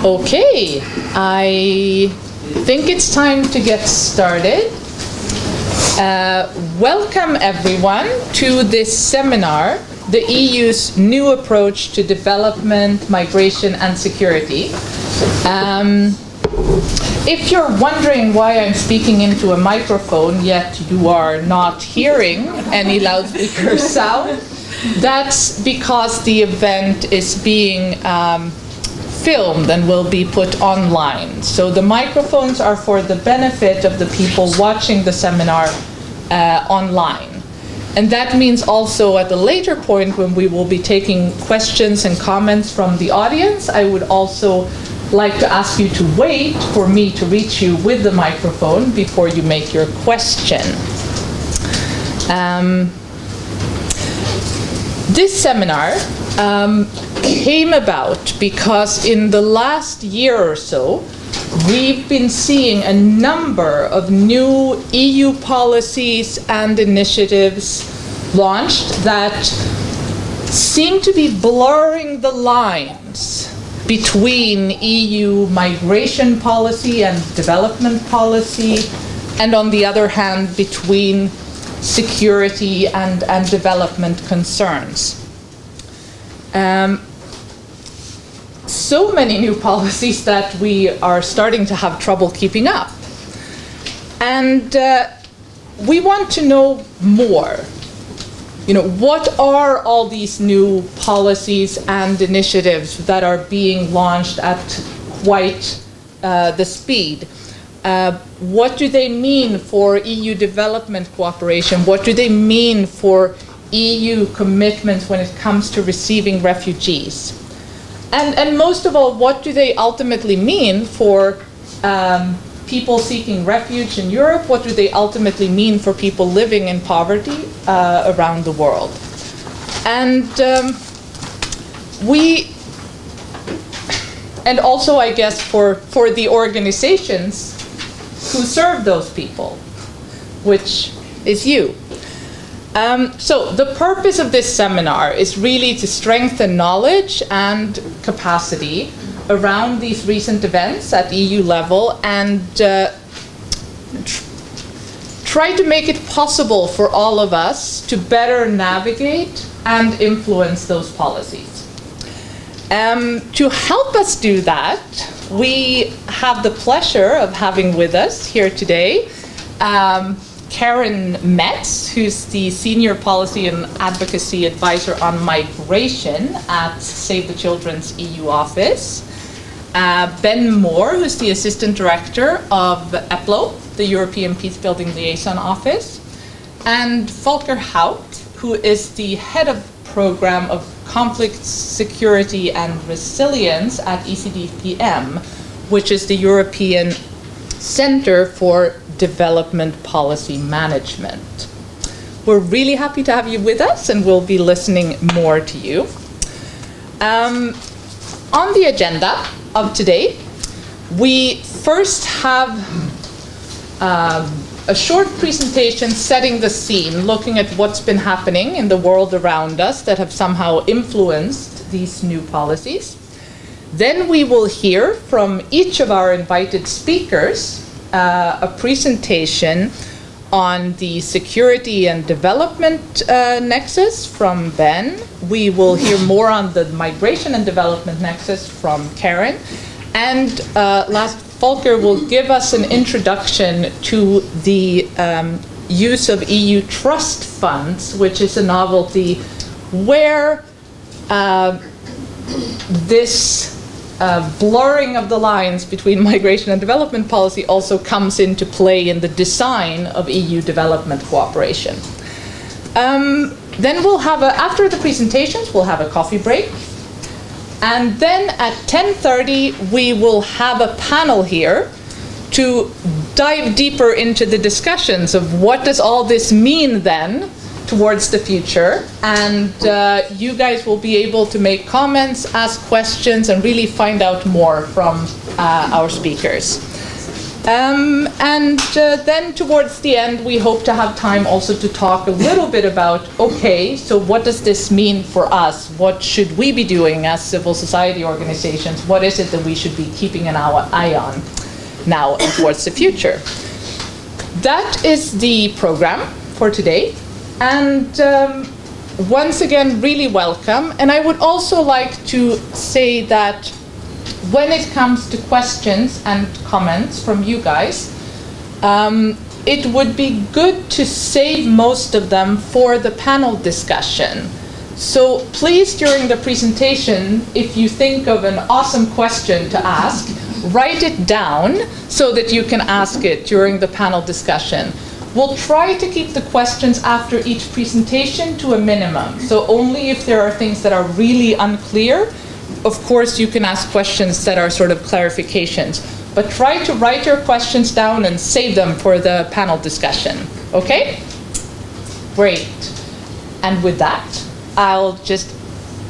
Okay, I think it's time to get started. Welcome everyone to this seminar, the EU's new approach to development, migration and security. If you're wondering why I'm speaking into a microphone yet you are not hearing any loudspeaker sound, that's because the event is being filmed and will be put online. So the microphones are for the benefit of the people watching the seminar online. And that means also at a later point when we will be taking questions and comments from the audience, I would also like to ask you to wait for me to reach you with the microphone before you make your question. This seminar came about because in the last year or so, we've been seeing a number of new EU policies and initiatives launched that seem to be blurring the lines between EU migration policy and development policy, and on the other hand, between security and development concerns. So many new policies that we are starting to have trouble keeping up. And we want to know more. You know, what are all these new policies and initiatives that are being launched at quite the speed? What do they mean for EU development cooperation? What do they mean for EU commitments when it comes to receiving refugees? And most of all, what do they ultimately mean for people seeking refuge in Europe? What do they ultimately mean for people living in poverty around the world? And also, I guess, for the organizations who serve those people, which is you. So the purpose of this seminar is really to strengthen knowledge and capacity around these recent events at EU level and try to make it possible for all of us to better navigate and influence those policies. To help us do that, we have the pleasure of having with us here today Karen Metz, who's the Senior Policy and Advocacy Advisor on Migration at Save the Children's EU Office. Ben Moore, who's the Assistant Director of EPLO, the European Peacebuilding Liaison Office. And Volker Haupt, who is the Head of Program of Conflict Security and Resilience at ECDPM, which is the European Center for Development Policy Management. We're really happy to have you with us, and we'll be listening more to you. On the agenda of today, we first have a short presentation setting the scene, looking at what's been happening in the world around us that have somehow influenced these new policies. Then we will hear from each of our invited speakers a presentation on the security and development nexus from Ben. We will hear more on the migration and development nexus from Karen. And last, Volker will give us an introduction to the use of EU trust funds, which is a novelty where this blurring of the lines between migration and development policy also comes into play in the design of EU development cooperation. Then we'll have after the presentations, we'll have a coffee break. And then at 10:30, we will have a panel here to dive deeper into the discussions of what does all this mean then towards the future, and you guys will be able to make comments, ask questions, and really find out more from our speakers. Then towards the end, we hope to have time also to talk a little bit about, okay, so what does this mean for us? What should we be doing as civil society organizations? What is it that we should be keeping an eye on now and towards the future? That is the program for today. And once again, really welcome. And I would also like to say that when it comes to questions and comments from you guys, it would be good to save most of them for the panel discussion. So please, during the presentation, if you think of an awesome question to ask, write it down so that you can ask it during the panel discussion. We'll try to keep the questions after each presentation to a minimum. So only if there are things that are really unclear, of course, you can ask questions that are sort of clarifications. But try to write your questions down and save them for the panel discussion. Okay? Great. And with that, I'll just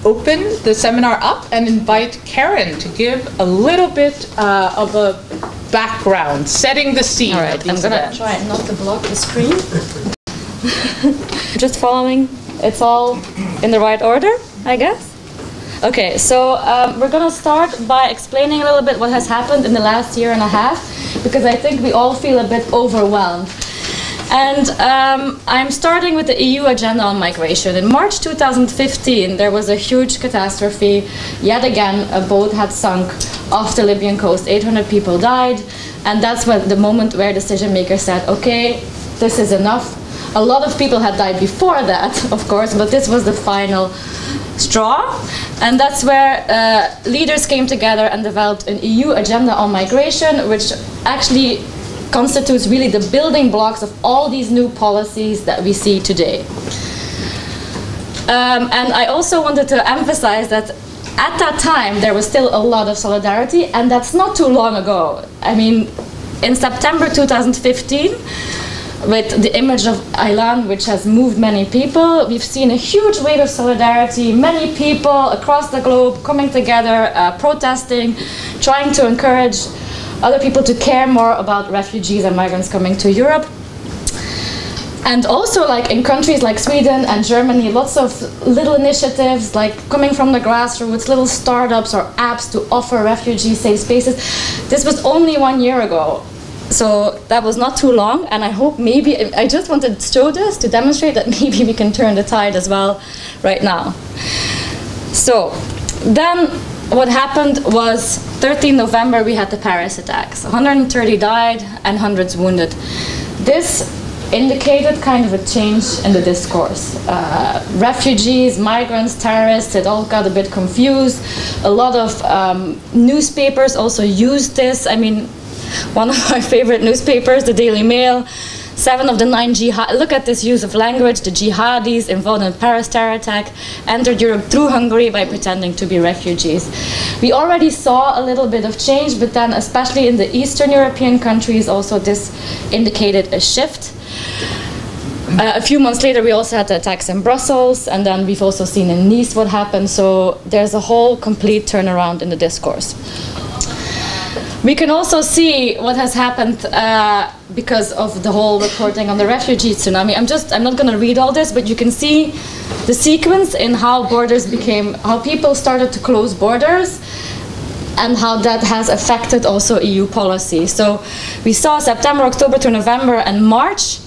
open the seminar up and invite Karen to give a little bit of a background, setting the scene. All right, I'm going to try not to block the screen. Just following, it's all in the right order, I guess. Okay, so we're going to start by explaining a little bit what has happened in the last year and a half, because I think we all feel a bit overwhelmed. And I'm starting with the EU agenda on migration. In March 2015, there was a huge catastrophe. Yet again, a boat had sunk off the Libyan coast. 800 people died. And that's when the moment where decision makers said, okay, this is enough. A lot of people had died before that, of course, but this was the final straw. And that's where leaders came together and developed an EU agenda on migration, which actually constitutes really the building blocks of all these new policies that we see today. And I also wanted to emphasize that at that time there was still a lot of solidarity, and that's not too long ago. I mean, in September 2015, with the image of Aylan, which has moved many people, we've seen a huge wave of solidarity, many people across the globe coming together, protesting, trying to encourage other people to care more about refugees and migrants coming to Europe. And also, like in countries like Sweden and Germany, lots of little initiatives like coming from the grassroots, little startups or apps to offer refugees safe spaces. This was only 1 year ago. So that was not too long, and I hope maybe, I just wanted to show this to demonstrate that maybe we can turn the tide as well right now. So then what happened was 13 November we had the Paris attacks. 130 died and hundreds wounded. This indicated kind of a change in the discourse. Refugees, migrants, terrorists, it all got a bit confused. A lot of newspapers also used this. I mean, one of my favorite newspapers, the Daily Mail, 7 of the 9 jihad, look at this use of language, the jihadis involved in the Paris terror attack entered Europe through Hungary by pretending to be refugees. We already saw a little bit of change, but then especially in the Eastern European countries also this indicated a shift. A few months later we also had the attacks in Brussels, and then we've also seen in Nice what happened, so there's a whole complete turnaround in the discourse. We can also see what has happened because of the whole reporting on the refugee tsunami. I'm not going to read all this, but you can see the sequence in how borders became, how people started to close borders, and how that has affected also EU policy. So we saw September, October to November and March,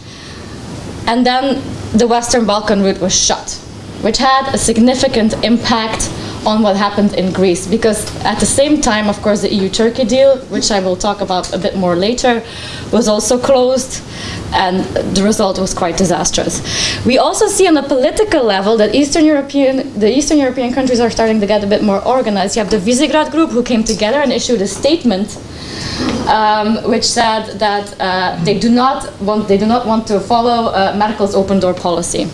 and then the Western Balkan route was shut, which had a significant impact on what happened in Greece, because at the same time, of course, the EU-Turkey deal, which I will talk about a bit more later, was also closed, and the result was quite disastrous. We also see on a political level that the Eastern European countries are starting to get a bit more organized. You have the Visegrad Group, who came together and issued a statement which said that they do not want to follow Merkel's open door policy.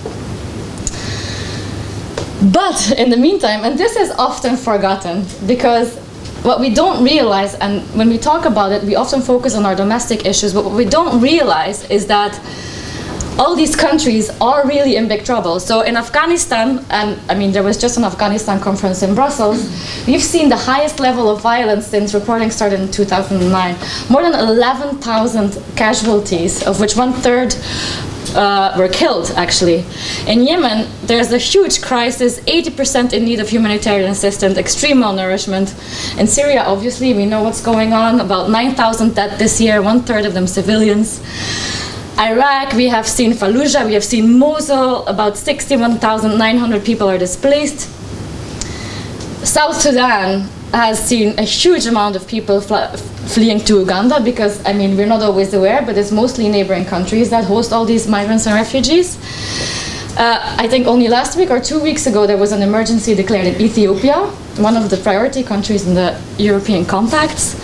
But in the meantime, and this is often forgotten, because what we don't realize, and when we talk about it, we often focus on our domestic issues, but what we don't realize is that all these countries are really in big trouble. So in Afghanistan, and I mean there was just an Afghanistan conference in Brussels, we've seen the highest level of violence since reporting started in 2009. More than 11,000 casualties, of which 1/3 were killed, actually. In Yemen, there's a huge crisis, 80% in need of humanitarian assistance, extreme malnourishment. In Syria, obviously, we know what's going on, about 9,000 dead this year, 1/3 of them civilians. Iraq, we have seen Fallujah, we have seen Mosul, about 61,900 people are displaced. South Sudan has seen a huge amount of people fleeing to Uganda because, I mean, we're not always aware, but it's mostly neighboring countries that host all these migrants and refugees. I think only last week or 2 weeks ago there was an emergency declared in Ethiopia, one of the priority countries in the European compacts.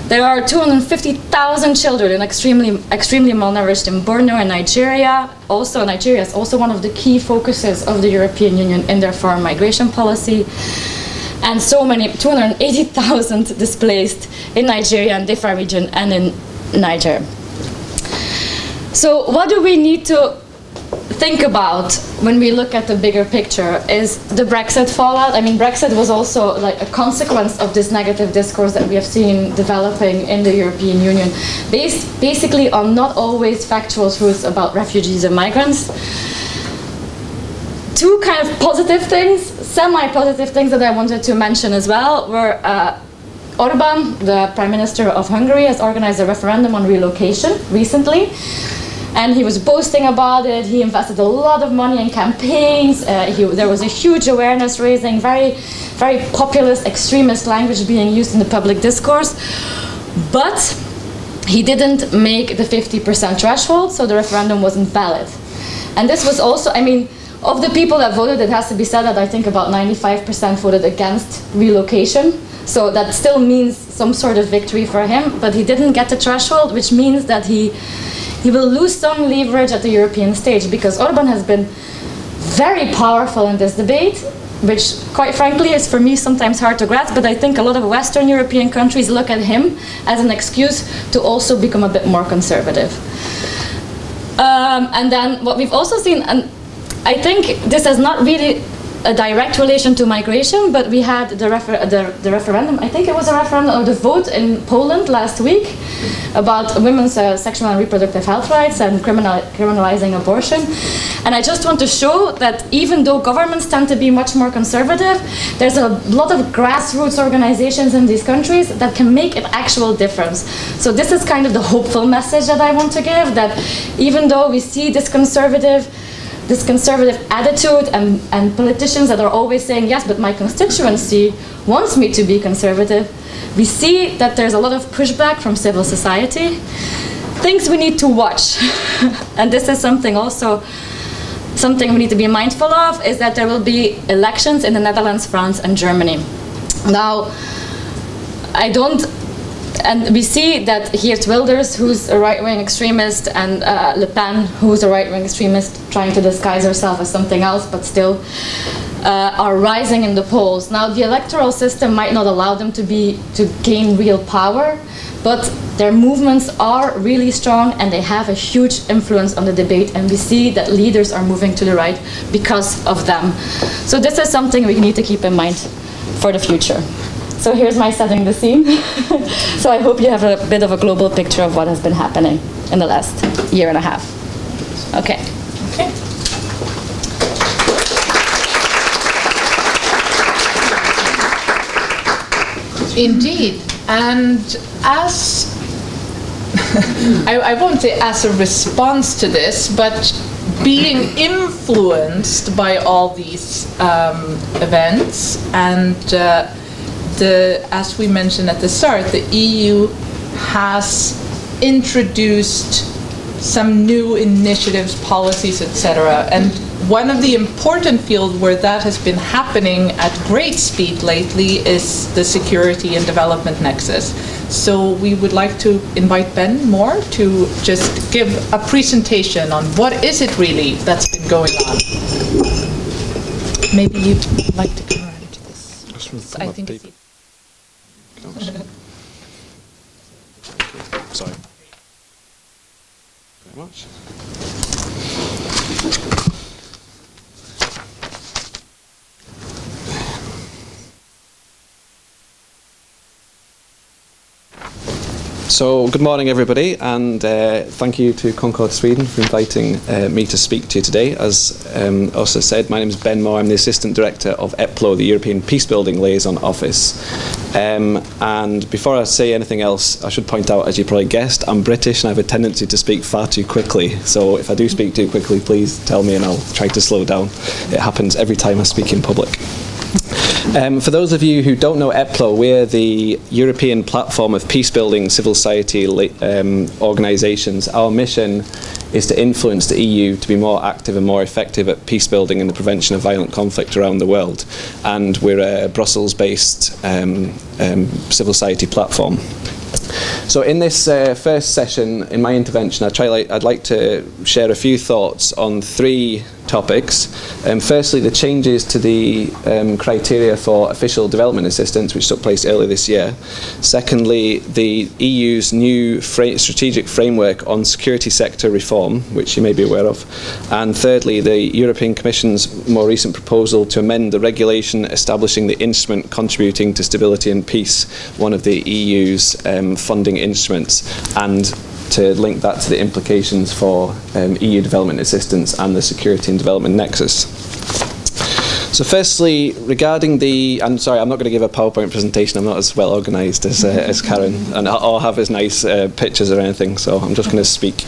There are 250,000 children extremely malnourished in Borno and Nigeria. Also, Nigeria is also one of the key focuses of the European Union in their foreign migration policy. And so many, 280,000 displaced in Nigeria and Diffa region and in Niger. So what do we need to think about when we look at the bigger picture is the Brexit fallout. I mean, Brexit was also like a consequence of this negative discourse that we have seen developing in the European Union, based basically on not always factual truths about refugees and migrants. Two kind of positive things, semi-positive things that I wanted to mention as well were Orban, the Prime Minister of Hungary, has organized a referendum on relocation recently. And he was boasting about it. He invested a lot of money in campaigns. There was a huge awareness raising, very, very populist, extremist language being used in the public discourse. But he didn't make the 50% threshold, so the referendum wasn't valid. And this was also, I mean, of the people that voted, it has to be said that I think about 95% voted against relocation. So that still means some sort of victory for him, but he didn't get the threshold, which means that he will lose some leverage at the European stage, because Orban has been very powerful in this debate, which quite frankly is for me sometimes hard to grasp, but I think a lot of Western European countries look at him as an excuse to also become a bit more conservative. And then what we've also seen, and I think this has not really a direct relation to migration, but we had the referendum, I think it was a referendum or the vote in Poland last week about women's sexual and reproductive health rights and criminalizing abortion. And I just want to show that even though governments tend to be much more conservative, there's a lot of grassroots organizations in these countries that can make an actual difference. So this is kind of the hopeful message that I want to give, that even though we see this conservative attitude and politicians that are always saying, yes, but my constituency wants me to be conservative, we see that there's a lot of pushback from civil society. Things we need to watch. And this is something we need to be mindful of, is that there will be elections in the Netherlands, France, and Germany. Now, and we see that Geert Wilders, who's a right-wing extremist, and Le Pen, who's a right-wing extremist, trying to disguise herself as something else, but still are rising in the polls. Now, the electoral system might not allow them to gain real power, but their movements are really strong and they have a huge influence on the debate, and we see that leaders are moving to the right because of them. So this is something we need to keep in mind for the future. So here's my setting the scene. So I hope you have a bit of a global picture of what has been happening in the last year and a half. Okay. Okay. Indeed. And as, I won't say as a response to this, but being influenced by all these events, and as we mentioned at the start, the EU has introduced some new initiatives, policies, etc. And one of the important fields where that has been happening at great speed lately is the security and development nexus. So we would like to invite Ben Moore to just give a presentation on what is it really that's been going on. Maybe you'd like to come around to this. I think it's Sorry. Very much. So, good morning everybody, and thank you to Concord Sweden for inviting me to speak to you today. As also said, my name is Ben Moore. I'm the Assistant Director of EPLO, the European Peacebuilding Liaison Office. And before I say anything else, I should point out, as you probably guessed, I'm British and I have a tendency to speak far too quickly. So if I do speak too quickly, please tell me and I'll try to slow down. It happens every time I speak in public. For those of you who don't know EPLO, we're the European platform of peacebuilding civil society organisations. Our mission is to influence the EU to be more active and more effective at peacebuilding and the prevention of violent conflict around the world. And we're a Brussels-based civil society platform. So in this first session, in my intervention, I'd like to share a few thoughts on three topics. Firstly, the changes to the criteria for official development assistance, which took place earlier this year. Secondly, the EU's new strategic framework on security sector reform, which you may be aware of. And thirdly, the European Commission's more recent proposal to amend the regulation establishing the instrument contributing to stability and peace, one of the EU's funding instruments, and to link that to the implications for EU development assistance and the security and development nexus. So firstly, regarding the, I'm sorry, I'm not going to give a PowerPoint presentation. I'm not as well organised as Karen, and I'll have as nice pictures or anything, so I'm just going to speak.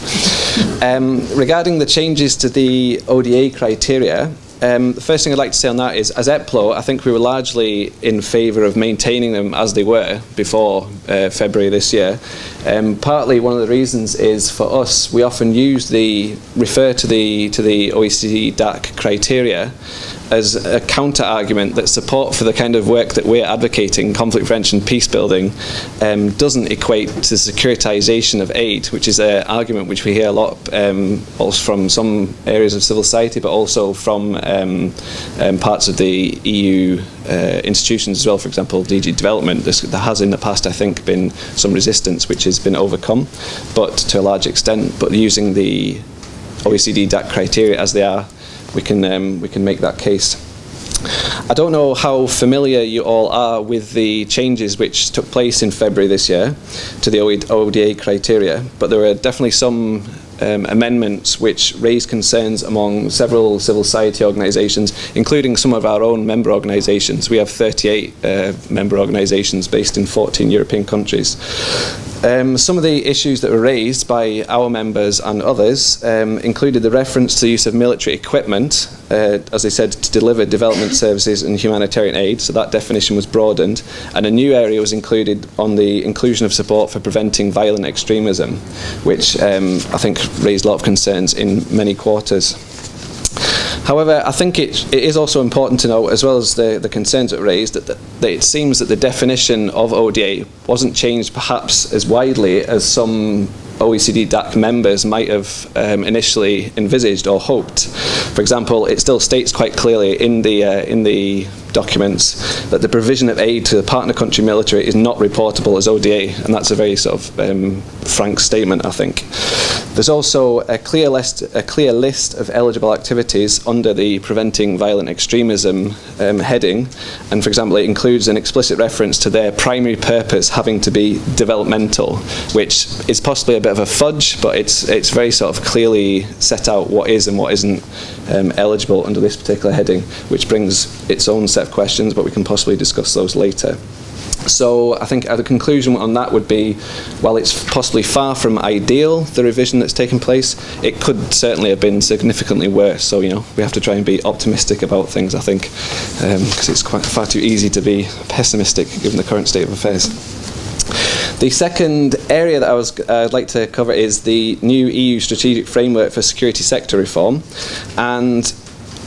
Regarding the changes to the ODA criteria, the first thing I'd like to say on that is, as EPLO, I think we were largely in favour of maintaining them as they were before February this year. Partly one of the reasons is, for us, we often refer to the OECD DAC criteria as a counter-argument that support for the kind of work that we're advocating, conflict prevention, peace building, doesn't equate to securitisation of aid, which is an argument which we hear a lot also from some areas of civil society, but also from parts of the EU institutions as well. For example, DG Development. There has in the past, I think, been some resistance which has been overcome, but to a large extent. But using the OECD DAC criteria as they are, we can make that case. I don't know how familiar you all are with the changes which took place in February this year to the ODA criteria, but there were definitely some amendments which raised concerns among several civil society organisations, including some of our own member organisations. We have 38 member organisations based in 14 European countries. Some of the issues that were raised by our members and others included the reference to the use of military equipment, as I said, to deliver development services and humanitarian aid, so that definition was broadened, and a new area was included on the inclusion of support for preventing violent extremism, which I think raised a lot of concerns in many quarters. However, I think it is also important to note, as well as the concerns it raised, that it seems that the definition of ODA wasn't changed perhaps as widely as some OECD DAC members might have initially envisaged or hoped. For example, it still states quite clearly in the documents that the provision of aid to the partner country military is not reportable as ODA, and that's a very sort of frank statement, I think. There's also a clear list of eligible activities under the Preventing Violent Extremism heading, and for example it includes an explicit reference to their primary purpose having to be developmental, which is possibly a bit of a fudge, but it's very sort of clearly set out what is and what isn't eligible under this particular heading, which brings its own set of questions, but we can possibly discuss those later. So I think the conclusion on that would be, while it's possibly far from ideal, the revision that's taken place, it could certainly have been significantly worse. So, you know, we have to try and be optimistic about things, I think, because it's far too easy to be pessimistic given the current state of affairs. The second area that I'd like to cover is the new EU strategic framework for security sector reform. And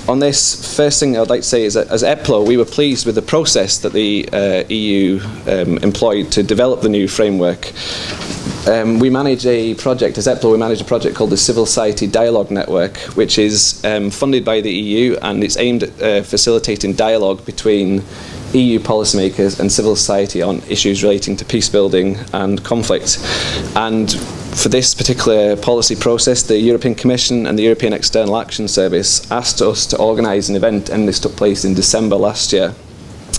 on this, first thing I'd like to say is that as EPLO, we were pleased with the process that the EU employed to develop the new framework. We manage a project, as EPLO, we manage a project called the Civil Society Dialogue Network, which is funded by the EU, and it's aimed at facilitating dialogue between EU policymakers and civil society on issues relating to peace building and conflict. And for this particular policy process, the European Commission and the European External Action Service asked us to organise an event, and this took place in December last year,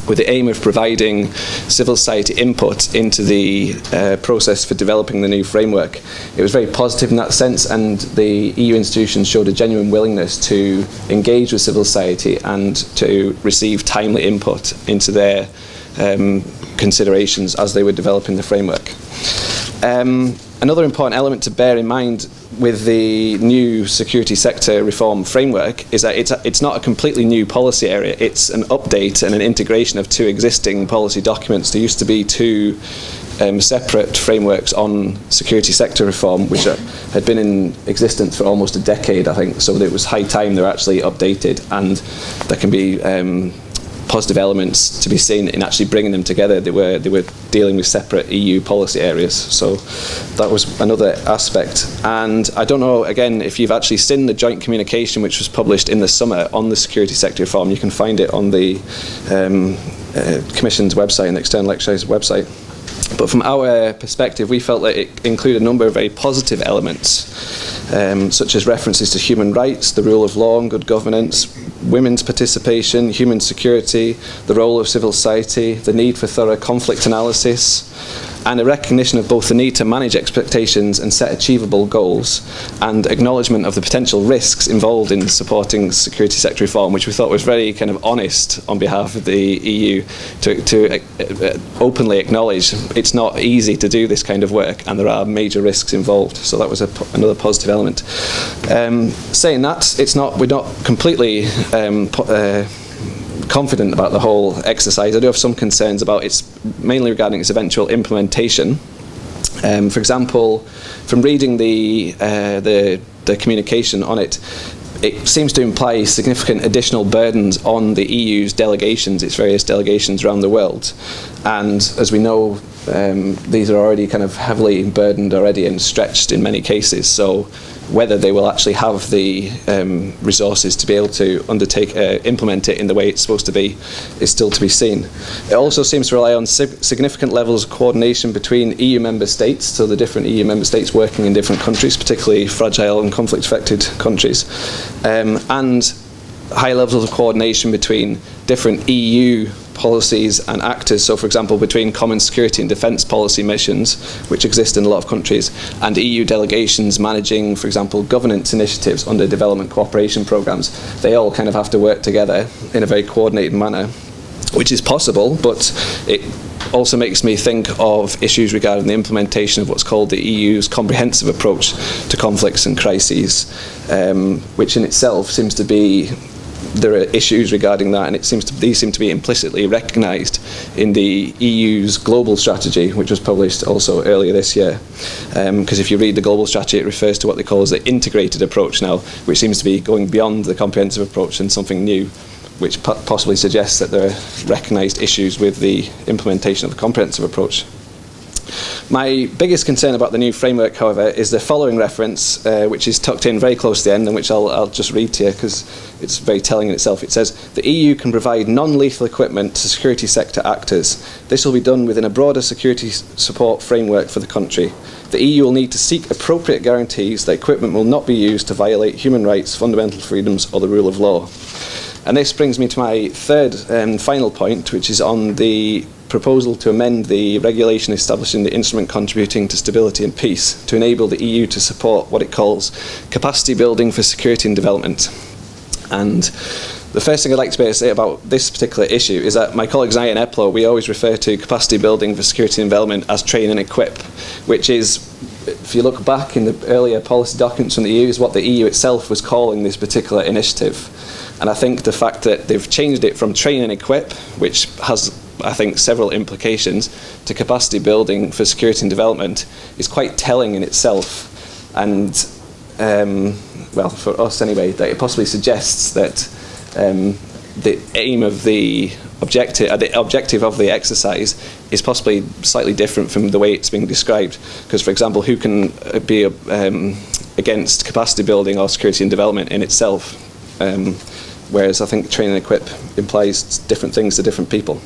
with the aim of providing civil society input into the process for developing the new framework. It was very positive in that sense, and the EU institutions showed a genuine willingness to engage with civil society and to receive timely input into their considerations as they were developing the framework. Another important element to bear in mind with the new security sector reform framework is that it's not a completely new policy area. It's an update and an integration of two existing policy documents. There used to be two separate frameworks on security sector reform, which had been in existence for almost a decade, I think. So it was high time they were actually updated, and there can be positive elements to be seen in actually bringing them together. They were dealing with separate EU policy areas, so that was another aspect. And I don't know, again, if you've actually seen the joint communication which was published in the summer on the security sector reform. You can find it on the Commission's website and the External Action Service website. But from our perspective, we felt that it included a number of very positive elements, such as references to human rights, the rule of law and good governance, women's participation, human security, the role of civil society, the need for thorough conflict analysis, and a recognition of both the need to manage expectations and set achievable goals, and acknowledgement of the potential risks involved in supporting security sector reform, which we thought was very kind of honest on behalf of the EU to openly acknowledge it's not easy to do this kind of work and there are major risks involved. So that was another positive element. Saying that, we're not completely confident about the whole exercise. I do have some concerns about its, mainly regarding its eventual implementation. For example, from reading the communication on it, it seems to imply significant additional burdens on the EU's delegations, its various delegations around the world. And as we know, these are already kind of heavily burdened already and stretched in many cases. So whether they will actually have the resources to be able to implement it in the way it's supposed to be is still to be seen. It also seems to rely on significant levels of coordination between EU member states, so the different EU member states working in different countries, particularly fragile and conflict-affected countries, and high levels of coordination between different EU policies and actors. So, for example, between common security and defence policy missions, which exist in a lot of countries, and EU delegations managing, for example, governance initiatives under development cooperation programmes. They all kind of have to work together in a very coordinated manner, which is possible, but it also makes me think of issues regarding the implementation of what's called the EU's comprehensive approach to conflicts and crises, which in itself seems to be, there are issues regarding that, and these seem to be implicitly recognised in the EU's global strategy, which was published also earlier this year. Because if you read the global strategy, it refers to what they call as the integrated approach now, which seems to be going beyond the comprehensive approach and something new, which possibly suggests that there are recognised issues with the implementation of the comprehensive approach. My biggest concern about the new framework, however, is the following reference, which is tucked in very close to the end, and which I'll just read to you because it's very telling in itself. It says, "The EU can provide non-lethal equipment to security sector actors. This will be done within a broader security support framework for the country. The EU will need to seek appropriate guarantees that equipment will not be used to violate human rights, fundamental freedoms, or the rule of law." And this brings me to my third and final point, which is on the proposal to amend the regulation establishing the instrument contributing to stability and peace to enable the EU to support what it calls capacity building for security and development. And the first thing I'd like to be able to say about this particular issue is that my colleagues and I in EPLO, we always refer to capacity building for security and development as train and equip, which is, if you look back in the earlier policy documents from the EU, is what the EU itself was calling this particular initiative. And I think the fact that they've changed it from train and equip, which has, I think, several implications, to capacity building for security and development is quite telling in itself. And, well, for us anyway, that it possibly suggests that the aim of the objective of the exercise is possibly slightly different from the way it's being described. Because, for example, who can be against capacity building or security and development in itself? Whereas I think train and equip implies different things to different people.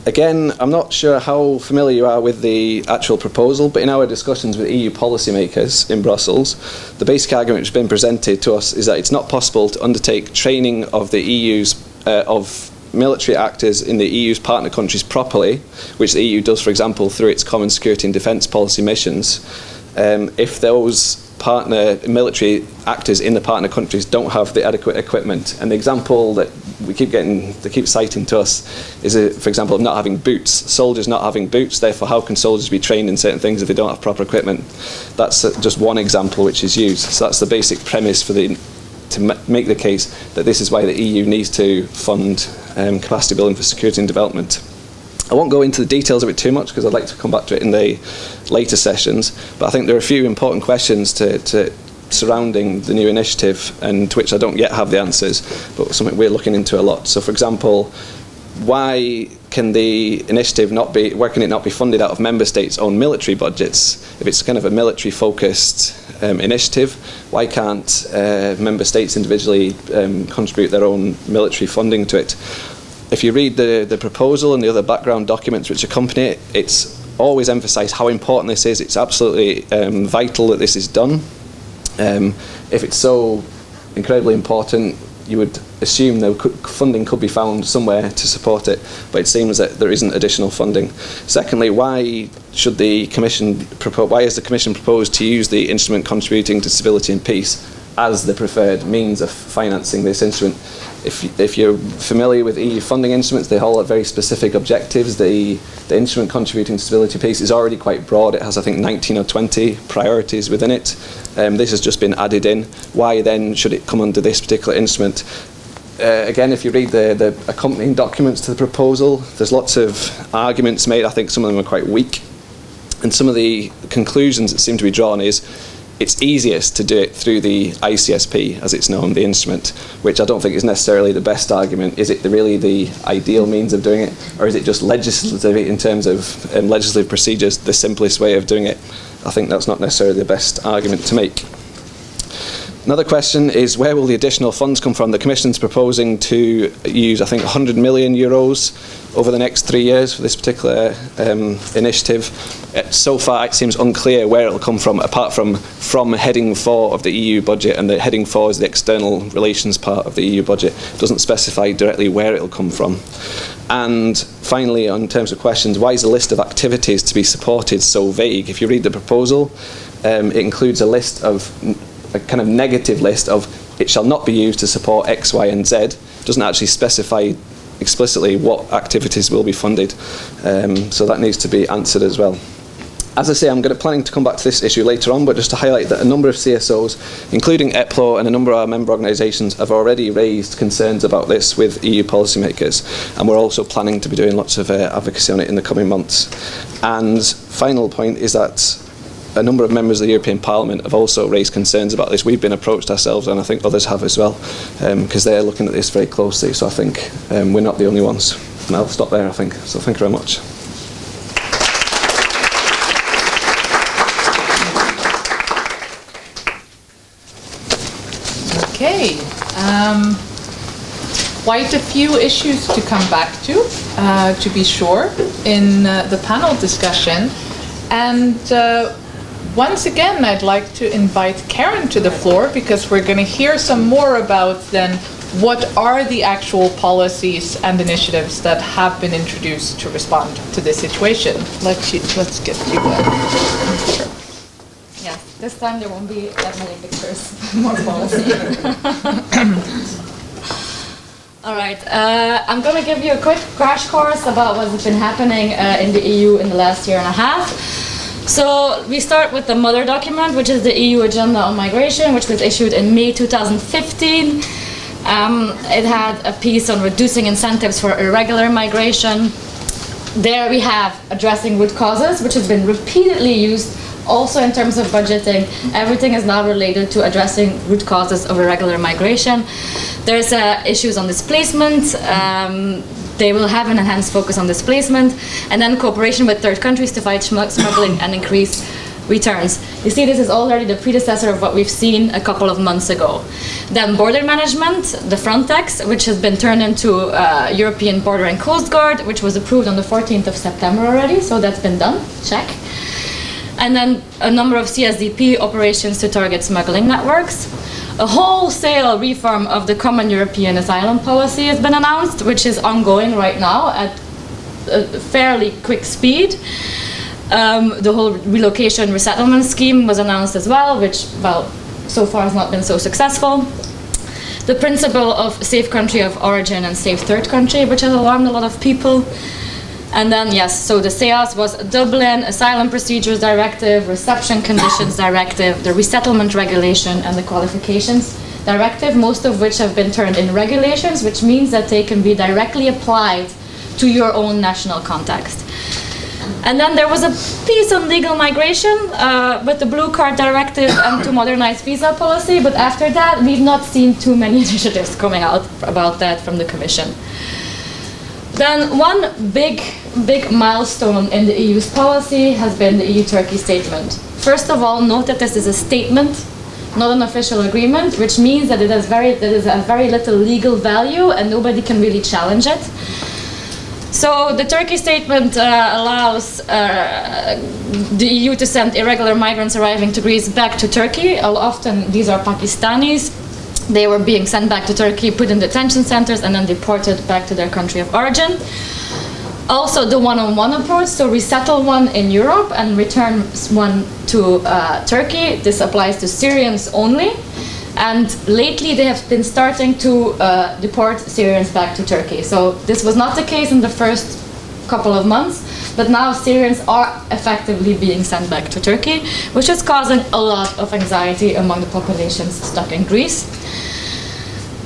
Again, I'm not sure how familiar you are with the actual proposal, but in our discussions with EU policymakers in Brussels, the basic argument which has been presented to us is that it's not possible to undertake training of the EU's of military actors in the EU's partner countries properly, which the EU does, for example, through its common security and defence policy missions, if those partner military actors in the partner countries don't have the adequate equipment. And the example that they keep citing to us is, for example, of not having boots. Soldiers not having boots, therefore how can soldiers be trained in certain things if they don't have proper equipment? That's just one example which is used. So that's the basic premise for to make the case that this is why the EU needs to fund capacity building for security and development. I won't go into the details of it too much because I'd like to come back to it in the later sessions, but I think there are a few important questions surrounding the new initiative, and to which I don't yet have the answers, but something we're looking into a lot. So, for example, why can the initiative why can it not be funded out of member states' own military budgets? If it's kind of a military-focused initiative, why can't member states individually contribute their own military funding to it? If you read the proposal and the other background documents which accompany it, it's always emphasised how important this is. It's absolutely vital that this is done. If it's so incredibly important, you would assume funding could be found somewhere to support it, but it seems that there isn't additional funding. Secondly, why has the Commission proposed to use the instrument contributing to stability and peace as the preferred means of financing this instrument? If you're familiar with EU funding instruments, they all have very specific objectives. The instrument contributing to stability and peace is already quite broad. It has, I think, 19 or 20 priorities within it. This has just been added in. Why then should it come under this particular instrument? Again, if you read the accompanying documents to the proposal, there's lots of arguments made. I think some of them are quite weak. And some of the conclusions that seem to be drawn is it's easiest to do it through the ICSP, as it's known, the instrument, which I don't think is necessarily the best argument. Is it really the ideal means of doing it, or is it just legislative in terms of legislative procedures, the simplest way of doing it? I think that's not necessarily the best argument to make. Another question is, where will the additional funds come from? The Commission's proposing to use, I think, 100 million euros over the next 3 years for this particular initiative. So far, it seems unclear where it will come from, apart from heading 4 of the EU budget, and the heading 4 is the external relations part of the EU budget. It doesn't specify directly where it will come from. And finally, in terms of questions, why is the list of activities to be supported so vague? If you read the proposal, it includes a kind of negative list of it shall not be used to support X, Y and Z. It doesn't actually specify explicitly what activities will be funded. So that needs to be answered as well. As I say, I'm planning to come back to this issue later on, but just to highlight that a number of CSOs, including EPLO and a number of our member organisations, have already raised concerns about this with EU policymakers, and we're also planning to be doing lots of advocacy on it in the coming months. And final point is that a number of members of the European Parliament have also raised concerns about this. We've been approached ourselves, and I think others have as well, because they're looking at this very closely. So I think we're not the only ones. And I'll stop there, I think. So thank you very much. Okay. Quite a few issues to come back to be sure, in the panel discussion. And once again, I'd like to invite Karen to the floor, because we're going to hear some more about then what are the actual policies and initiatives that have been introduced to respond to this situation. Let's get you there. Sure. Yeah, this time there won't be that many pictures, more policy. All right, I'm going to give you a quick crash course about what's been happening in the EU in the last year and a half. So we start with the mother document, which is the EU Agenda on Migration, which was issued in May 2015. It had a piece on reducing incentives for irregular migration. There we have addressing root causes, which has been repeatedly used also in terms of budgeting. Everything is now related to addressing root causes of irregular migration. There's issues on displacement. They will have an enhanced focus on displacement, and then cooperation with third countries to fight smuggling and increase returns. You see, this is already the predecessor of what we've seen a couple of months ago. Then border management, the Frontex, which has been turned into European Border and Coast Guard, which was approved on the 14th of September already, so that's been done, check. And then a number of CSDP operations to target smuggling networks. A wholesale reform of the Common European Asylum Policy has been announced, which is ongoing right now at a fairly quick speed. The whole relocation resettlement scheme was announced as well, which, well, so far has not been so successful. The principle of safe country of origin and safe third country, which has alarmed a lot of people. And then, yes, so the SEAS was Dublin, Asylum Procedures Directive, Reception Conditions Directive, the Resettlement Regulation, and the Qualifications Directive, most of which have been turned in regulations, which means that they can be directly applied to your own national context. And then there was a piece on legal migration with the Blue Card Directive and to modernize visa policy, but after that, we've not seen too many initiatives coming out about that from the Commission. Then one big milestone in the EU's policy has been the EU-Turkey statement. First of all, note that this is a statement, not an official agreement, which means that it has very little legal value and nobody can really challenge it. So the Turkey statement allows the EU to send irregular migrants arriving to Greece back to Turkey. Often these are Pakistanis. They were being sent back to Turkey, put in detention centers, and then deported back to their country of origin. Also the one-on-one approach, so resettle one in Europe and return one to Turkey. This applies to Syrians only. And lately they have been starting to deport Syrians back to Turkey. So this was not the case in the first couple of months, but now Syrians are effectively being sent back to Turkey, which is causing a lot of anxiety among the populations stuck in Greece.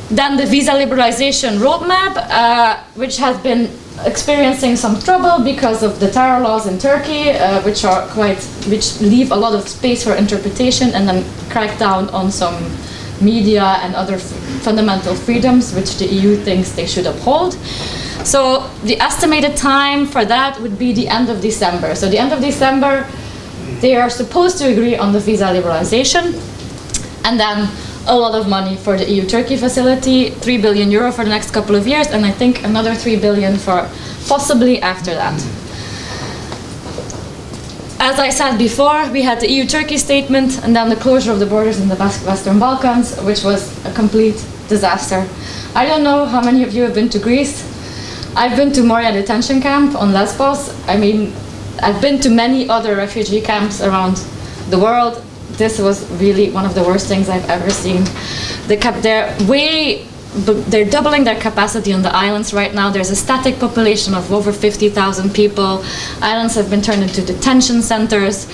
Then the visa liberalization roadmap, which has been experiencing some trouble because of the terror laws in Turkey, which leave a lot of space for interpretation and then crack down on some media and other fundamental freedoms which the EU thinks they should uphold. So the estimated time for that would be the end of December. So the end of December, they are supposed to agree on the visa liberalization, and then a lot of money for the EU-Turkey facility, 3 billion euro for the next couple of years, and I think another 3 billion for possibly after that. As I said before, we had the EU-Turkey statement and then the closure of the borders in the Western Balkans, which was a complete disaster. I don't know how many of you have been to Greece. I've been to Moria detention camp on Lesbos. I mean, I've been to many other refugee camps around the world. This was really one of the worst things I've ever seen. They're doubling their capacity on the islands right now. There's a static population of over 50,000 people. Islands have been turned into detention centers.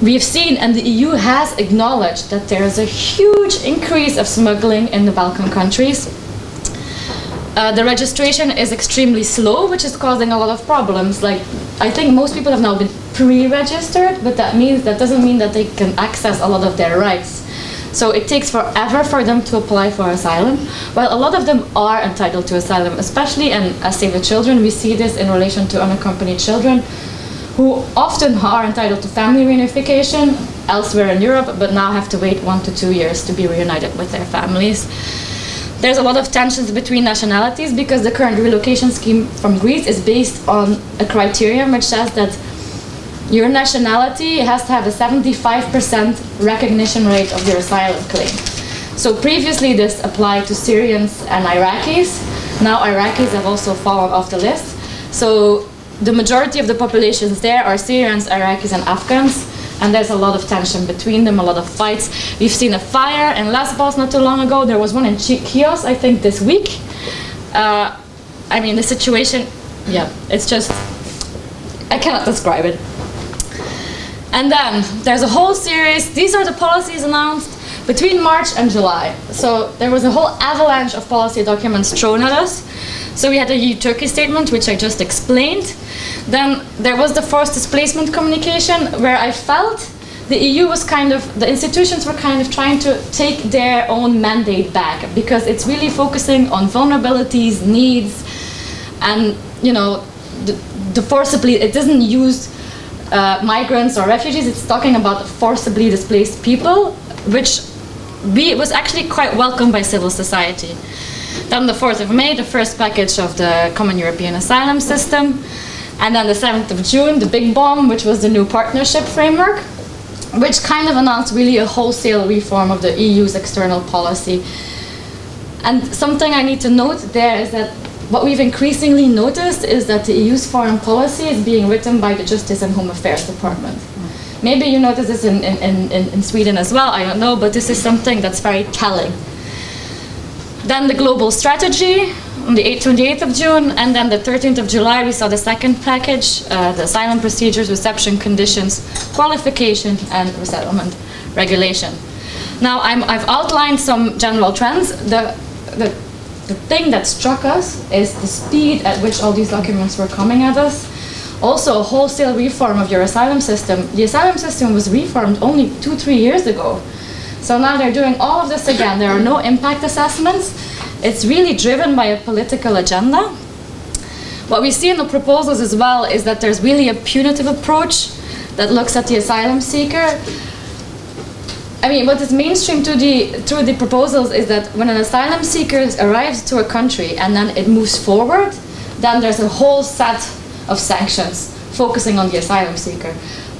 We've seen, and the EU has acknowledged, that there is a huge increase of smuggling in the Balkan countries. The registration is extremely slow, which is causing a lot of problems. Like, I think most people have now been pre-registered, but that doesn't mean that they can access a lot of their rights. So it takes forever for them to apply for asylum, while a lot of them are entitled to asylum, especially, and as Save the Children, we see this in relation to unaccompanied children, who often are entitled to family reunification elsewhere in Europe, but now have to wait 1 to 2 years to be reunited with their families. There's a lot of tensions between nationalities because the current relocation scheme from Greece is based on a criterion which says that your nationality has to have a 75% recognition rate of your asylum claim. So previously this applied to Syrians and Iraqis. Now Iraqis have also fallen off the list. So the majority of the populations there are Syrians, Iraqis, and Afghans. And there's a lot of tension between them, a lot of fights. We've seen a fire in Lesbos not too long ago. There was one in Chios, I think, this week. I mean, the situation, yeah, it's just, I cannot describe it. And then there's a whole series. These are the policies announced between March and July. So there was a whole avalanche of policy documents thrown at us. So we had the EU-Turkey statement, which I just explained. Then there was the forced displacement communication, where I felt the EU was the institutions were kind of trying to take their own mandate back, because it's really focusing on vulnerabilities, needs, and, you know, the forcibly, it doesn't use migrants or refugees. It's talking about forcibly displaced people, which was actually quite welcomed by civil society. Then the 4th of May, the first package of the Common European Asylum System. And then the 7th of June, the big bomb, which was the new partnership framework, which kind of announced really a wholesale reform of the EU's external policy. And something I need to note there is that what we've increasingly noticed is that the EU's foreign policy is being written by the Justice and Home Affairs Department. Maybe you notice this in Sweden as well, I don't know, but this is something that's very telling. Then the global strategy on the 28th of June, and then the 13th of July we saw the second package, the asylum procedures, reception conditions, qualification, and resettlement regulation. Now I've outlined some general trends. The thing that struck us is the speed at which all these documents were coming at us. Also, a wholesale reform of your asylum system. The asylum system was reformed only 2-3 years ago. So now they're doing all of this again. There are no impact assessments. It's really driven by a political agenda. What we see in the proposals as well is that there's really a punitive approach that looks at the asylum seeker. I mean, what is mainstream through the proposals is that when an asylum seeker arrives to a country and then it moves forward, then there's a whole set of sanctions focusing on the asylum seeker.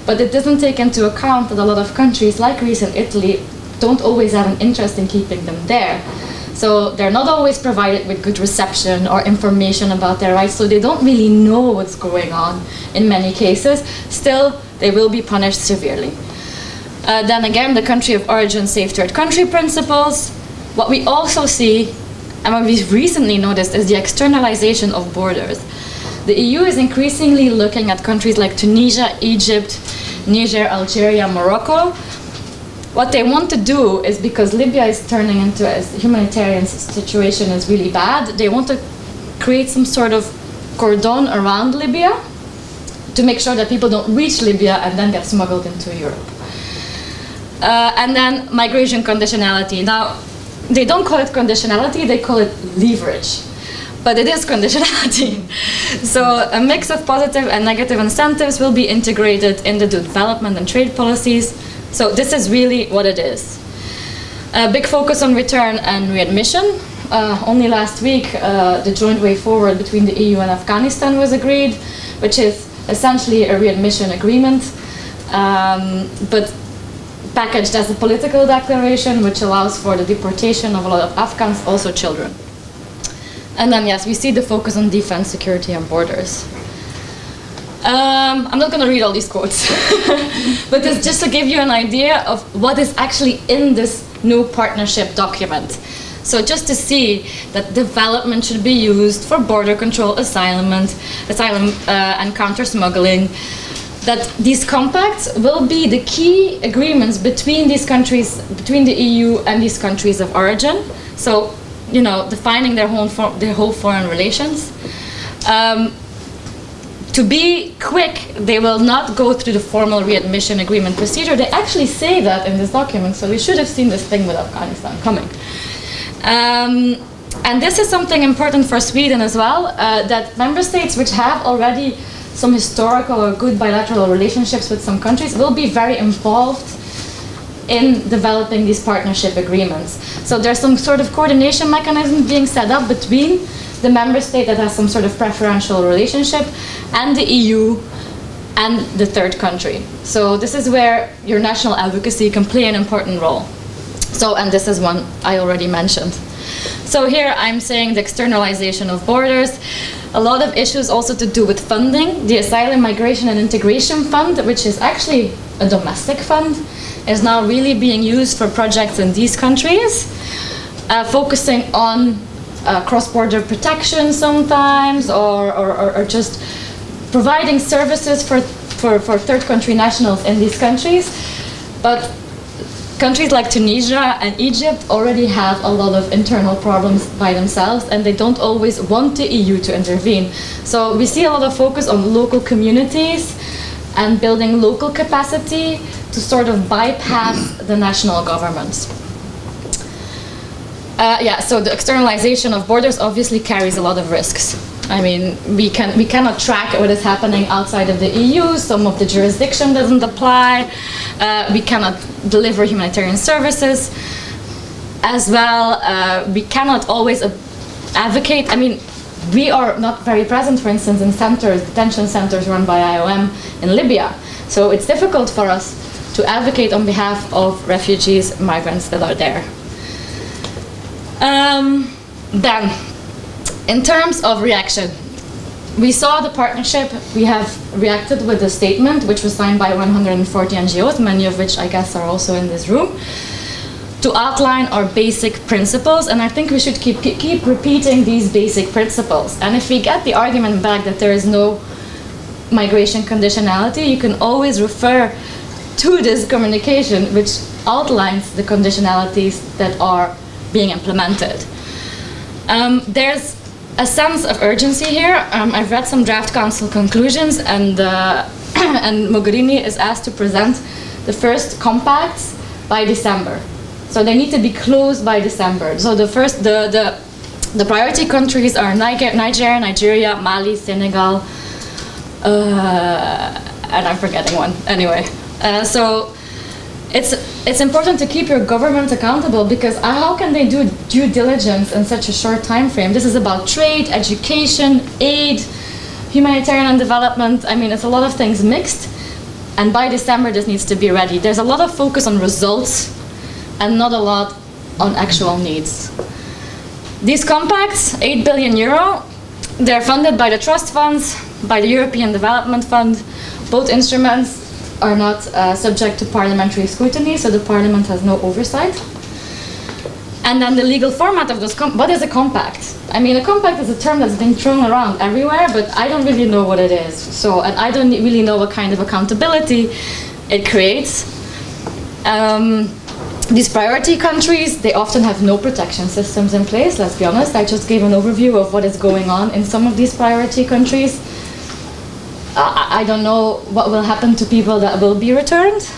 But it doesn't take into account that a lot of countries, like Greece and Italy, don't always have an interest in keeping them there. So they're not always provided with good reception or information about their rights, so they don't really know what's going on in many cases. Still, they will be punished severely. Then again, the country of origin, safe third country principles. What we also see, and what we've recently noticed, is the externalization of borders. The EU is increasingly looking at countries like Tunisia, Egypt, Niger, Algeria, Morocco. What they want to do is, because Libya is turning into a humanitarian situation is really bad, they want to create some sort of cordon around Libya to make sure that people don't reach Libya and then get smuggled into Europe. And then migration conditionality. Now, they don't call it conditionality, they call it leverage. But it is conditionality. So a mix of positive and negative incentives will be integrated in the development and trade policies. So this is really what it is. A big focus on return and readmission. Only last week, the joint way forward between the EU and Afghanistan was agreed, which is essentially a readmission agreement, but packaged as a political declaration, which allows for the deportation of a lot of Afghans, also children. And then, yes, we see the focus on defense, security, and borders. I'm not going to read all these quotes, but it's just to give you an idea of what is actually in this new partnership document. So just to see that development should be used for border control, asylum and counter-smuggling, that these compacts will be the key agreements between these countries, between the EU and these countries of origin. So, you know, defining their whole foreign relations. To be quick, they will not go through the formal readmission agreement procedure. They actually say that in this document, so we should have seen this thing with Afghanistan coming. And this is something important for Sweden as well, that member states which have already some historical or good bilateral relationships with some countries will be very involved in developing these partnership agreements. So there's some sort of coordination mechanism being set up between the member state that has some sort of preferential relationship and the EU and the third country. So this is where your national advocacy can play an important role. So, and this is one I already mentioned. So here I'm saying the externalization of borders. A lot of issues also to do with funding. The Asylum, Migration and Integration Fund, which is actually a domestic fund, is now really being used for projects in these countries, focusing on cross-border protection sometimes, or just providing services for third country nationals in these countries. But countries like Tunisia and Egypt already have a lot of internal problems by themselves, and they don't always want the EU to intervene. So we see a lot of focus on local communities and building local capacity to sort of bypass the national governments. Yeah, so the externalization of borders obviously carries a lot of risks. I mean, we cannot track what is happening outside of the EU. Some of the jurisdiction doesn't apply. We cannot deliver humanitarian services as well. We cannot always advocate. I mean, we are not very present, for instance, in centers, detention centers run by IOM in Libya. So it's difficult for us to advocate on behalf of refugees, migrants that are there. Then, in terms of reaction, we saw the partnership. We have reacted with a statement which was signed by 140 NGOs, many of which I guess are also in this room, to outline our basic principles, and I think we should keep repeating these basic principles. And if we get the argument back that there is no migration conditionality, you can always refer to this communication which outlines the conditionalities that are being implemented. There's a sense of urgency here. I've read some draft council conclusions, and and Mogherini is asked to present the first compacts by December. So they need to be closed by December. So the priority countries are Niger, Nigeria, Mali, Senegal, and I'm forgetting one. Anyway, so it's important to keep your government accountable, because how can they do due diligence in such a short time frame? This is about trade, education, aid, humanitarian and development. I mean, it's a lot of things mixed, and by December this needs to be ready. There's a lot of focus on results and not a lot on actual needs. These compacts, 8 billion euro, they're funded by the trust funds, by the European Development Fund. Both instruments are not subject to parliamentary scrutiny, so the parliament has no oversight. And then the legal format of those what is a compact? I mean, a compact is a term that's been thrown around everywhere, but I don't really know what it is. So, and I don't really know what kind of accountability it creates. These priority countries, they often have no protection systems in place, let's be honest. I just gave an overview of what is going on in some of these priority countries. I don't know what will happen to people that will be returned.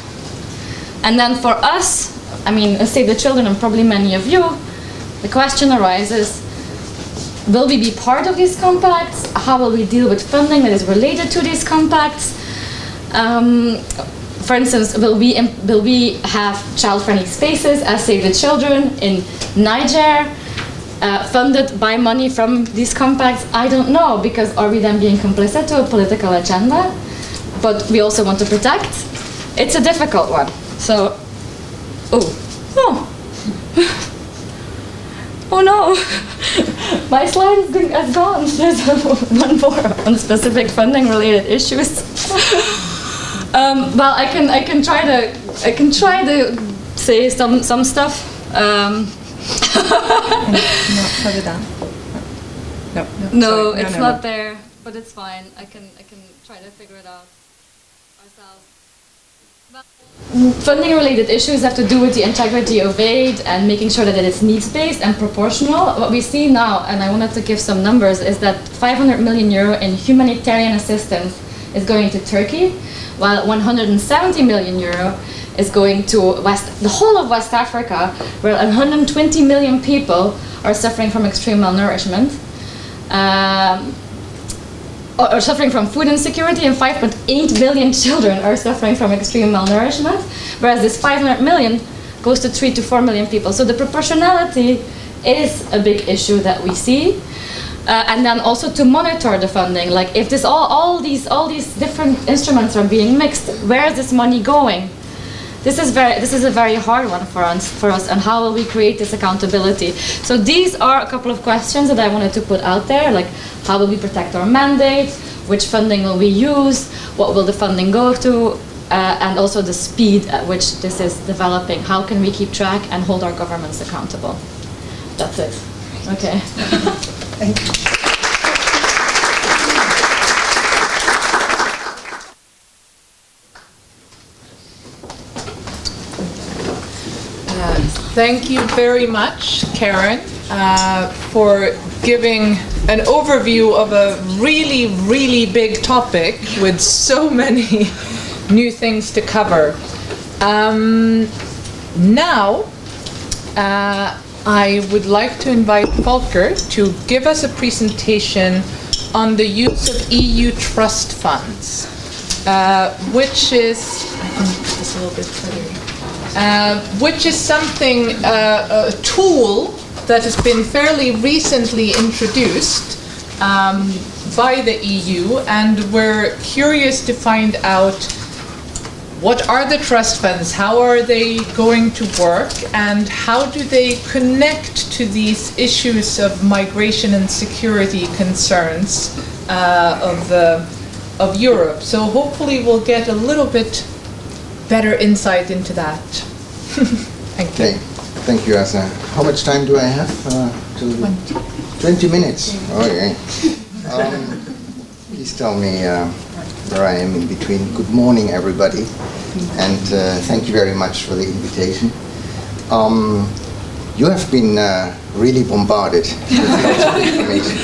And then for us, I mean, Save the Children and probably many of you, the question arises, will we be part of these compacts? How will we deal with funding that is related to these compacts? For instance, will we have child-friendly spaces as Save the Children in Niger, funded by money from these compacts? I don't know, because are we then being complicit to a political agenda? But we also want to protect. It's a difficult one. So, oh no, my slide has gone. There's one more on specific funding-related issues. Well, I can try to say some stuff. No, further down. No, it's not there, but it's fine. I can try to figure it out ourselves. Funding-related issues have to do with the integrity of aid and making sure that it is needs-based and proportional. What we see now, and I wanted to give some numbers, is that 500 million euro in humanitarian assistance is going to Turkey, while 170 million euro is going to the whole of West Africa, where 120 million people are suffering from extreme malnourishment, or suffering from food insecurity, and 5.8 billion children are suffering from extreme malnourishment, whereas this 500 million goes to 3 to 4 million people. So the proportionality is a big issue that we see. And then also to monitor the funding, like if this all these different instruments are being mixed, where is this money going? This is a very hard one for us, and how will we create this accountability? So these are a couple of questions that I wanted to put out there, like how will we protect our mandate, which funding will we use, what will the funding go to, and also the speed at which this is developing. How can we keep track and hold our governments accountable? That's it. Okay. Thank you. Thank you very much, Karen, for giving an overview of a really, really big topic with so many new things to cover. Now, I would like to invite Volker to give us a presentation on the use of EU trust funds, which is, which is something, a tool that has been fairly recently introduced by the EU, and we're curious to find out what are the trust funds, how are they going to work, and how do they connect to these issues of migration and security concerns of Europe. So hopefully we'll get a little bit better insight into that. Thank you. Okay. Thank you, Asa. How much time do I have? 20 minutes. Okay. Please tell me where I am in between. Good morning, everybody, and thank you very much for the invitation. You have been really bombarded with lots of information.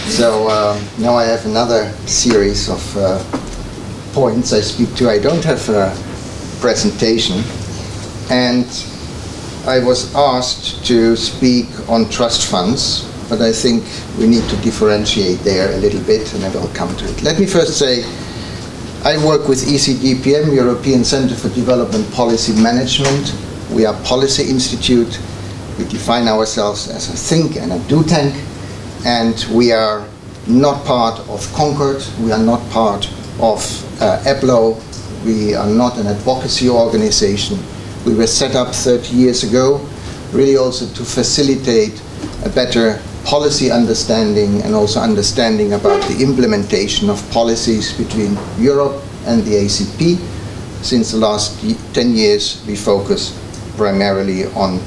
So now I have another series of points I speak to. I don't have a presentation, and I was asked to speak on trust funds, but I think we need to differentiate there a little bit, and I will come to it. Let me first say, I work with ECDPM, European Center for Development Policy Management. We are a policy institute. We define ourselves as a think and a do tank, and we are not part of Concord. We are not part of EPLO. We are not an advocacy organization. We were set up 30 years ago, really also to facilitate a better policy understanding and also understanding about the implementation of policies between Europe and the ACP. Since the last 10 years, we focus primarily on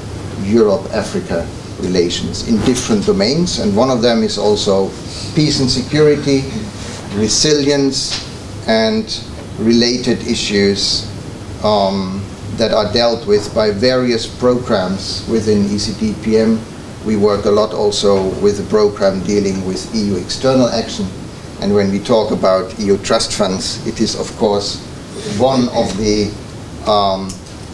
Europe-Africa relations in different domains, and one of them is also peace and security, resilience, and related issues that are dealt with by various programs within ECDPM. We work a lot also with the program dealing with EU external action, and when we talk about EU trust funds, it is of course one of the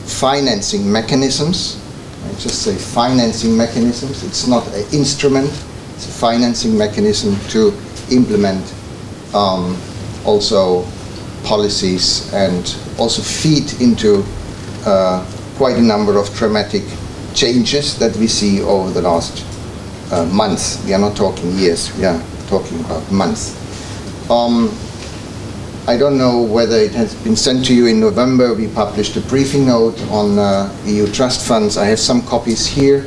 financing mechanisms. I just say financing mechanisms. It's not an instrument, it's a financing mechanism to implement also policies and also feed into quite a number of dramatic changes that we see over the last months. We are not talking years, we are talking about months. I don't know whether it has been sent to you in November. We published a briefing note on EU trust funds. I have some copies here,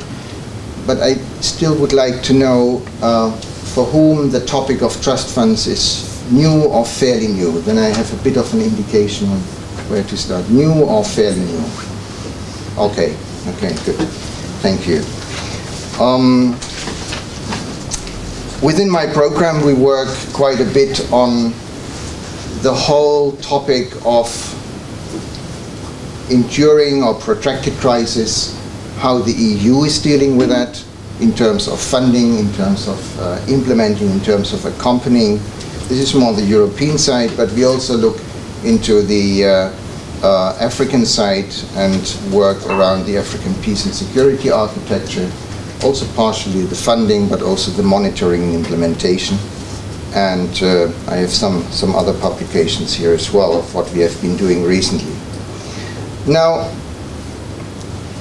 but I still would like to know for whom the topic of trust funds is new or fairly new. Then I have a bit of an indication on where to start. New or fairly new? Okay, okay, good. Thank you. Within my program, we work quite a bit on the whole topic of enduring or protracted crisis, how the EU is dealing with that in terms of funding, in terms of implementing, in terms of accompanying. This is more the European side, but we also look into the African side and work around the African peace and security architecture, also partially the funding, but also the monitoring and implementation. And I have some other publications here as well of what we have been doing recently. Now,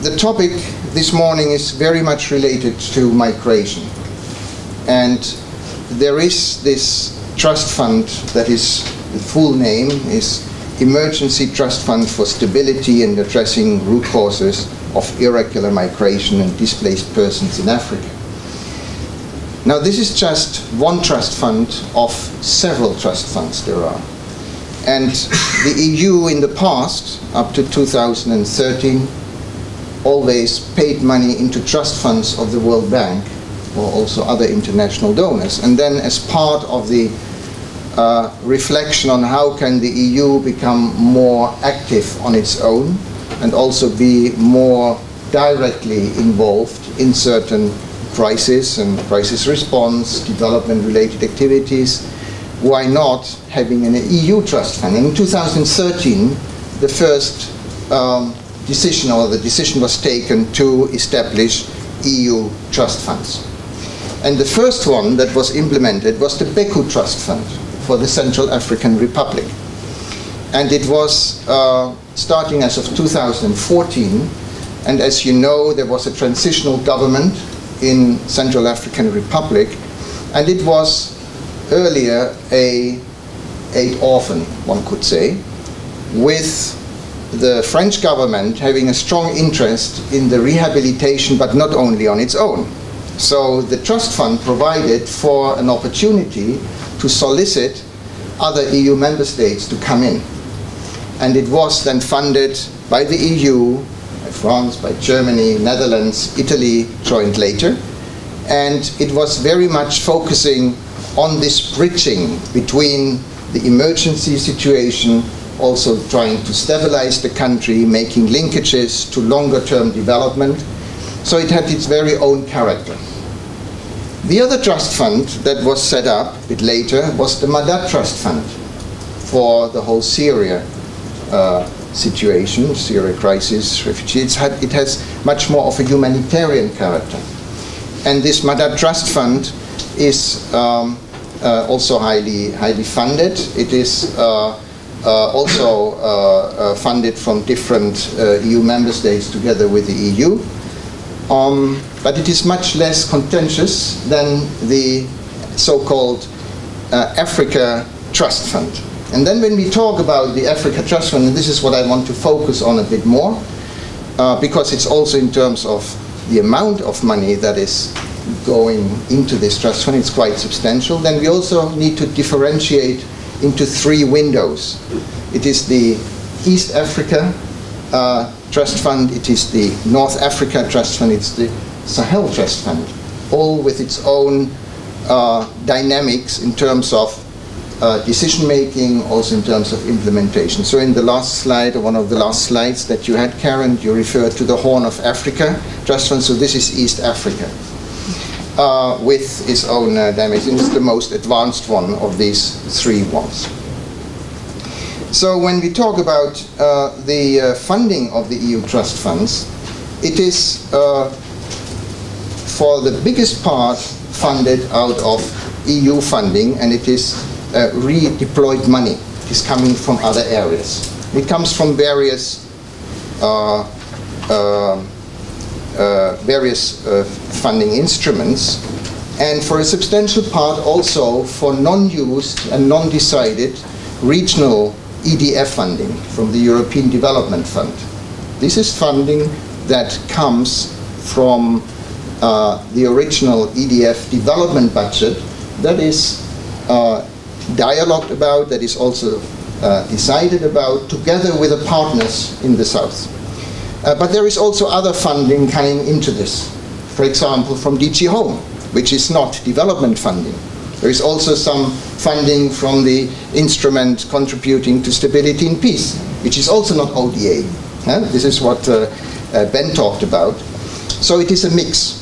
the topic this morning is very much related to migration. And there is this trust fund that is, the full name is Emergency Trust Fund for Stability and Addressing Root Causes of Irregular Migration and Displaced Persons in Africa. Now, this is just one trust fund of several trust funds there are. And the EU in the past, up to 2013, always paid money into trust funds of the World Bank or also other international donors. And then as part of the reflection on how can the EU become more active on its own and also be more directly involved in certain crisis and crisis response, development-related activities, why not having an EU trust fund? In 2013, the first decision was taken to establish EU trust funds. And the first one that was implemented was the Beku Trust Fund for the Central African Republic. And it was starting as of 2014. And as you know, there was a transitional government in Central African Republic. And it was earlier an orphan, one could say, with the French government having a strong interest in the rehabilitation, but not only on its own. So the trust fund provided for an opportunity to solicit other EU member states to come in. And it was then funded by the EU, by France, by Germany, Netherlands, Italy joined later. And it was very much focusing on this bridging between the emergency situation, also trying to stabilize the country, making linkages to longer-term development. So it had its very own character. The other trust fund that was set up a bit later was the Madad Trust Fund for the whole Syria situation, Syria crisis, refugees. It has much more of a humanitarian character. And this Madad Trust Fund is also highly funded. It is also funded from different EU member states together with the EU. But it is much less contentious than the so-called Africa Trust Fund. And then when we talk about the Africa Trust Fund, and this is what I want to focus on a bit more, because it's also in terms of the amount of money that is going into this trust fund, it's quite substantial. Then we also need to differentiate into three windows. It is the East Africa Trust Fund, it is the North Africa Trust Fund, it's the Sahel Trust Fund, all with its own dynamics in terms of decision-making, also in terms of implementation. So in the last slide, or one of the last slides that you had, Karen, you referred to the Horn of Africa Trust Fund, so this is East Africa, with its own dynamics, and it's the most advanced one of these three ones. So when we talk about the funding of the EU trust funds, it is for the biggest part funded out of EU funding, and it is redeployed money. It is coming from other areas. It comes from various funding instruments, and for a substantial part also for non-used and non-decided regional EDF funding from the European Development Fund. This is funding that comes from the original EDF development budget that is dialogued about, that is also decided about together with the partners in the South. But there is also other funding coming into this. For example, from DG Home, which is not development funding. There is also some funding from the instrument contributing to stability and peace, which is also not ODA. This is what Ben talked about. So it is a mix.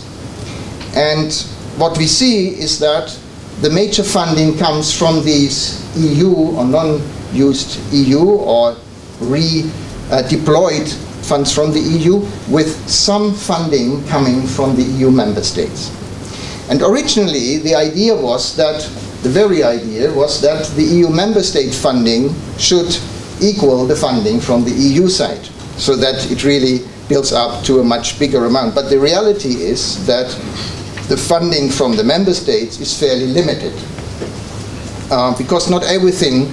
And what we see is that the major funding comes from these EU or non-used EU or redeployed funds from the EU, with some funding coming from the EU member states. And originally the idea was that, the very idea was that the EU member state funding should equal the funding from the EU side, so that it really builds up to a much bigger amount. But the reality is that the funding from the member states is fairly limited, because not everything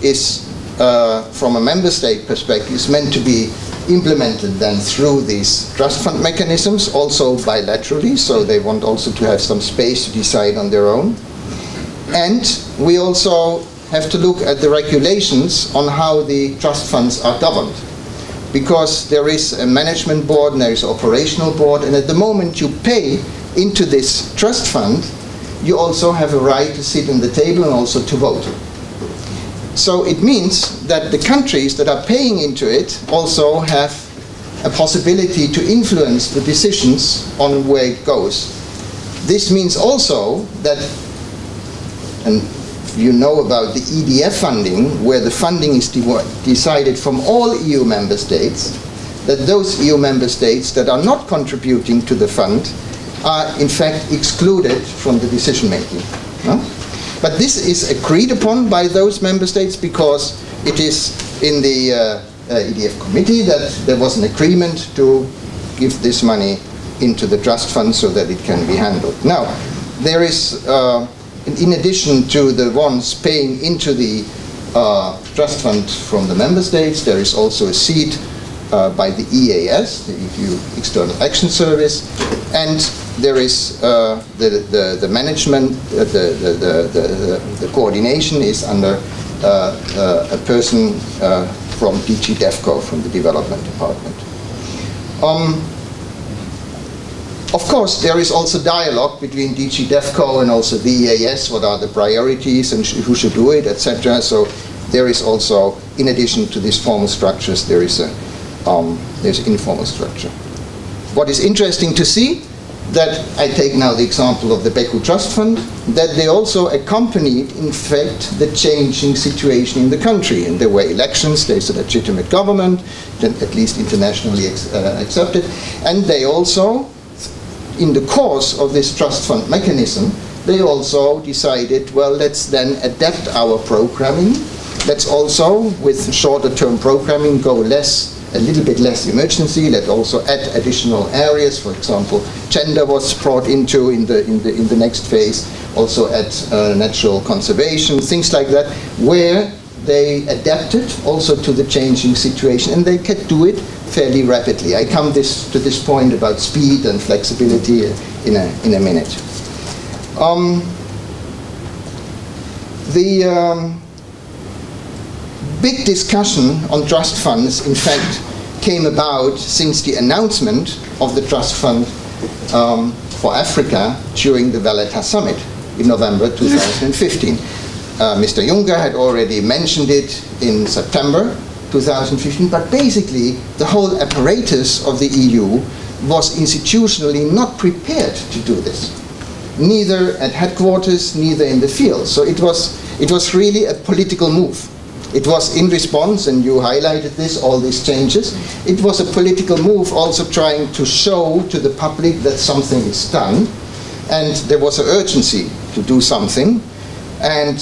is, from a member state perspective, is meant to be implemented then through these trust fund mechanisms, also bilaterally, so they want also to have some space to decide on their own. And we also have to look at the regulations on how the trust funds are governed, because there is a management board and there is an operational board, and at the moment you pay into this trust fund, you also have a right to sit on the table and also to vote. So it means that the countries that are paying into it also have a possibility to influence the decisions on where it goes. This means also that, and you know about the EDF funding, where the funding is decided from all EU member states, that those EU member states that are not contributing to the fund are in fact excluded from the decision making. No? But this is agreed upon by those member states because it is in the EDF committee that there was an agreement to give this money into the trust fund so that it can be handled. Now, there is, in addition to the ones paying into the trust fund from the member states, there is also a seat by the EAS, the EU External Action Service, and there is the management, the coordination is under a person from DG DEFCO, from the Development Department. Of course, there is also dialogue between DG DEFCO and also the EAS, what are the priorities and who should do it, etc. So there is also, in addition to these formal structures, there is there's informal structure. What is interesting to see, that I take now the example of the Beku Trust Fund, that they also accompanied, in fact, the changing situation in the country. And there were elections, there's a legitimate government, at least internationally accepted, and they also, in the course of this trust fund mechanism, they also decided, well, let's then adapt our programming. Let's also, with shorter term programming, go a little bit less emergency. Let's also add additional areas. For example, gender was brought into in the next phase. Also add natural conservation, things like that, where they adapted also to the changing situation, and they could do it fairly rapidly. I come to this point about speed and flexibility in a minute. The big discussion on trust funds, in fact, came about since the announcement of the trust fund for Africa during the Valletta summit in November 2015. Mr. Juncker had already mentioned it in September 2015, but basically the whole apparatus of the EU was institutionally not prepared to do this, neither at headquarters, neither in the field. So it was really a political move. It was in response, and you highlighted this, all these changes. It was a political move also trying to show to the public that something is done, and there was an urgency to do something. And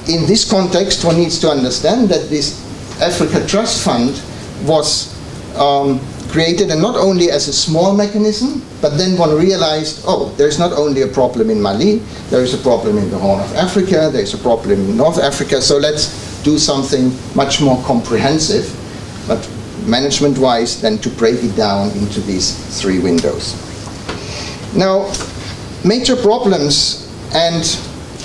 in this context, one needs to understand that this Africa Trust Fund was created, and not only as a small mechanism, but then one realized, oh, there's not only a problem in Mali, there is a problem in the Horn of Africa, there's a problem in North Africa, so let's do something much more comprehensive, but management-wise, than to break it down into these three windows. Now, major problems and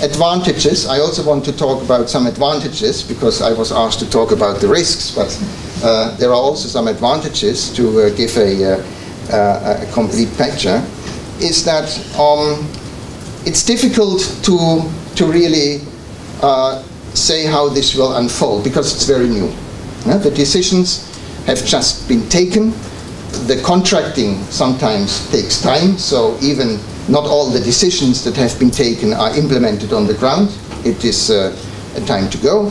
advantages. I also want to talk about some advantages, because I was asked to talk about the risks, but there are also some advantages to give a complete picture, is that it's difficult to really say how this will unfold, because it's very new. The decisions have just been taken. The contracting sometimes takes time, so even not all the decisions that have been taken are implemented on the ground. It is a time to go.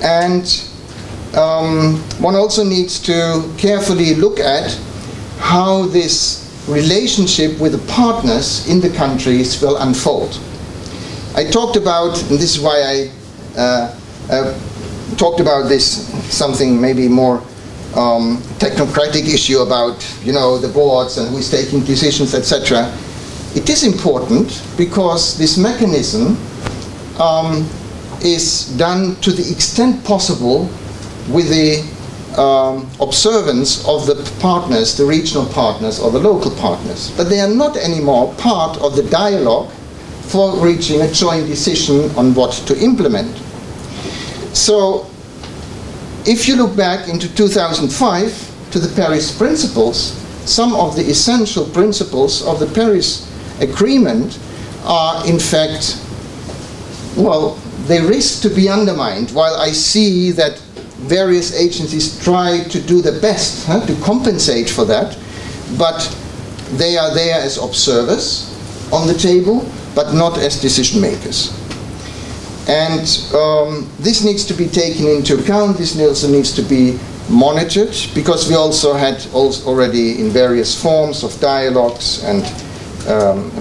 And one also needs to carefully look at how this relationship with the partners in the countries will unfold. I talked about, and this is why I talked about this, something maybe more technocratic issue about, you know, the boards and who is taking decisions, etc. It is important because this mechanism is done to the extent possible with the observance of the partners, the regional partners or the local partners. But they are not anymore part of the dialogue for reaching a joint decision on what to implement. So if you look back into 2005 to the Paris Principles, some of the essential principles of the Paris Agreement are in fact, well, they risk to be undermined, while I see that various agencies try to do the best to compensate for that, but they are there as observers on the table, but not as decision makers. And this needs to be taken into account. This also needs to be monitored, because we also had already in various forms of dialogues and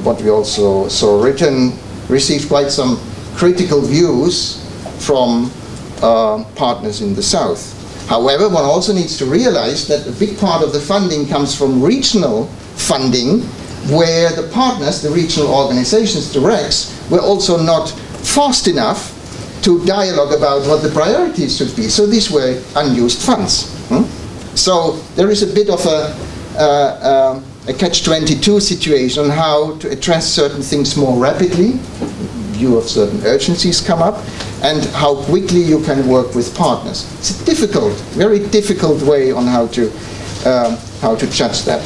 what we also saw written, received quite some critical views from partners in the South. However, one also needs to realize that a big part of the funding comes from regional funding, where the partners, the regional organizations, the RECs, were also not fast enough to dialogue about what the priorities should be. So these were unused funds. So there is a bit of a catch-22 situation on how to address certain things more rapidly, view of certain urgencies come up, and how quickly you can work with partners. It's a difficult, very difficult way on how to judge that.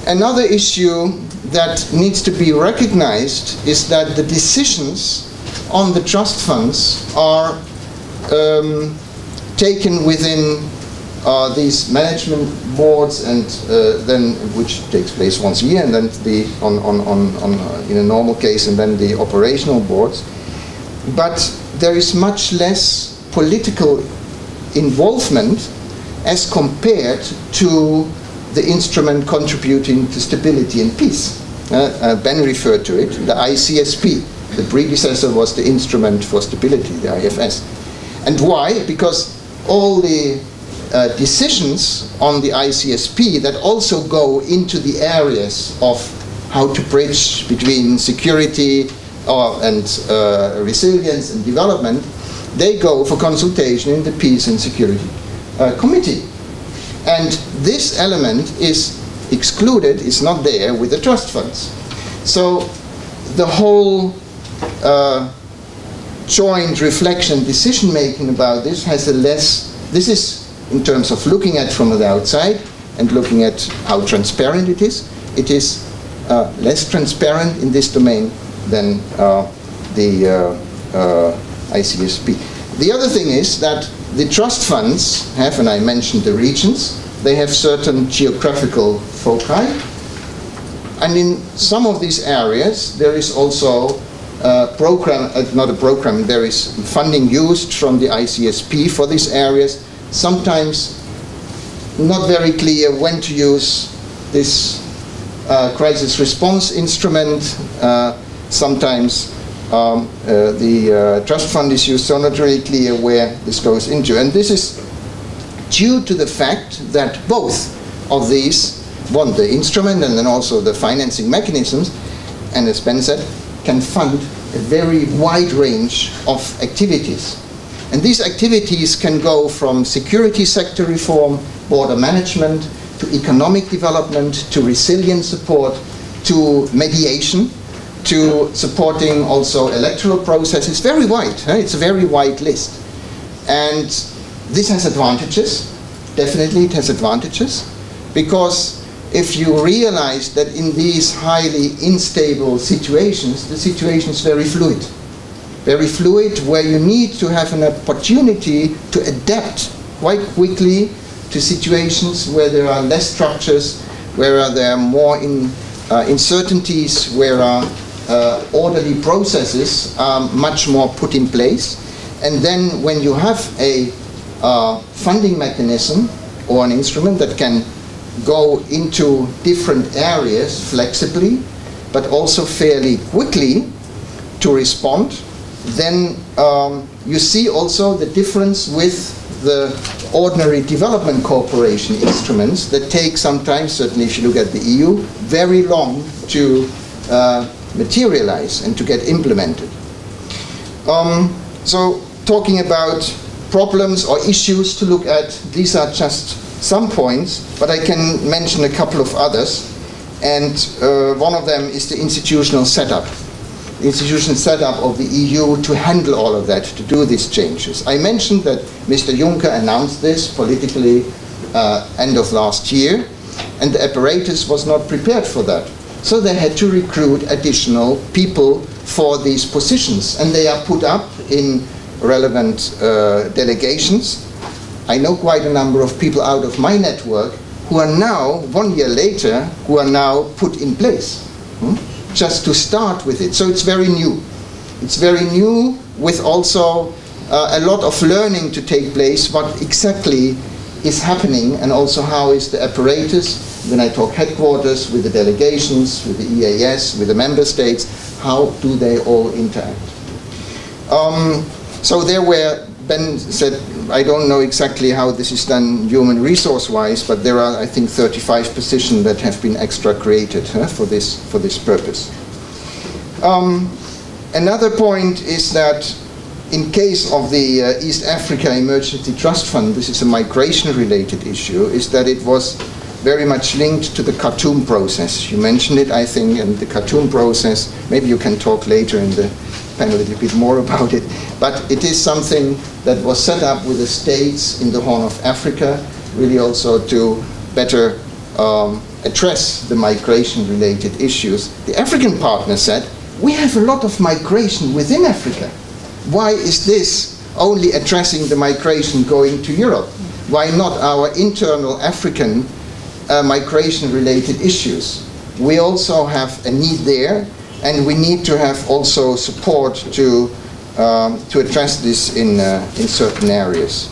Another issue that needs to be recognized is that the decisions on the trust funds are taken within these management boards, and then which takes place once a year, and then in a normal case, and then the operational boards. But there is much less political involvement as compared to the instrument contributing to stability and peace. Ben referred to it, the ICSP. The predecessor was the Instrument for Stability, the IFS. And why? Because all the decisions on the ICSP that also go into the areas of how to bridge between security and resilience and development, they go for consultation in the Peace and Security Committee. And this element is excluded, is not there with the trust funds. So the whole joint reflection, decision making about this has a less, this is in terms of looking at from the outside and looking at how transparent it is less transparent in this domain than the ICSP. The other thing is that the trust funds have, and I mentioned the regions, they have certain geographical foci, and in some of these areas there is also there is funding used from the ICSP for these areas, sometimes not very clear when to use this crisis response instrument, sometimes the trust fund is used, so not really clear where this goes into. And this is due to the fact that both of these, one, the instrument and then also the financing mechanisms, and as Ben said, can fund a very wide range of activities. And these activities can go from security sector reform, border management, to economic development, to resilience support, to mediation, to supporting also electoral processes. Very wide, it's a very wide list. And this has advantages, definitely it has advantages, because if you realize that in these highly unstable situations, the situation is very fluid, where you need to have an opportunity to adapt quite quickly to situations where there are less structures, where there are more uncertainties, where orderly processes are much more put in place. And then when you have a funding mechanism or an instrument that can go into different areas flexibly, but also fairly quickly to respond, then you see also the difference with the ordinary development cooperation instruments that take sometimes, certainly if you look at the EU, very long to materialize and to get implemented. So talking about problems or issues to look at, these are just some points, but I can mention a couple of others. And one of them is the institutional setup. The institutional setup of the EU to handle all of that, to do these changes. I mentioned that Mr. Juncker announced this politically end of last year, and the apparatus was not prepared for that. So they had to recruit additional people for these positions, and they are put up in relevant delegations. I know quite a number of people out of my network who are now, 1 year later, who are now put in place, just to start with it. So it's very new. It's very new with also a lot of learning to take place, what exactly is happening, and also how is the apparatus, when I talk headquarters, with the delegations, with the EAS, with the member states, how do they all interact? So there where Ben said, I don't know exactly how this is done human resource-wise, but there are, I think, 35 positions that have been extra created for this purpose. Another point is that in case of the East Africa Emergency Trust Fund, this is a migration-related issue, is that it was very much linked to the Khartoum process. You mentioned it, I think, and the Khartoum process, maybe you can talk later in the panel a little bit more about it, but it is something that was set up with the states in the Horn of Africa, really also to better address the migration-related issues. The African partner said, we have a lot of migration within Africa. Why is this only addressing the migration going to Europe? Why not our internal African migration-related issues? We also have a need there, and we need to have also support to address this in certain areas.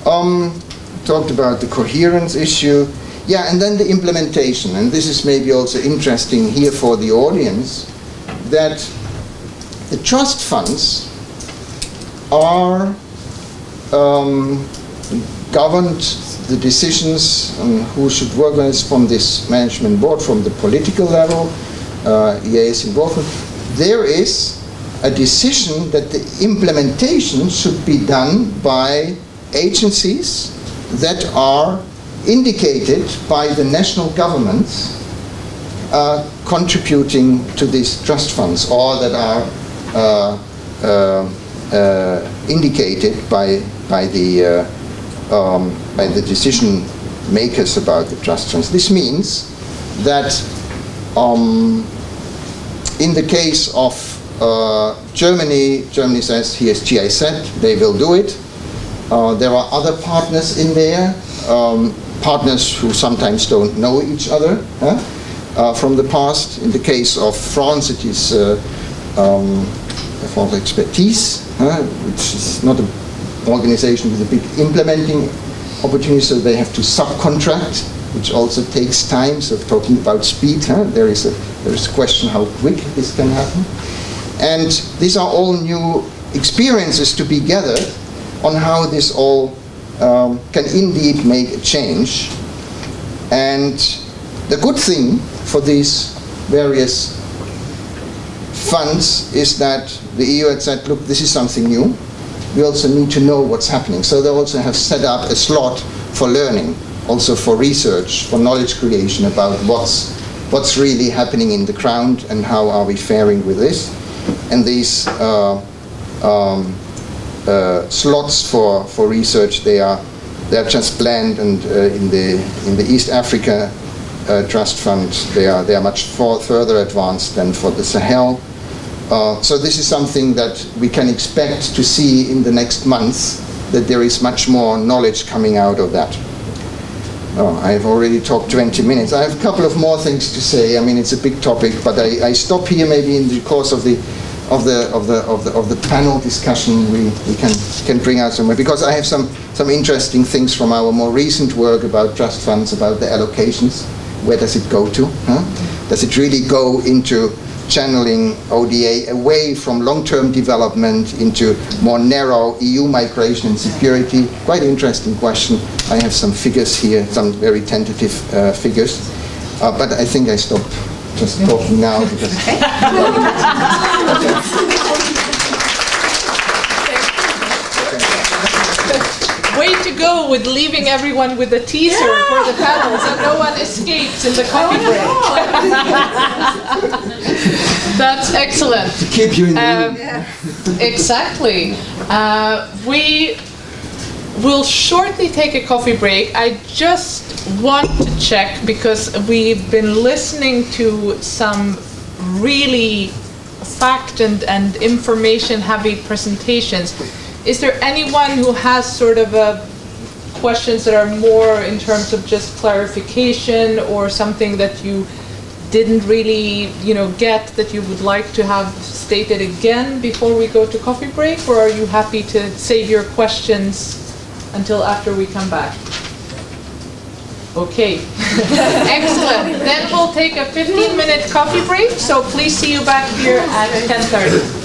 Talked about the coherence issue. Yeah, and then the implementation, and this is maybe also interesting here for the audience, that the trust funds are governed, the decisions on who should work on this from this management board, from the political level, EAS involvement. There is a decision that the implementation should be done by agencies that are indicated by the national governments contributing to these trust funds, or that are indicated by the decision makers about the trust funds. This means that in the case of Germany says, here's GIZ, they will do it. There are other partners in there, partners who sometimes don't know each other from the past. In the case of France, it is France Expertise, which is not an organization with a big implementing opportunity, so they have to subcontract, which also takes time. So talking about speed, there is a question how quick this can happen. And these are all new experiences to be gathered on how this all can indeed make a change. And the good thing for these various funds is that the EU had said, look, this is something new. We also need to know what's happening. So they also have set up a slot for learning, also for research, for knowledge creation about what's really happening in the ground and how are we faring with this. And these slots for research, they're just planned, and in the East Africa Trust Fund, they are much further advanced than for the Sahel. So this is something that we can expect to see in the next months, that there is much more knowledge coming out of that. I've already talked 20 minutes. I have a couple of more things to say. I mean, it's a big topic, but I stop here. Maybe in the course of the panel discussion, we can bring out somewhere, because I have some interesting things from our more recent work about trust funds, about the allocations. Where does it go to? Does it really go into channeling ODA away from long-term development into more narrow EU migration and security? Quite interesting question. I have some figures here, some very tentative figures, but I think I stop just talking now because. Way to go with leaving everyone with a teaser for the panel, so no one escapes in the coffee break. That's excellent. To keep you in the room. Exactly. We will shortly take a coffee break. I just want to check, because we've been listening to some really fact and information-heavy presentations. Is there anyone who has sort of questions that are more in terms of just clarification, or something that you didn't really, get that you would like to have stated again before we go to coffee break, or are you happy to save your questions until after we come back? Okay, excellent. Then we'll take a 15-minute coffee break, so please see you back here at 10:30.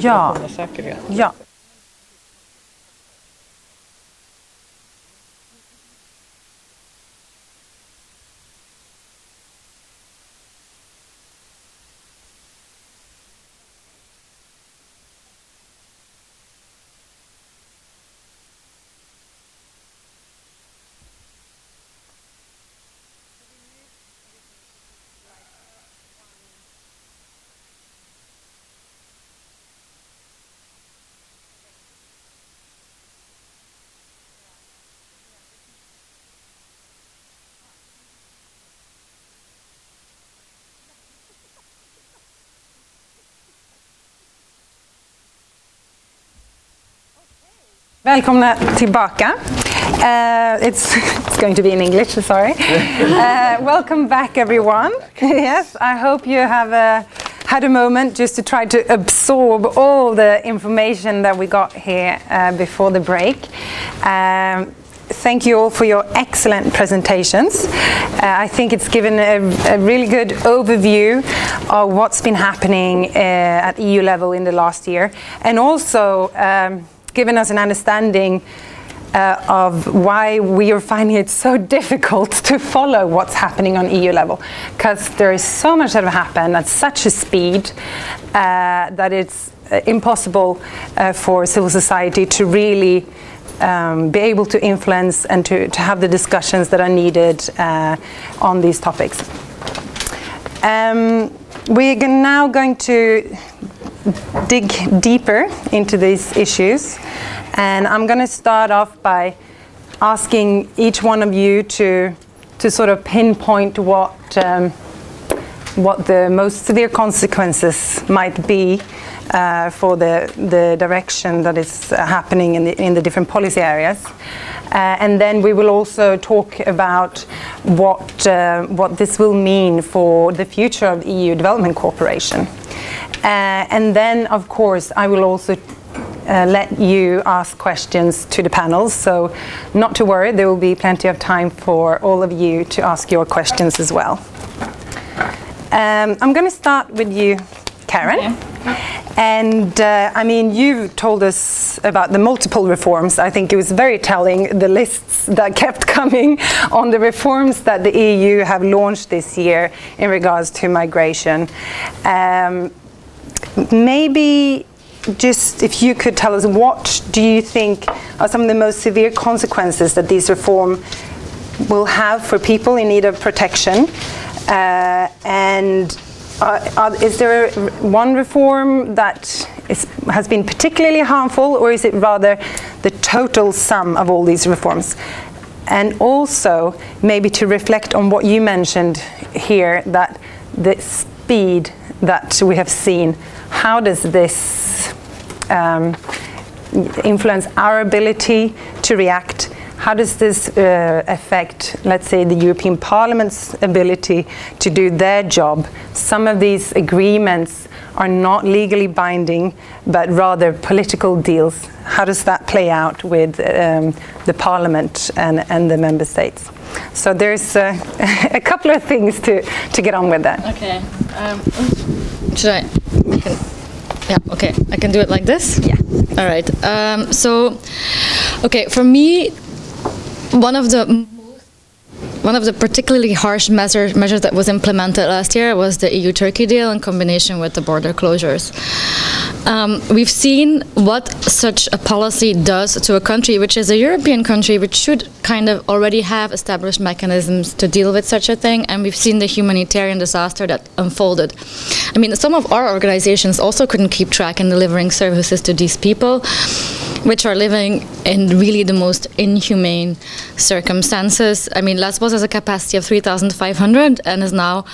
Ja. Säkerhet. Ja. Välkomna tillbaka. It's going to be in English, sorry. Welcome back, everyone. Yes, I hope you have had a moment just to try to absorb all the information that we got here before the break. Thank you all for your excellent presentations. I think it's given a really good overview of what's been happening at EU level in the last year, and also given us an understanding of why we are finding it so difficult to follow what's happening on EU level, because there is so much that have happened at such a speed that it's impossible for civil society to really be able to influence and to have the discussions that are needed on these topics. We're now going to dig deeper into these issues, and I'm going to start off by asking each one of you to sort of pinpoint what the most severe consequences might be for the direction that is happening in the different policy areas. And then we will also talk about what this will mean for the future of EU development cooperation. And then, of course, I will also let you ask questions to the panels, so not to worry, there will be plenty of time for all of you to ask your questions as well. I'm going to start with you, Karen. Okay. And I mean, you told us about the multiple reforms. I think it was very telling, the lists that kept coming on the reforms that the EU have launched this year in regards to migration. Maybe just if you could tell us, what do you think are some of the most severe consequences that these reforms will have for people in need of protection? And is there one reform that has been particularly harmful, or is it rather the total sum of all these reforms? And also, maybe to reflect on what you mentioned here, that the speed that we have seen, how does this influence our ability to react? How does this affect, let's say, the European Parliament's ability to do their job? Some of these agreements are not legally binding, but rather political deals. How does that play out with the Parliament and the Member States? So there's a couple of things to get on with that. Okay. Should I? Yeah, okay. I can do it like this? Yeah. All right. Okay, for me, one of the particularly harsh measures that was implemented last year was the EU-Turkey deal in combination with the border closures. We've seen what such a policy does to a country which is a European country, which should kind of already have established mechanisms to deal with such a thing, and we've seen the humanitarian disaster that unfolded. I mean, some of our organizations also couldn't keep track in delivering services to these people, which are living in really the most inhumane circumstances. I mean, Lesbos has a capacity of 3,500 and is now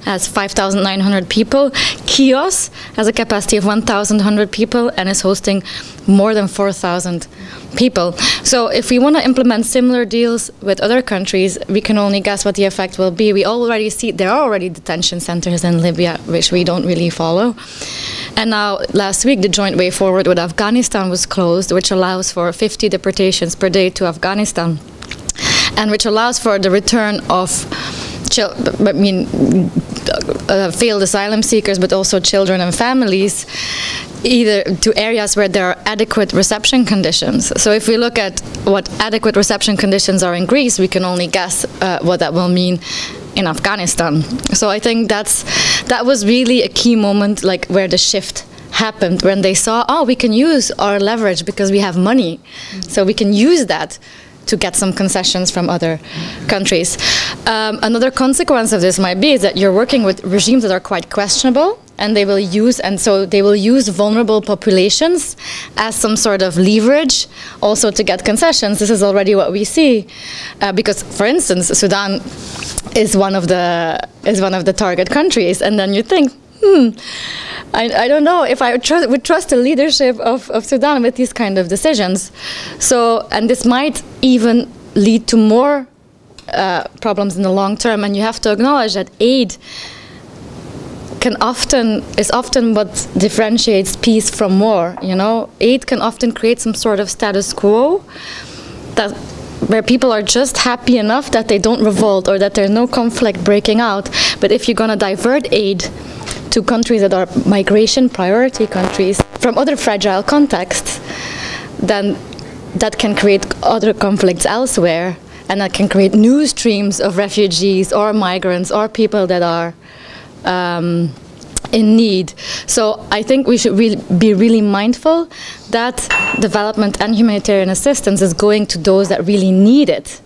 has 5,900 people. Chios has a capacity of 1,100 people and is hosting more than 4,000 people. So if we want to implement similar deals with other countries, we can only guess what the effect will be. We already see there are already detention centers in Libya, which we don't really follow. And now, last week, the joint way forward with Afghanistan was closed, which allows for 50 deportations per day to Afghanistan, and which allows for the return of failed asylum seekers, but also children and families either to areas where there are adequate reception conditions. So if we look at what adequate reception conditions are in Greece, we can only guess what that will mean in Afghanistan. So I think that was really a key moment, like where the shift happened, when they saw, oh, we can use our leverage because we have money, so we can use that to get some concessions from other countries. Another consequence of this might be is that you're working with regimes that are quite questionable, and they will use vulnerable populations as some sort of leverage also to get concessions. This is already what we see, because, for instance, Sudan is one of the target countries, and then you think, I don't know if I would trust the leadership of Sudan with these kind of decisions. So, and this might even lead to more problems in the long term. And you have to acknowledge that aid is often what differentiates peace from war. You know, aid can often create some sort of status quo where people are just happy enough that they don't revolt or that there's no conflict breaking out. But if you're going to divert aid to countries that are migration priority countries from other fragile contexts, then that can create other conflicts elsewhere, and that can create new streams of refugees or migrants or people that are in need. So I think we should be really mindful that development and humanitarian assistance is going to those that really need it,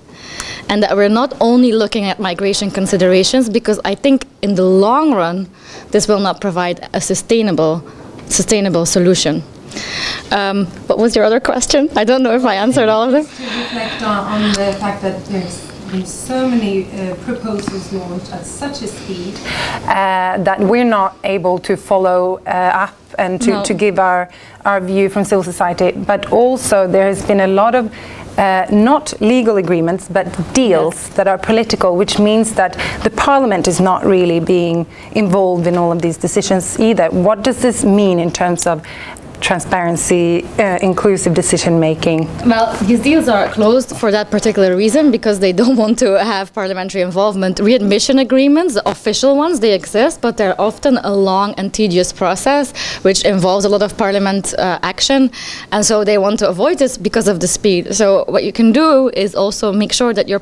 and that we're not only looking at migration considerations, because I think in the long run this will not provide a sustainable solution. What was your other question? I don't know if I answered all of them. To reflect on the fact that there's been so many proposals launched at such a speed that we're not able to follow up and to give our view from civil society, but also there has been a lot of not legal agreements, but deals that are political, which means that the parliament is not really being involved in all of these decisions either. What does this mean in terms of transparency, inclusive decision making? Well, these deals are closed for that particular reason, because they don't want to have parliamentary involvement. Readmission agreements, the official ones, they exist, but they're often a long and tedious process which involves a lot of parliament action, and so they want to avoid this because of the speed. So what you can do is also make sure that your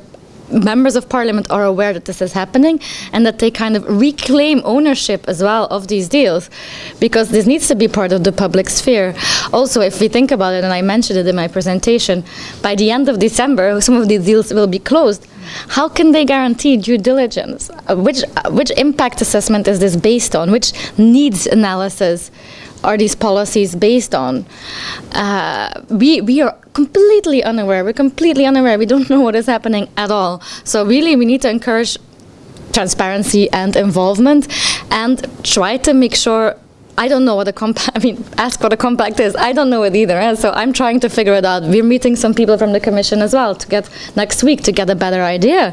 members of parliament are aware that this is happening, and that they kind of reclaim ownership as well of these deals, because this needs to be part of the public sphere. Also, if we think about it, and I mentioned it in my presentation, by the end of December some of these deals will be closed. How can they guarantee due diligence? Which impact assessment is this based on? Which needs analysis are these policies based on? We are completely unaware. We're completely unaware. We don't know what is happening at all. So really, we need to encourage transparency and involvement, and try to make sure. I don't know what a compact. I mean, ask what a compact is. I don't know it either. So I'm trying to figure it out. We're meeting some people from the Commission as well next week to get a better idea.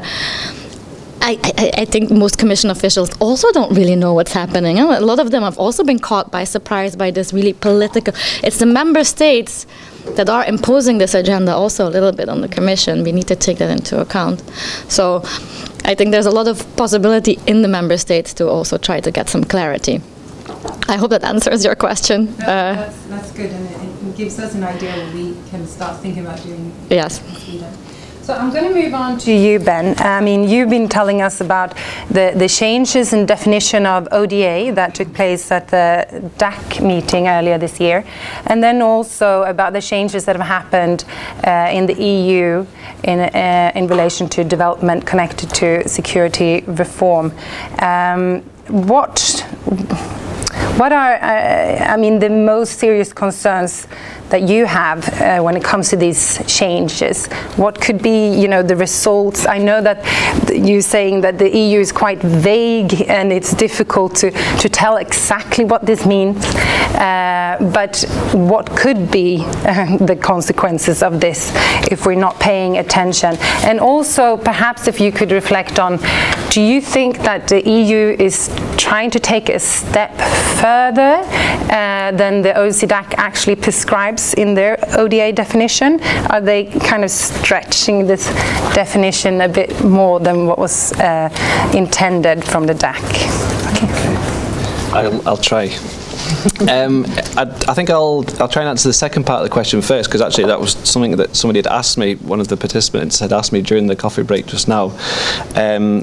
I think most Commission officials also don't really know what's happening. A lot of them have also been caught by surprise by this really political. It's the member states that are imposing this agenda also a little bit on the Commission. We need to take that into account. So I think there's a lot of possibility in the member states to also try to get some clarity. I hope that answers your question. That's good, and it gives us an idea what we can start thinking about doing. Yes. In Sweden. So I'm going to move on to you, Ben. I mean, you've been telling us about the changes in definition of ODA that took place at the DAC meeting earlier this year, and then also about the changes that have happened in the EU in relation to development connected to security reform. What are, I mean, the most serious concerns that you have when it comes to these changes? What could be, you know, the results? I know that you're saying that the EU is quite vague and it's difficult to tell exactly what this means, but what could be the consequences of this if we're not paying attention? And also, perhaps if you could reflect on, do you think that the EU is trying to take a step further than the OCDAC actually prescribes in their ODA definition? Are they kind of stretching this definition a bit more than what was intended from the DAC? Okay. I'll try. I think I'll try and answer the second part of the question first, because actually that was something that somebody had asked me, one of the participants had asked me during the coffee break just now.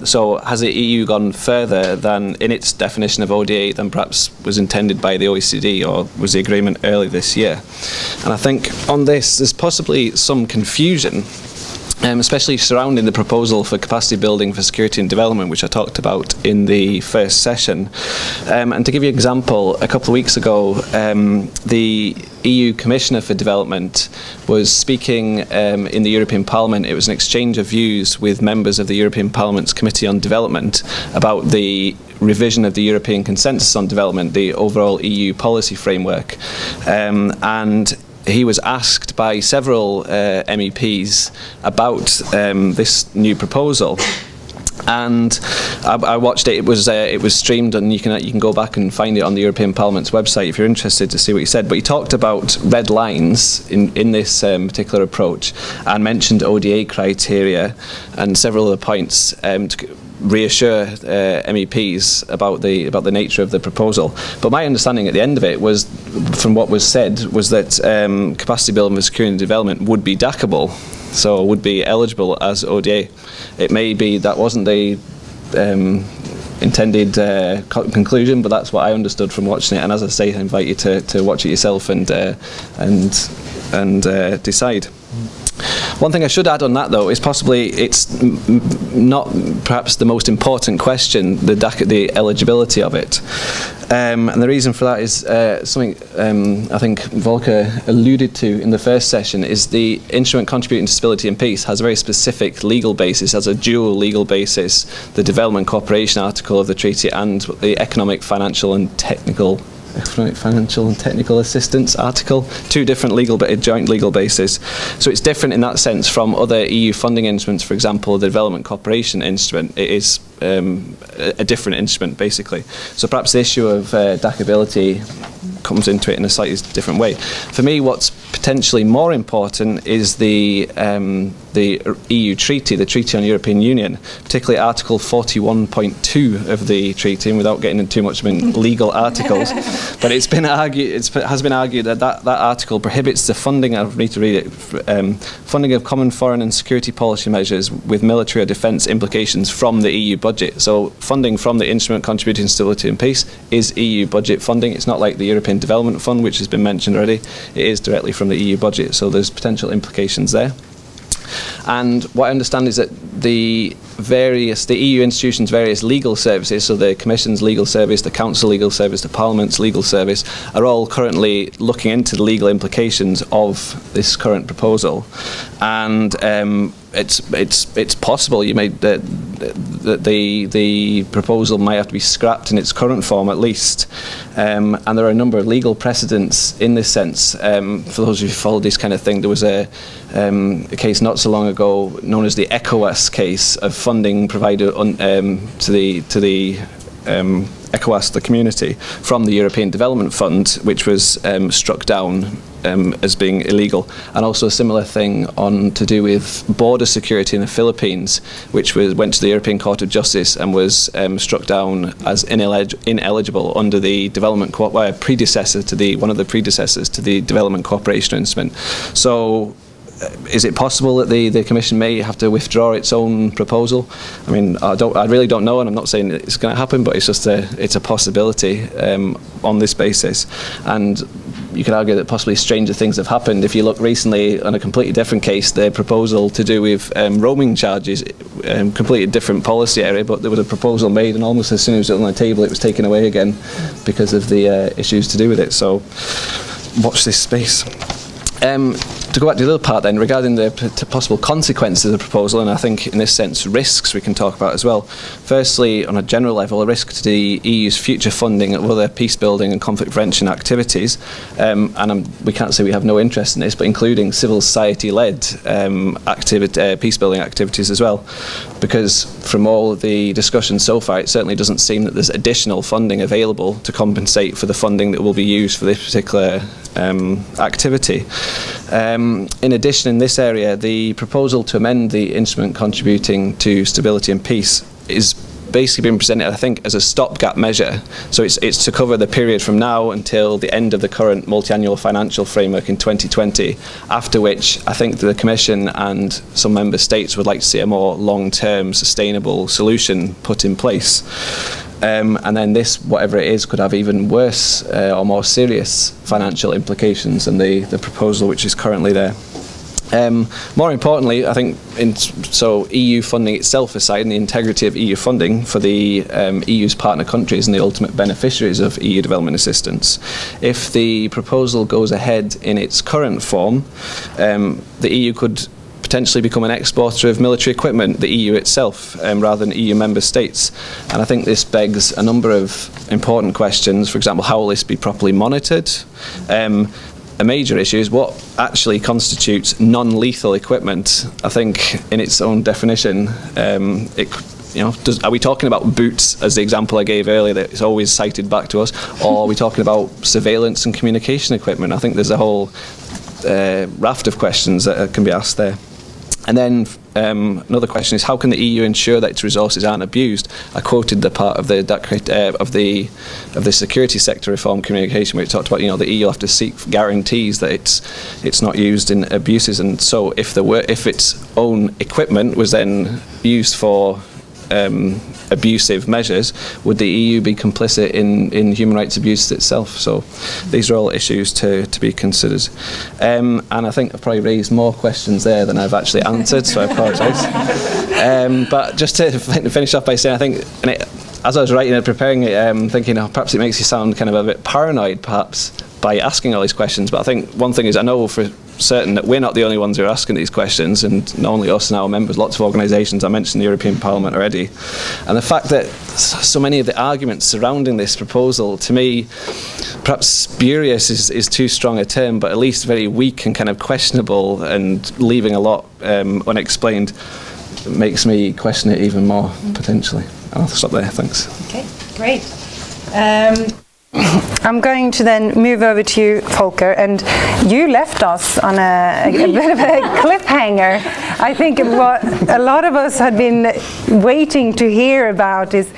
So has the EU gone further than, in its definition of ODA, than perhaps was intended by the OECD, or was the agreement early this year? And I think on this there's possibly some confusion, especially surrounding the proposal for capacity building for security and development, which I talked about in the first session. And to give you an example, a couple of weeks ago, the EU Commissioner for Development was speaking in the European Parliament. It was an exchange of views with members of the European Parliament's Committee on Development about the revision of the European Consensus on Development, the overall EU policy framework. And he was asked by several MEPs about this new proposal, and I watched it. It was streamed, and you can go back and find it on the European Parliament's website if you're interested to see what he said. But he talked about red lines in this particular approach, and mentioned ODA criteria and several other points to reassure MEPs about the nature of the proposal. But my understanding at the end of it was, from what was said, was that capacity building for security and development would be DACable, so would be eligible as ODA. It may be that wasn't the intended conclusion, but that's what I understood from watching it. And as I say, I invite you to watch it yourself and decide. One thing I should add on that, though, is possibly it's not perhaps the most important question, the eligibility of it. And the reason for that is something I think Volker alluded to in the first session, is the instrument contributing to stability and peace has a very specific legal basis, has a dual legal basis, the development cooperation article of the treaty and the economic, financial and technical assistance article, two different joint legal bases. So it's different in that sense from other EU funding instruments. For example, the development cooperation instrument, it is a different instrument basically. So perhaps the issue of DACability comes into it in a slightly different way. For me, what's potentially more important is the EU treaty, the Treaty on European Union, particularly Article 41.2 of the treaty, and without getting into too much legal articles, but it's been argued, has been argued that that article prohibits the funding, I need to read it, funding of common foreign and security policy measures with military or defence implications from the EU budget. So funding from the instrument contributing to stability and peace is EU budget funding. It's not like the European Development Fund, which has been mentioned already. It is directly from the EU budget, so there's potential implications there. And what I understand is that the EU institutions' various legal services, so the Commission's legal service, the Council legal service, the Parliament's legal service, are all currently looking into the legal implications of this current proposal. And it's possible that the proposal might have to be scrapped in its current form at least. And there are a number of legal precedents in this sense. For those of you who follow this kind of thing, there was a case not so long ago known as the ECOWAS case of funding provided to the ECOWAS, the community, from the European Development Fund, which was struck down as being illegal. And also a similar thing to do with border security in the Philippines, which went to the European Court of Justice and was struck down as ineligible under the development predecessor to one of the predecessors to the development cooperation instrument. So is it possible that the Commission may have to withdraw its own proposal? I mean, I really don't know, and I'm not saying it's going to happen, but it's just it's a possibility on this basis. And you could argue that possibly stranger things have happened. If you look recently on a completely different case, the proposal to do with roaming charges, completely different policy area, but there was a proposal made, and almost as soon as it was on the table, it was taken away again because of the issues to do with it. So watch this space. To go back to the other part then, regarding the possible consequences of the proposal, and I think in this sense risks we can talk about as well. Firstly, on a general level, a risk to the EU's future funding of other peace building and conflict prevention activities, and we can't say we have no interest in this, but including civil society-led peace building activities as well, because from all the discussion so far, it certainly doesn't seem that there's additional funding available to compensate for the funding that will be used for this particular activity. In addition, in this area, the proposal to amend the instrument contributing to stability and peace is basically been presented, I think, as a stopgap measure. So it's to cover the period from now until the end of the current multi-annual financial framework in 2020, after which I think the Commission and some member states would like to see a more long-term sustainable solution put in place. And then this, whatever it is, could have even worse or more serious financial implications than the proposal which is currently there. More importantly, I think, so EU funding itself aside, and the integrity of EU funding for the EU's partner countries and the ultimate beneficiaries of EU development assistance, if the proposal goes ahead in its current form, the EU could potentially become an exporter of military equipment, the EU itself, rather than EU member states. And I think this begs a number of important questions. For example, how will this be properly monitored? A major issue is what actually constitutes non-lethal equipment. I think in its own definition, are we talking about boots, as the example I gave earlier that is always cited back to us, or are we talking about surveillance and communication equipment? I think there's a whole raft of questions that can be asked there. And then another question is, how can the EU ensure that its resources aren't abused? I quoted the part of the security sector reform communication where it talked about, the EU will have to seek guarantees that it's not used in abuses. And so if its own equipment was then used for abusive measures, would the EU be complicit in human rights abuses itself? So these are all issues to be considered. And I think I've probably raised more questions there than I've actually answered, so I apologise. But just to finish off by saying, I think, as I was writing and preparing it, thinking, perhaps it makes you sound kind of a bit paranoid, perhaps, by asking all these questions. But I think one thing is, I know for certain that we're not the only ones who are asking these questions, and not only us and our members, lots of organisations. I mentioned the European Parliament already. And the fact that so many of the arguments surrounding this proposal, to me, perhaps spurious is too strong a term, but at least very weak and kind of questionable and leaving a lot unexplained, makes me question it even more, potentially. I'll stop there, thanks. Okay, great. I'm going to then move over to you, Volker, and you left us on a bit of a cliffhanger. I think what a lot of us had been waiting to hear about is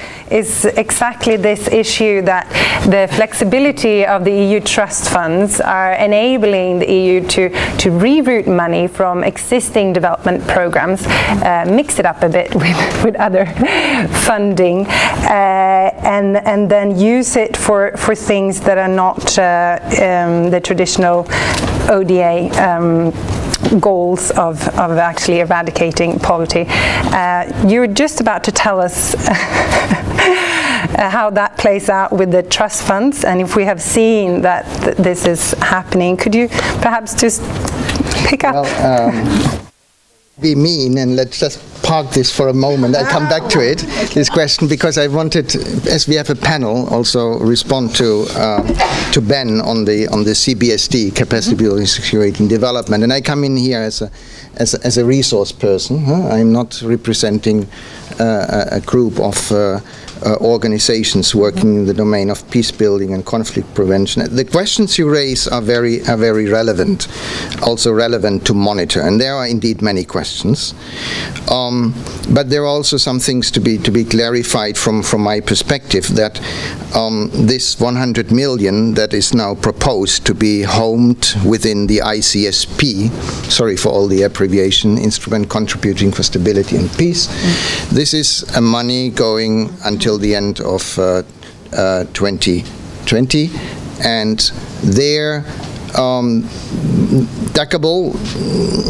exactly this issue, that the flexibility of the EU trust funds are enabling the EU to reroute money from existing development programs, mix it up a bit with other funding, and then use it for things that are not the traditional ODA goals of actually eradicating poverty. You were just about to tell us how that plays out with the trust funds, and if we have seen that this is happening. Could you perhaps just pick up? Well, be mean, and let's just park this for a moment. I'll come back to it, this question, because I wanted, as we have a panel, also respond to Ben on the CBSD, capacity building, security and development. And I come in here as a resource person. I'm not representing a group of organizations working in the domain of peace building and conflict prevention. The questions you raise are very relevant, also relevant to monitor, and there are indeed many questions. But there are also some things to be clarified from my perspective, that this 100 million that is now proposed to be homed within the ICSP, sorry for all the abbreviation, Instrument Contributing for Stability and Peace, this is a money going until the end of 2020, and there DACable,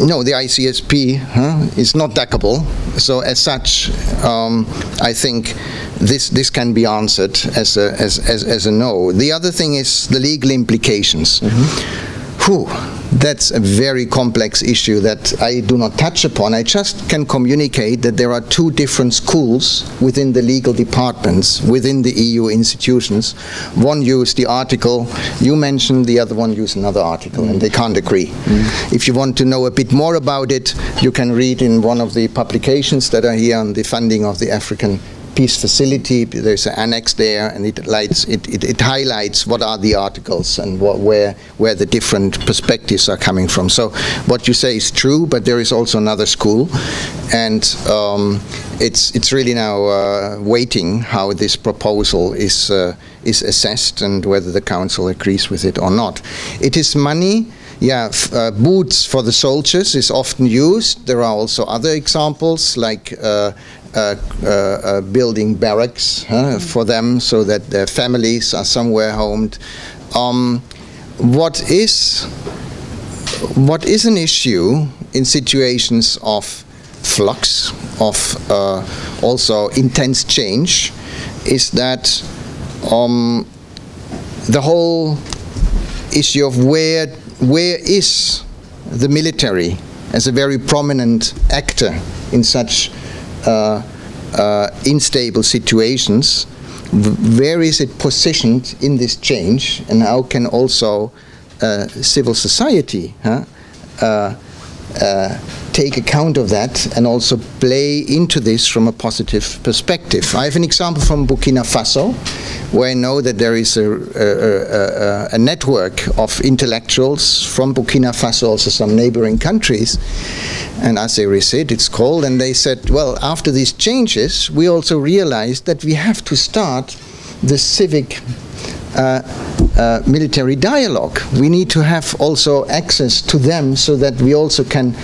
no, the ICSP is not DACable, so as such I think this can be answered as a no. The other thing is the legal implications. That's a very complex issue that I do not touch upon. I just can communicate that there are two different schools within the legal departments, within the EU institutions. One use the article you mentioned, the other one use another article, and they can't agree. If you want to know a bit more about it, you can read in one of the publications that are here on the funding of the African peace facility. There's an annex there, and it highlights what are the articles and where the different perspectives are coming from. So what you say is true, but there is also another school, and it's really now waiting how this proposal is assessed and whether the council agrees with it or not. It is money. Yeah, boots for the soldiers is often used. There are also other examples, like building barracks for them so that their families are somewhere homed. What is an issue in situations of flux, of also intense change, is that the whole issue of where is the military as a very prominent actor in such unstable situations, where is it positioned in this change, and how can also civil society take account of that and also play into this from a positive perspective. I have an example from Burkina Faso, where I know that there is a network of intellectuals from Burkina Faso, also some neighboring countries, and Azerisid it's called, and they said, well, after these changes, we also realized that we have to start the civic military dialogue. We need to have also access to them so that we also can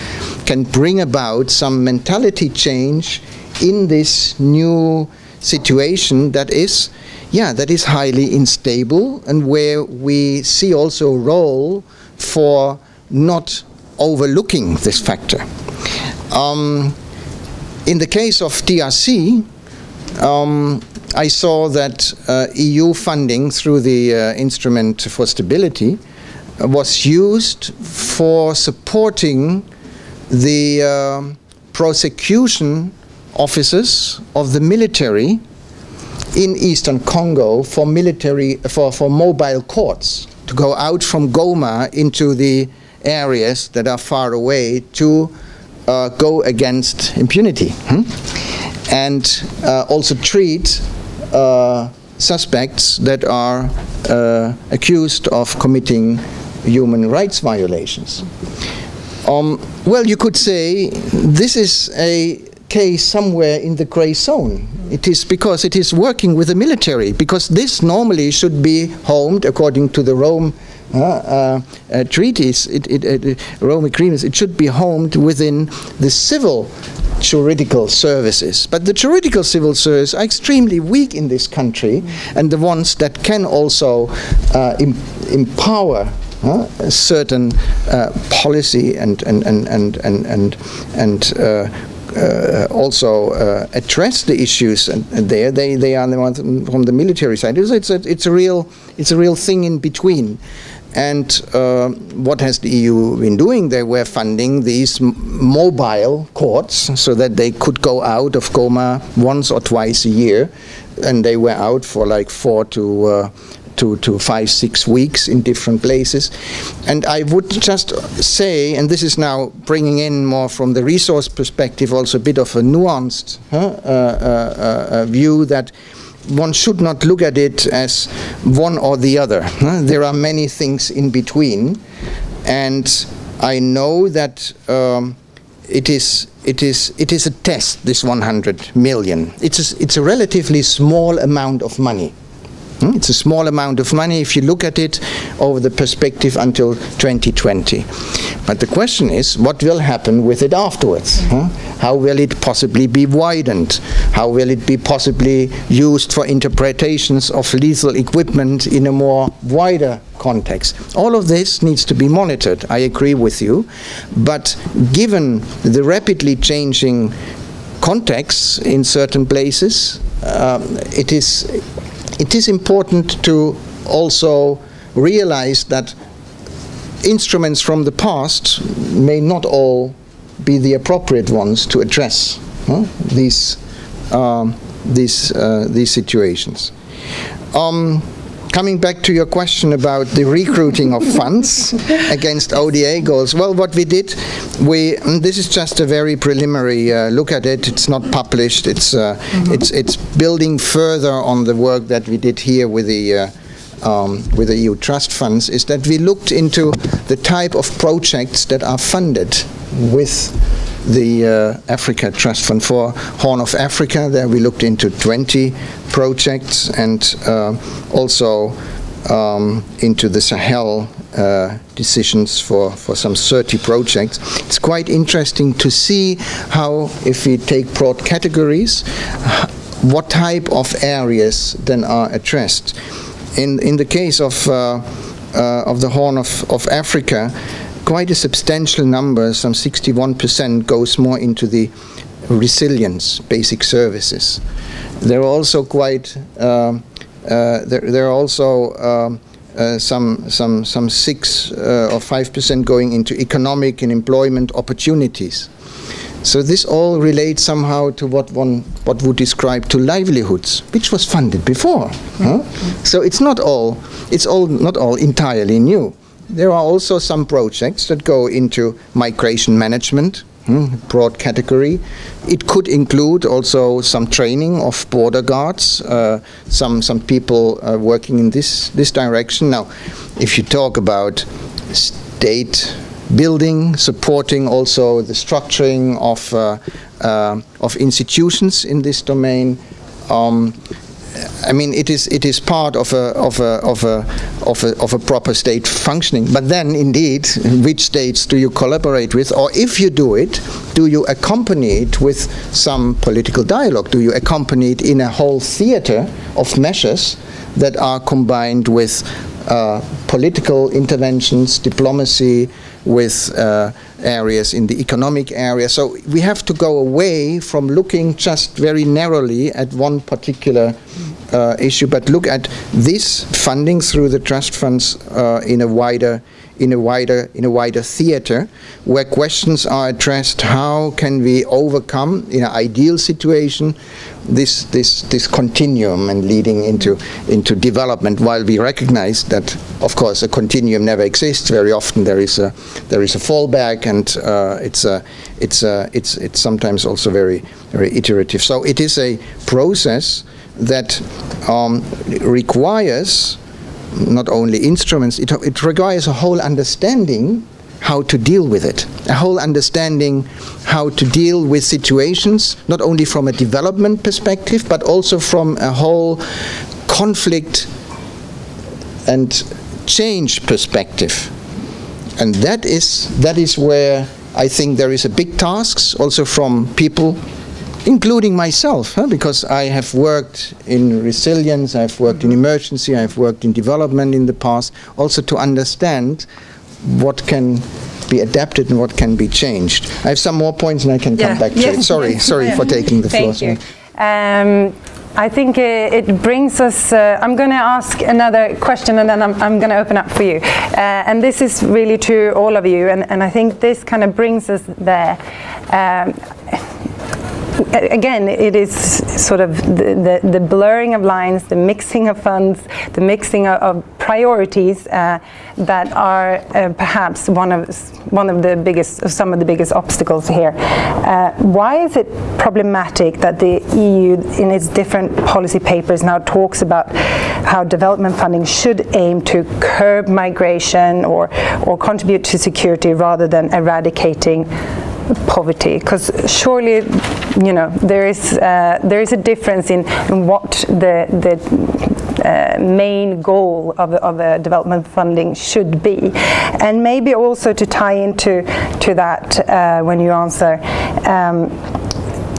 bring about some mentality change in this new situation that is highly unstable, and where we see also a role for not overlooking this factor. In the case of DRC, I saw that EU funding through the Instrument for Stability was used for supporting the prosecution officers of the military in Eastern Congo for mobile courts to go out from Goma into the areas that are far away to go against impunity, and also treat suspects that are accused of committing human rights violations. Well, you could say this is a case somewhere in the gray zone. It is because it is working with the military, because this normally should be homed according to the Rome treaties, Rome agreements. It should be homed within the civil juridical services. But the juridical civil services are extremely weak in this country, and the ones that can also empower certain policy and also address the issues, and they are the ones from the military side. It's a real thing in between. And what has the EU been doing? They were funding these mobile courts so that they could go out of Goma once or twice a year, and they were out for like 4 to 5, 6 weeks in different places. And I would just say, and this is now bringing in more from the resource perspective, also a bit of a nuanced view, that one should not look at it as one or the other. There are many things in between, and I know that it is a test, this 100 million. It's a relatively small amount of money. It's a small amount of money if you look at it over the perspective until 2020. But the question is, what will happen with it afterwards? How will it possibly be widened? How will it be possibly used for interpretations of lethal equipment in a more wider context? All of this needs to be monitored, I agree with you. But given the rapidly changing contexts in certain places, it is important to also realize that instruments from the past may not all be the appropriate ones to address these situations. coming back to your question about the recruiting of funds against ODA goals, well, what we did, this is just a very preliminary look at it. It's not published. It's building further on the work that we did here with the EU trust funds, is that we looked into the type of projects that are funded with the Africa Trust Fund. For Horn of Africa, there we looked into 20 projects, and also into the Sahel decisions for some 30 projects. It's quite interesting to see how, if we take broad categories, what type of areas then are addressed. In the case of the Horn of Africa, quite a substantial number, some 61%, goes more into the resilience, basic services. There are also quite there are also some 6 or 5% going into economic and employment opportunities. So this all relates somehow to what would describe to livelihoods, which was funded before. Huh? So it's not all entirely new. There are also some projects that go into migration management, broad category. It could include also some training of border guards, some people working in this direction. Now, if you talk about state building, supporting also the structuring of institutions in this domain, I mean, it is part of a proper state functioning. But then, indeed, which states do you collaborate with? Or if you do it, do you accompany it with some political dialogue? Do you accompany it in a whole theater of measures that are combined with political interventions, diplomacy, with areas in the economic area? So we have to go away from looking just very narrowly at one particular issue, but look at this funding through the trust funds in a wider theater, where questions are addressed: how can we overcome, in an ideal situation, this continuum and leading into development, while we recognize that, of course, a continuum never exists. Very often there is a fallback, and it's sometimes also very iterative. So it is a process that requires not only instruments, it requires a whole understanding how to deal with it, a whole understanding how to deal with situations, not only from a development perspective, but also from a whole conflict and change perspective. And that is where I think there is a big task also from people, including myself, because I have worked in resilience, I've worked in emergency, I've worked in development in the past, also to understand what can be adapted and what can be changed. I have some more points and I can come back to it. Sorry for taking the floor. Thank you. I think it brings us, I'm going to ask another question, and then I'm going to open up for you. And this is really to all of you, and I think this kind of brings us there. Again, it is sort of the blurring of lines, the mixing of funds, the mixing of priorities that are perhaps some of the biggest obstacles here. Why is it problematic that the EU, in its different policy papers, now talks about how development funding should aim to curb migration or contribute to security rather than eradicating poverty? Because surely, you know, there is a difference in what the main goal of a development funding should be. And maybe also to tie into that when you answer,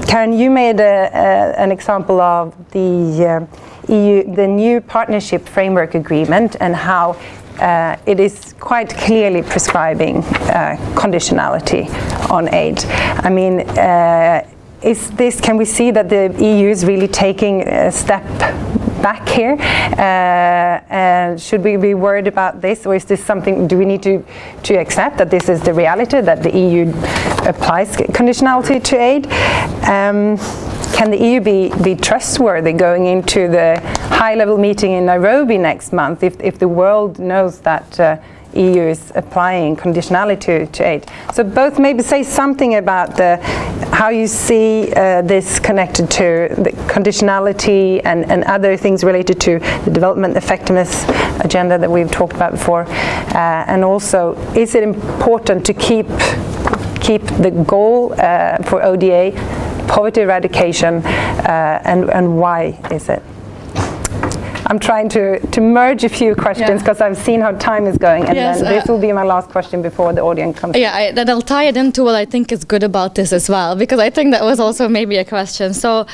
Karen, you made an example of the the new partnership framework agreement, and how it is quite clearly prescribing conditionality on aid. I mean, can we see that the EU is really taking a step back here? Should we be worried about this, or is this something, do we need to accept that this is the reality, that the EU applies conditionality to aid? can the EU be trustworthy going into the high-level meeting in Nairobi next month if the world knows that EU is applying conditionality to aid? So both maybe say something about how you see this connected to the conditionality and other things related to the development effectiveness agenda that we've talked about before, and also, is it important to keep the goal for ODA, poverty eradication, and why is it? I'm trying to merge a few questions because I've seen how time is going, and then this will be my last question before the audience comes. Yeah, then I'll tie it into what I think is good about this as well, because I think that was also maybe a question. So,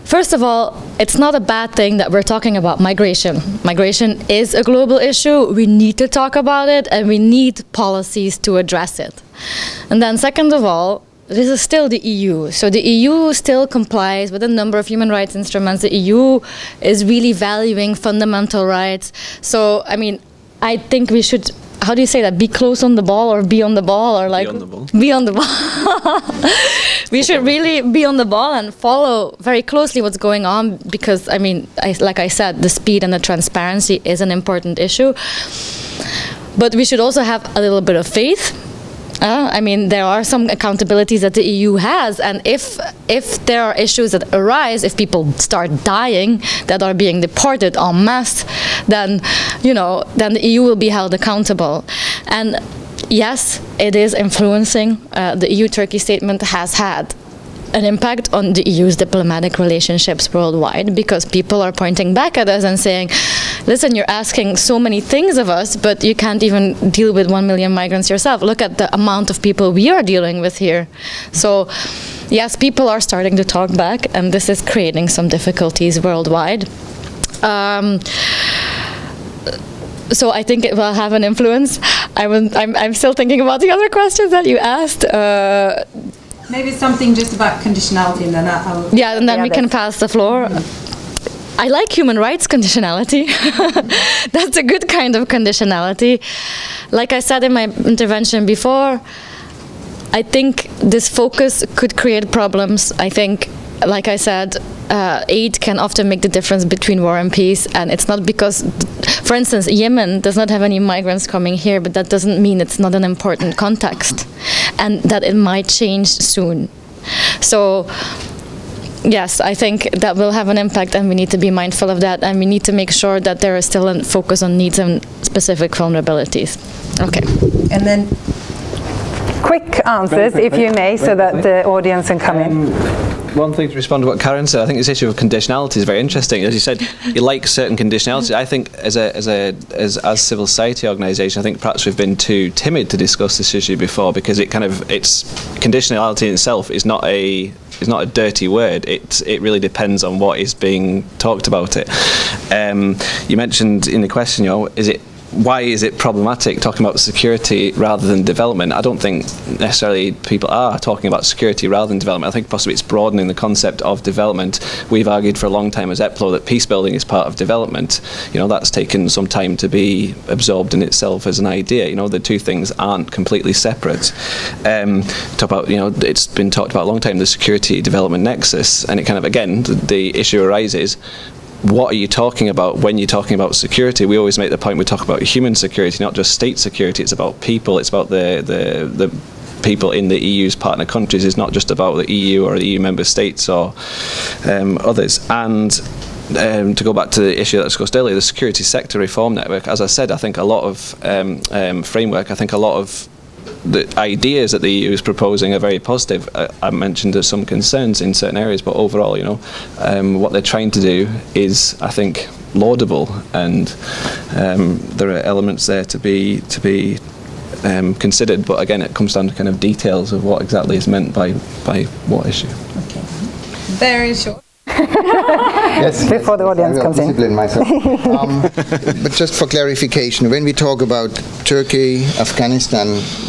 first of all, it's not a bad thing that we're talking about migration. Migration is a global issue. We need to talk about it, and we need policies to address it. And then second of all, this is still the EU. So the EU still complies with a number of human rights instruments. The EU is really valuing fundamental rights. So, I mean, I think we should, how do you say that? Be close on the ball, or be on the ball, or like... Be on the ball. Be on the ball. We should really be on the ball and follow very closely what's going on, because, I mean, like I said, the speed and the transparency is an important issue. But we should also have a little bit of faith. I mean, there are some accountabilities that the EU has, and if there are issues that arise, if people start dying, that are being deported en masse, then, you know, then the EU will be held accountable. And yes, it is influencing. The EU-Turkey statement has had an impact on the EU's diplomatic relationships worldwide, because people are pointing back at us and saying, listen, you're asking so many things of us, but you can't even deal with 1 million migrants yourself. Look at the amount of people we are dealing with here. So, yes, people are starting to talk back, and this is creating some difficulties worldwide. So I think it will have an influence. I'm still thinking about the other questions that you asked. Maybe something just about conditionality, and then I'll... Yeah, and then we can pass the floor. I like human rights conditionality. That's a good kind of conditionality. Like I said in my intervention before, I think this focus could create problems. I think, like I said, aid can often make the difference between war and peace, and it's not because, for instance, Yemen does not have any migrants coming here, but that doesn't mean it's not an important context, and that it might change soon. So, yes, I think that will have an impact, and we need to be mindful of that, and we need to make sure that there is still a focus on needs and specific vulnerabilities. Okay. And then quick answers, if you may, so that the audience can come in. One thing to respond to what Karen said, I think this issue of conditionality is very interesting. As you said, you like certain conditionality. I think as civil society organisation, I think perhaps we've been too timid to discuss this issue before, because it's conditionality in itself is not a dirty word. It really depends on what is being talked about it. You mentioned in the question, you know, why is it problematic talking about security rather than development? I don't think necessarily people are talking about security rather than development. I think possibly it's broadening the concept of development. We've argued for a long time as EPLO that peace building is part of development. You know, that's taken some time to be absorbed in itself as an idea. You know, the two things aren't completely separate. Talk about, you know, it's been talked about a long time, the security development nexus, and it kind of, again, the issue arises, what are you talking about when you're talking about security? We always make the point we talk about human security, not just state security. It's about people. It's about the people in the EU's partner countries. It's not just about the EU or the EU member states or others. And to go back to the issue that I discussed earlier, the security sector reform network, as I said, I think a lot of framework, I think a lot of the ideas that the EU is proposing are very positive. I mentioned there's some concerns in certain areas, but overall, you know, what they're trying to do is, I think, laudable, and there are elements there to be considered. But again, it comes down to kind of details of what exactly is meant by what issue. Okay. Very short. Yes, before the audience I will comes in. discipline myself. But just for clarification, when we talk about Turkey, Afghanistan,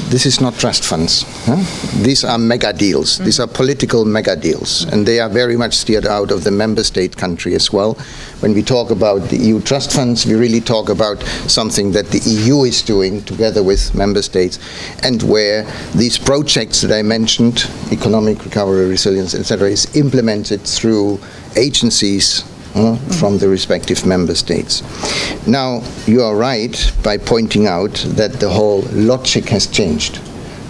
this is not trust funds. Huh? These are mega deals. These are political mega deals, and they are very much steered out of the member state country as well. When we talk about the EU trust funds, we really talk about something that the EU is doing together with member states, and where these projects that I mentioned, economic recovery, resilience, etc., is implemented through agencies from the respective member states. Now, you are right by pointing out that the whole logic has changed.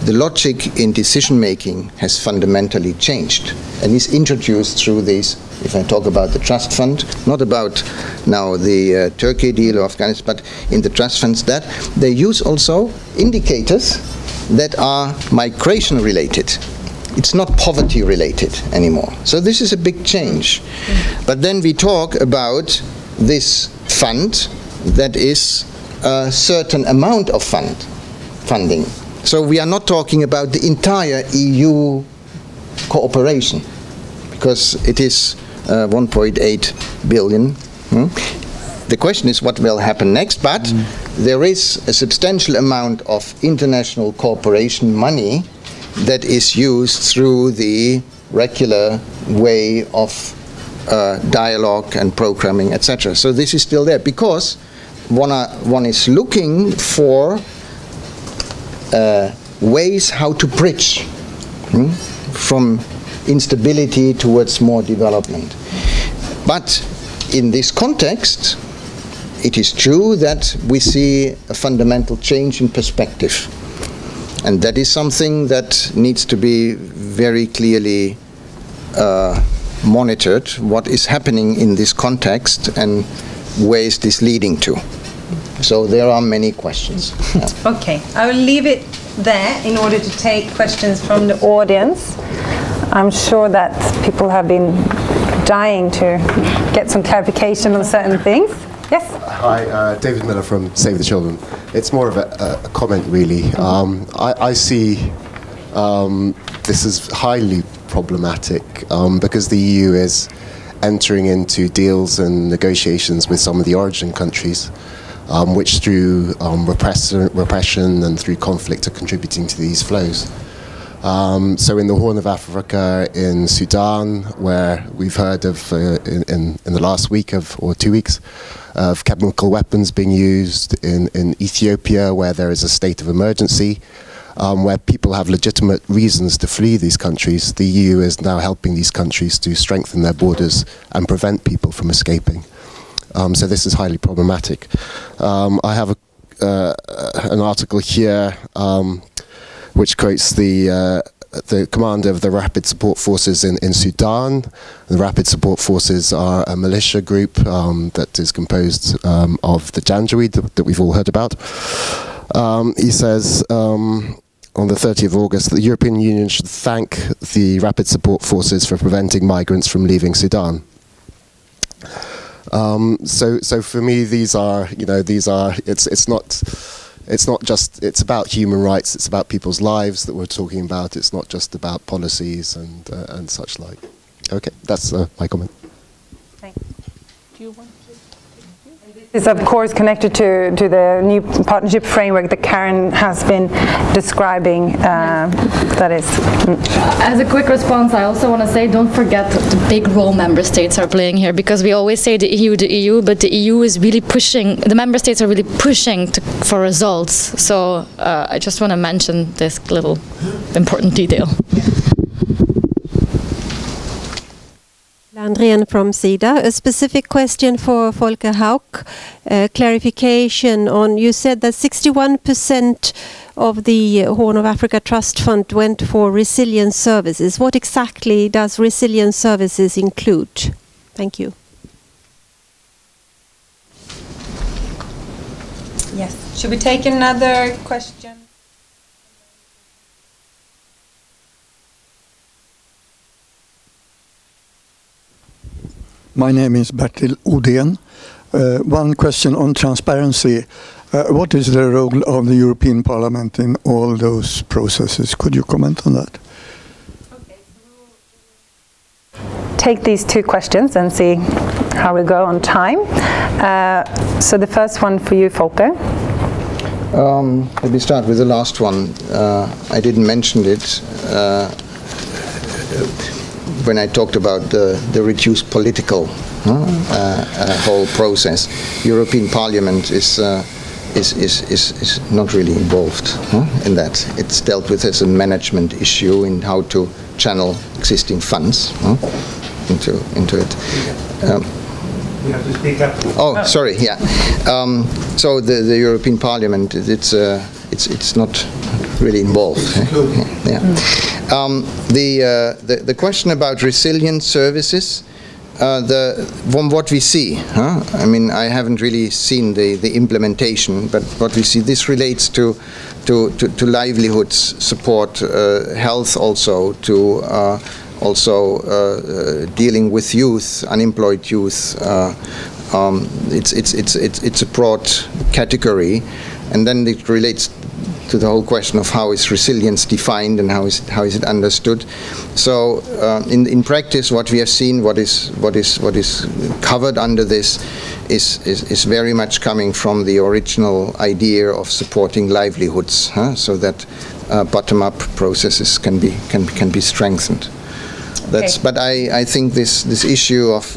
The logic in decision-making has fundamentally changed and is introduced through these, if I talk about the trust fund, not about now the Turkey deal or Afghanistan, but in the trust funds, that they use also indicators that are migration-related. It's not poverty-related anymore. So this is a big change. But then we talk about this fund that is a certain amount of funding. So we are not talking about the entire EU cooperation, because it is 1.8 billion. The question is what will happen next, but there is a substantial amount of international cooperation money that is used through the regular way of dialogue and programming, etc. So this is still there, because one is looking for ways how to bridge from instability towards more development. But in this context, it is true that we see a fundamental change in perspective. And that is something that needs to be very clearly monitored, what is happening in this context and where is this leading to. So there are many questions. Okay, I will leave it there in order to take questions from the audience. I'm sure that people have been dying to get some clarification on certain things. Yes? Hi, David Miller from Save the Children. It's more of a comment, really. I see this is highly problematic because the EU is entering into deals and negotiations with some of the origin countries, which through repression and through conflict are contributing to these flows. So in the Horn of Africa, in Sudan, where we've heard of in the last week or 2 weeks, of chemical weapons being used, in Ethiopia, where there is a state of emergency, where people have legitimate reasons to flee these countries, the EU is now helping these countries to strengthen their borders and prevent people from escaping. So this is highly problematic. I have an article here which quotes the commander of the Rapid Support Forces in Sudan. The Rapid Support Forces are a militia group that is composed of the Janjaweed that we've all heard about. He says on the 30th of August that the European Union should thank the Rapid Support Forces for preventing migrants from leaving Sudan. So for me, these are, it's not just, it's about human rights, it's about people's lives that we're talking about, it's not just about policies and such like. Okay, that's my comment. Thanks. Do you want to? This is of course connected to the new partnership framework that Karen has been describing. That is. As a quick response, I also want to say, don't forget the big role member states are playing here, because we always say the EU, but the EU is really pushing, the member states are really pushing for results. So I just want to mention this little important detail. Andrian from SIDA. A specific question for Volker Hauk. Clarification on, you said that 61% of the Horn of Africa Trust Fund went for resilience services. What exactly does resilience services include? Thank you. Yes. Should we take another question? My name is Bertil Odén. One question on transparency. What is the role of the European Parliament in all those processes? Could you comment on that? take these two questions and see how we go on time. So the first one for you, Volker. Let me start with the last one. I didn't mention it when I talked about the reduced political whole process. European Parliament is not really involved in that. It's dealt with as a management issue in how to channel existing funds into it. You have to speak up. Oh, sorry. Yeah. So the European Parliament, it's not really involved. Yeah. The question about resilient services. From what we see, I mean, I haven't really seen the implementation, but what we see, this relates to livelihoods, support, health, also to dealing with youth, unemployed youth. It's a broad category, and then it relates to the whole question of how is resilience defined and how is it understood. So in practice, what we have seen, what is covered under this is very much coming from the original idea of supporting livelihoods, so that bottom-up processes can be strengthened. That's. Okay. But I think this issue of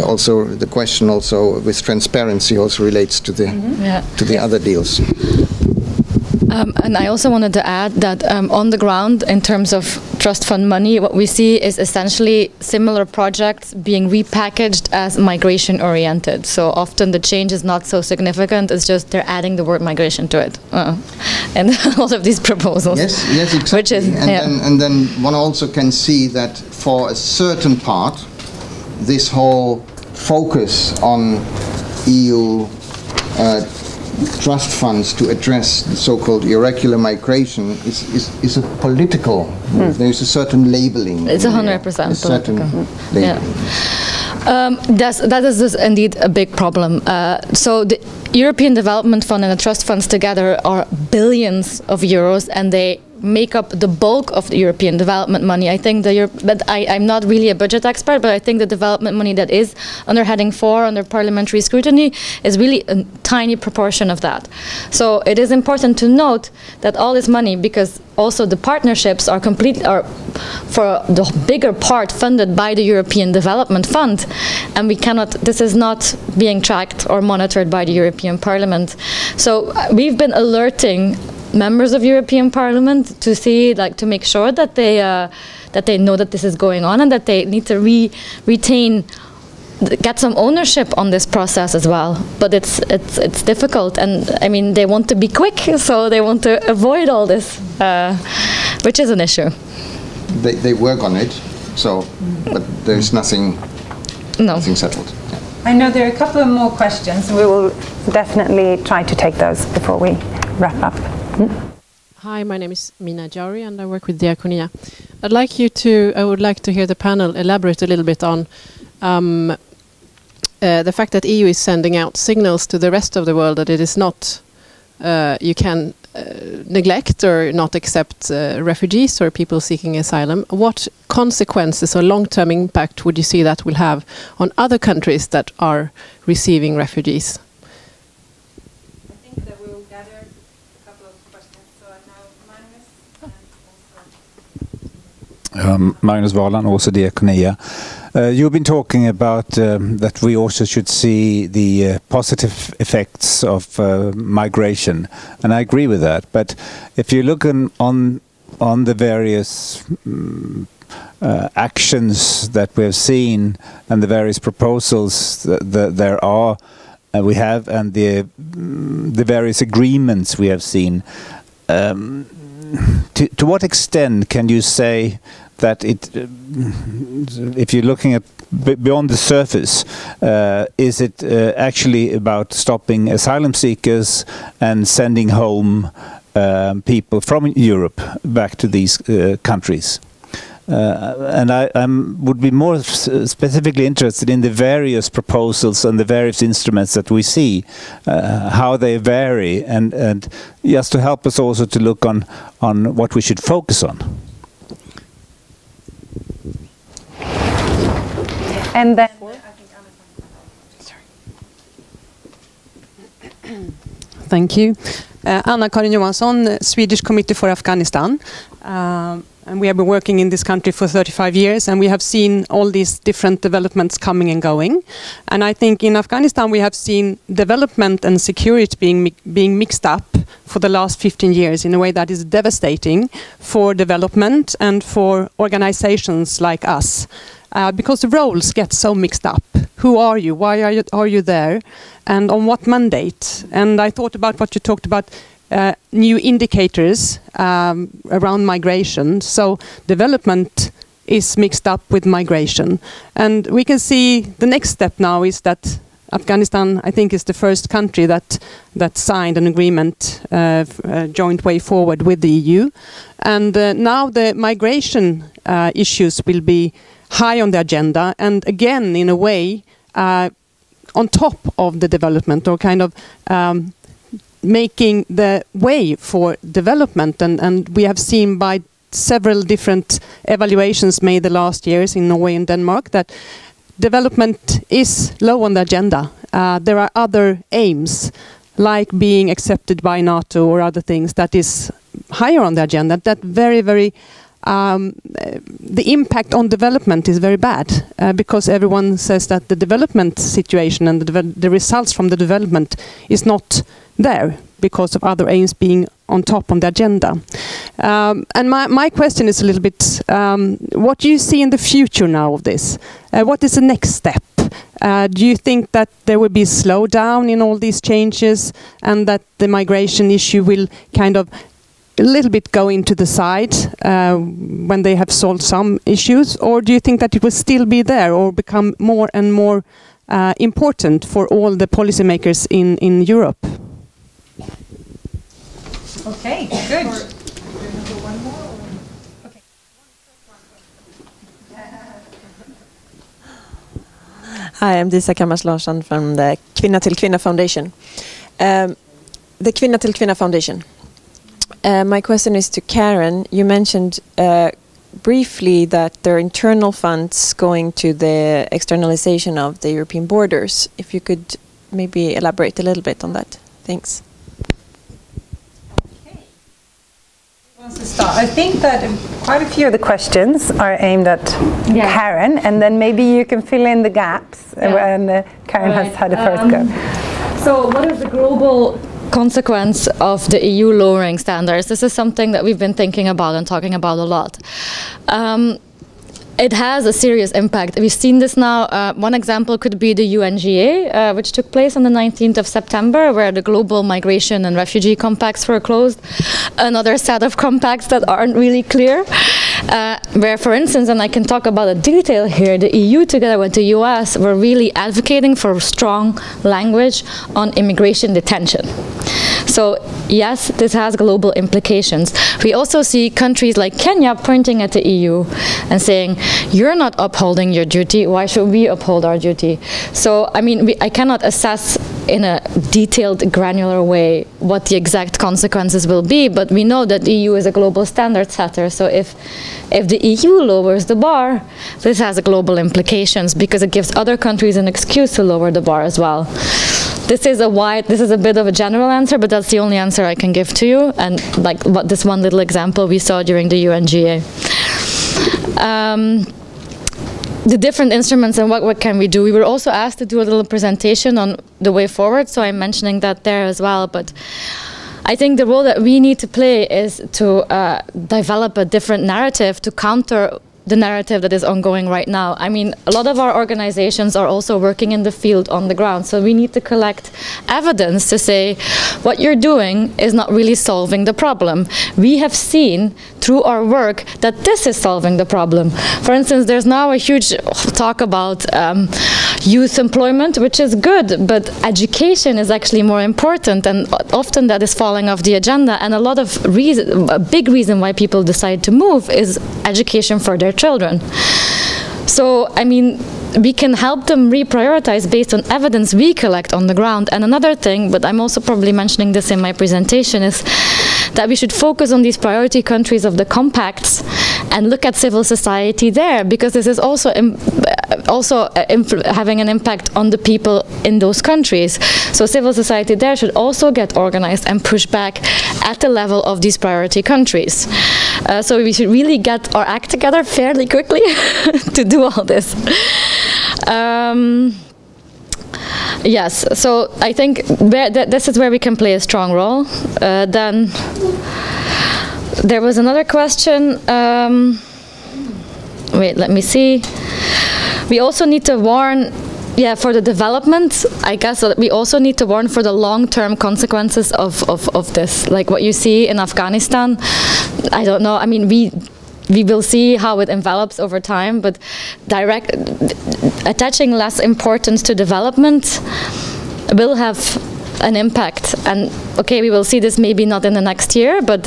also the question also with transparency also relates to the other deals. And I also wanted to add that on the ground, in terms of trust fund money, what we see is essentially similar projects being repackaged as migration oriented. So often the change is not so significant, it's just they're adding the word migration to it. And all of these proposals. Yes, exactly. Which is, and then one also can see that for a certain part, this whole focus on EU trust funds to address the so-called irregular migration is a political move. There's a certain labeling. It's 100% political. Yeah. That is indeed a big problem. So the European Development Fund and the trust funds together are billions of euros, and they make up the bulk of the European development money. I think I'm not really a budget expert, but I think the development money that is under heading 4 under parliamentary scrutiny is really a tiny proportion of that. So it is important to note that all this money, because also the partnerships are for the bigger part funded by the European Development Fund, and this is not being tracked or monitored by the European Parliament. So we've been alerting members of European Parliament to see, to make sure that they know that this is going on, and that they need to get some ownership on this process as well. But it's difficult, and I mean, they want to be quick, so they want to avoid all this, which is an issue. They work on it, so but there's nothing settled. Yeah. I know there are a couple of more questions, and we will definitely try to take those before we wrap up. Hi, my name is Mina Jari, and I work with Diakonia. I would like to hear the panel elaborate a little bit on the fact that EU is sending out signals to the rest of the world that it is not, you can neglect or not accept refugees or people seeking asylum. What consequences or long-term impact would you see that will have on other countries that are receiving refugees? Magnus Valan, also Diakonia. You've been talking about that we also should see the positive effects of migration, and I agree with that. But if you look on the various actions that we have seen and the various proposals that there are, we have, and the various agreements we have seen, to what extent can you say that if you're looking at beyond the surface, is it actually about stopping asylum seekers and sending home people from Europe back to these countries? And I would be more specifically interested in the various proposals and the various instruments that we see, how they vary, and just to help us also to look on what we should focus on. And then Thank you. Anna-Karin Johansson, Swedish Committee for Afghanistan. And we have been working in this country for 35 years, and we have seen all these different developments coming and going. And I think in Afghanistan we have seen development and security being mixed up for the last 15 years in a way that is devastating for development and for organizations like us. Because the roles get so mixed up. Who are you? Why are you there? And on what mandate? And I thought about what you talked about, new indicators around migration. So development is mixed up with migration. And we can see the next step now is that Afghanistan, I think, is the first country that signed an agreement, a joint way forward with the EU. And now the migration issues will be high on the agenda, and again, in a way, on top of the development, or kind of making the way for development. And we have seen by several different evaluations made the last years in Norway and Denmark that development is low on the agenda. There are other aims, like being accepted by NATO or other things, that is higher on the agenda. That very the impact on development is very bad, because everyone says that the development situation and the results from the development is not there because of other aims being on top on the agenda. And my question is a little bit, what do you see in the future now of this? What is the next step? Do you think that there will be a slowdown in all these changes, and that the migration issue will kind of a little bit go into the side when they have solved some issues? Or do you think that it will still be there or become more and more important for all the policymakers in Europe? Okay, good. Hi, I'm Disa Kammars-Larsson from the Kvinna till Kvinna Foundation. The Kvinna till Kvinna Foundation. My question is to Karen. You mentioned briefly that there are internal funds going to the externalization of the European borders. If you could maybe elaborate a little bit on that. Thanks. I think that quite a few of the questions are aimed at Karen, and then maybe you can fill in the gaps when Karen has had a first go. So what is the global consequence of the EU lowering standards? This is something that we've been thinking about and talking about a lot. It has a serious impact. We've seen this now. One example could be the UNGA, which took place on the 19th of September, where the global migration and refugee compacts were closed. Another set of compacts that aren't really clear, where, for instance, and I can talk about a detail here, the EU together with the US were really advocating for strong language on immigration detention. So yes, this has global implications. We also see countries like Kenya pointing at the EU and saying, you're not upholding your duty, why should we uphold our duty? So, I mean, I cannot assess in a detailed, granular way what the exact consequences will be, but we know that the EU is a global standard setter, so if the EU lowers the bar, this has global implications, because it gives other countries an excuse to lower the bar as well. This is a bit of a general answer, but that's the only answer I can give to you, and like this one little example we saw during the UNGA. The different instruments and what can we do. We were also asked to do a little presentation on the way forward, so I'm mentioning that there as well. But I think the role that we need to play is to develop a different narrative to counter the narrative that is ongoing right now. I mean, a lot of our organizations are also working in the field on the ground, so we need to collect evidence to say what you're doing is not really solving the problem. We have seen through our work that this is solving the problem. For instance, there's now a huge talk about youth employment, which is good, but education is actually more important, and often that is falling off the agenda. And a big reason why people decide to move is education for their children. So, I mean, we can help them reprioritize based on evidence we collect on the ground. And another thing, but I'm also probably mentioning this in my presentation, is that we should focus on these priority countries of the compacts and look at civil society there, because this is also having an impact on the people in those countries. So civil society there should also get organized and push back at the level of these priority countries. So we should really get our act together fairly quickly to do all this. Yes, so I think this is where we can play a strong role. Then there was another question. Wait, let me see. We also need to warn, for the development, I guess we also need to warn for the long-term consequences of this. Like what you see in Afghanistan, I don't know, I mean, we will see how it envelops over time, but attaching less importance to development will have an impact. And okay, we will see this maybe not in the next year, but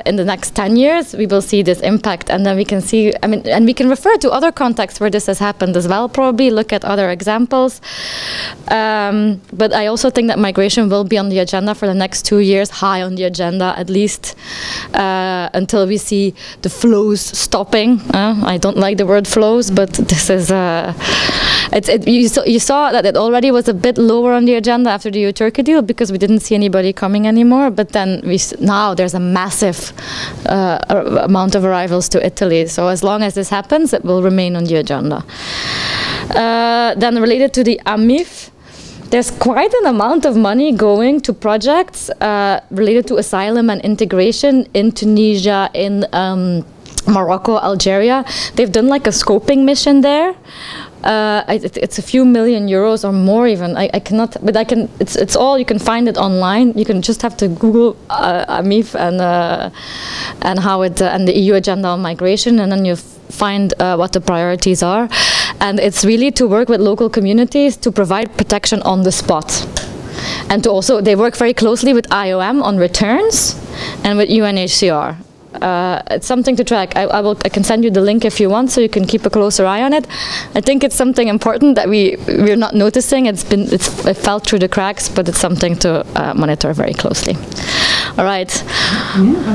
in the next 10 years we will see this impact, and then we can see, I mean, and we can refer to other contexts where this has happened as well, probably look at other examples. But I also think that migration will be on the agenda for the next 2 years, high on the agenda at least, until we see the flows stopping. I don't like the word flows, but this is you saw that it already was a bit lower on the agenda after the EU-Turkey deal, because we didn't see anybody coming anymore. But then now there's a massive amount of arrivals to Italy. So as long as this happens, it will remain on the agenda. Then related to the AMIF, there's quite an amount of money going to projects related to asylum and integration in Tunisia, in Morocco, Algeria. They've done like a scoping mission there. It's a few million euros or more even. I cannot, but I can. It's all, you can find it online. You can just have to Google AMIF and how it and the EU agenda on migration, and then you find what the priorities are. And it's really to work with local communities to provide protection on the spot, and to also they work very closely with IOM on returns and with UNHCR. It's something to track. I can send you the link if you want, so you can keep a closer eye on it. I think it's something important that we're not noticing. It fell through the cracks, but it's something to monitor very closely. All right.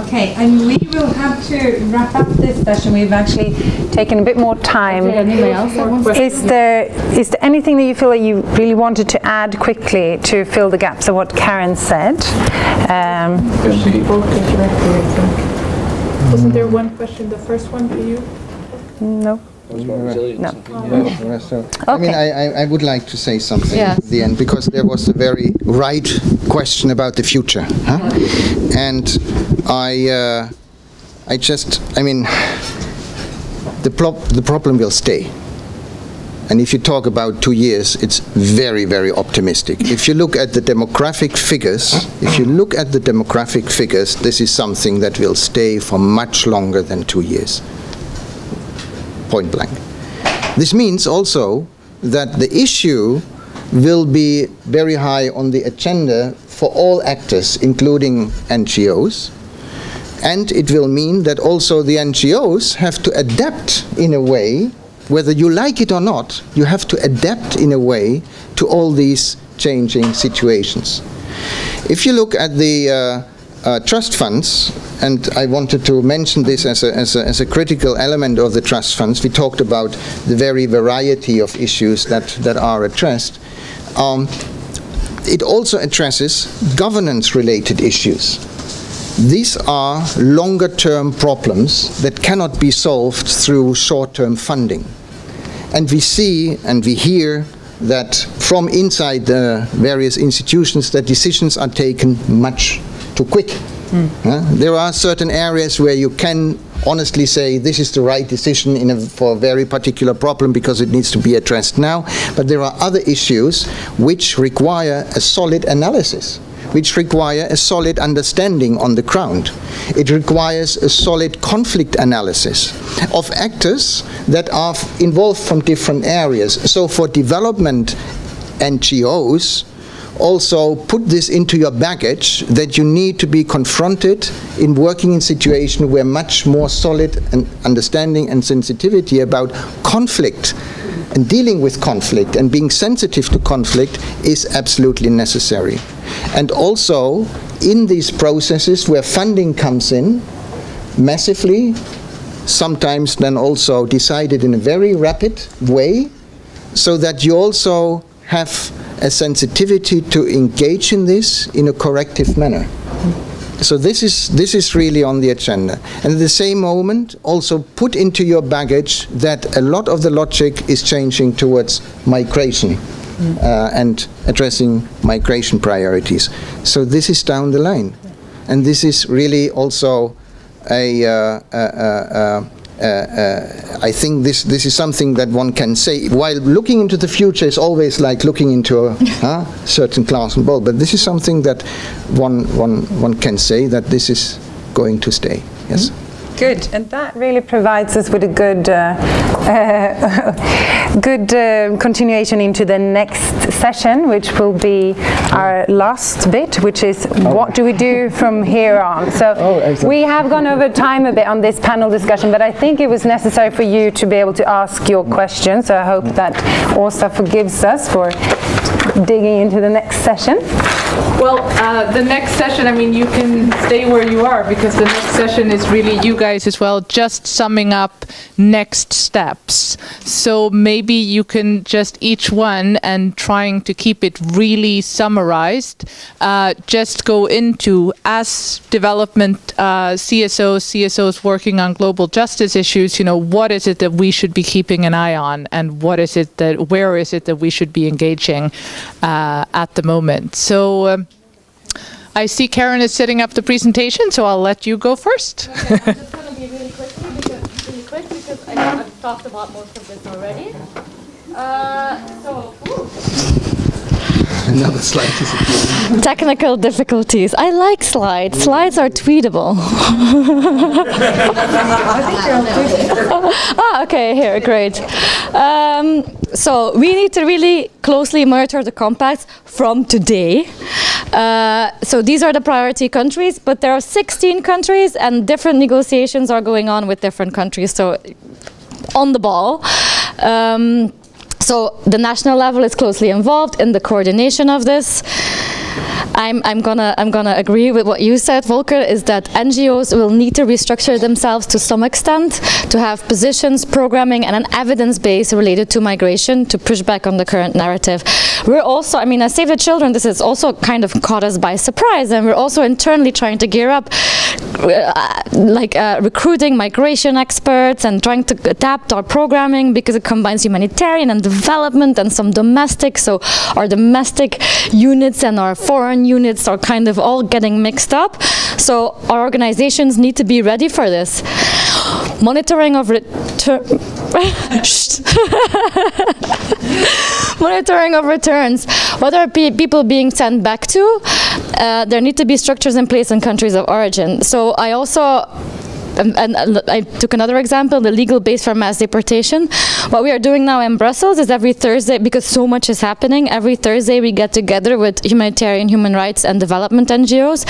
Okay, and we will have to wrap up this session. We've actually taken a bit more time. Is there anything that you feel that you really wanted to add quickly to fill the gaps of what Karen said? Wasn't there one question, the first one for you? No. No. I mean, I would like to say something at the end, because there was a very right question about the future. And I mean, the problem will stay. And if you talk about 2 years, it's very, very optimistic. If you look at the demographic figures, this is something that will stay for much longer than 2 years. Point blank. This means also that the issue will be very high on the agenda for all actors, including NGOs. And it will mean that also the NGOs have to adapt in a way. Whether you like it or not, you have to adapt in a way to all these changing situations. If you look at the trust funds, and I wanted to mention this as a critical element of the trust funds, we talked about the very variety of issues that are addressed. It also addresses governance-related issues. These are longer-term problems that cannot be solved through short-term funding. And we see and we hear that from inside the various institutions that decisions are taken much too quick. There are certain areas where you can honestly say this is the right decision for a very particular problem because it needs to be addressed now, but there are other issues which require a solid analysis, which require a solid understanding on the ground. It requires a solid conflict analysis of actors that are involved from different areas. So for development NGOs, also put this into your baggage, that you need to be confronted in working in situations where much more solid understanding and sensitivity about conflict and dealing with conflict and being sensitive to conflict is absolutely necessary. And also in these processes where funding comes in massively, sometimes then also decided in a very rapid way, so that you also have a sensitivity to engage in this in a corrective manner. So this is really on the agenda. And at the same moment, also put into your baggage that a lot of the logic is changing towards migration and addressing migration priorities. So this is down the line. And this is really also I think this is something that one can say. While looking into the future is always like looking into a certain glass ball, but this is something that one can say that this is going to stay. Yes. Good, and that really provides us with a good continuation into the next session, which will be our last bit, which is what do we do from here on. So we have gone over time a bit on this panel discussion, but I think it was necessary for you to be able to ask your questions. So I hope that Åsa forgives us for digging into the next session. Well, the next session, I mean, you can stay where you are, because the next session is really you guys as well, just summing up next steps. So maybe you can just each one, and trying to keep it really summarized, just go into, as development CSOs working on global justice issues, you know, what is it that we should be keeping an eye on, and what is it that, where is it that we should be engaging at the moment. So I see Karen is setting up the presentation, so I'll let you go first. Okay, I'm just going to be really quick because I know I've talked about most of this already. Another slide disappearing. Technical difficulties. I like slides. Slides are tweetable. Okay, here, great. So we need to really closely monitor the compacts from today. So these are the priority countries, but there are 16 countries and different negotiations are going on with different countries. So on the ball. So the national level is closely involved in the coordination of this. I'm gonna agree with what you said, Volker, is that NGOs will need to restructure themselves to some extent to have positions, programming, and an evidence base related to migration to push back on the current narrative. We're also, I mean, as Save the Children, this is also kind of caught us by surprise, and we're also internally trying to gear up, recruiting migration experts and trying to adapt our programming because it combines humanitarian and development and some domestic. So our domestic units and our foreign units are kind of all getting mixed up. So our organizations need to be ready for this. Monitoring of monitoring of returns. What are people being sent back to? There need to be structures in place in countries of origin. So I also and I took another example, the legal base for mass deportation. What we are doing now in Brussels is every Thursday, because so much is happening, every Thursday we get together with humanitarian, human rights and development NGOs,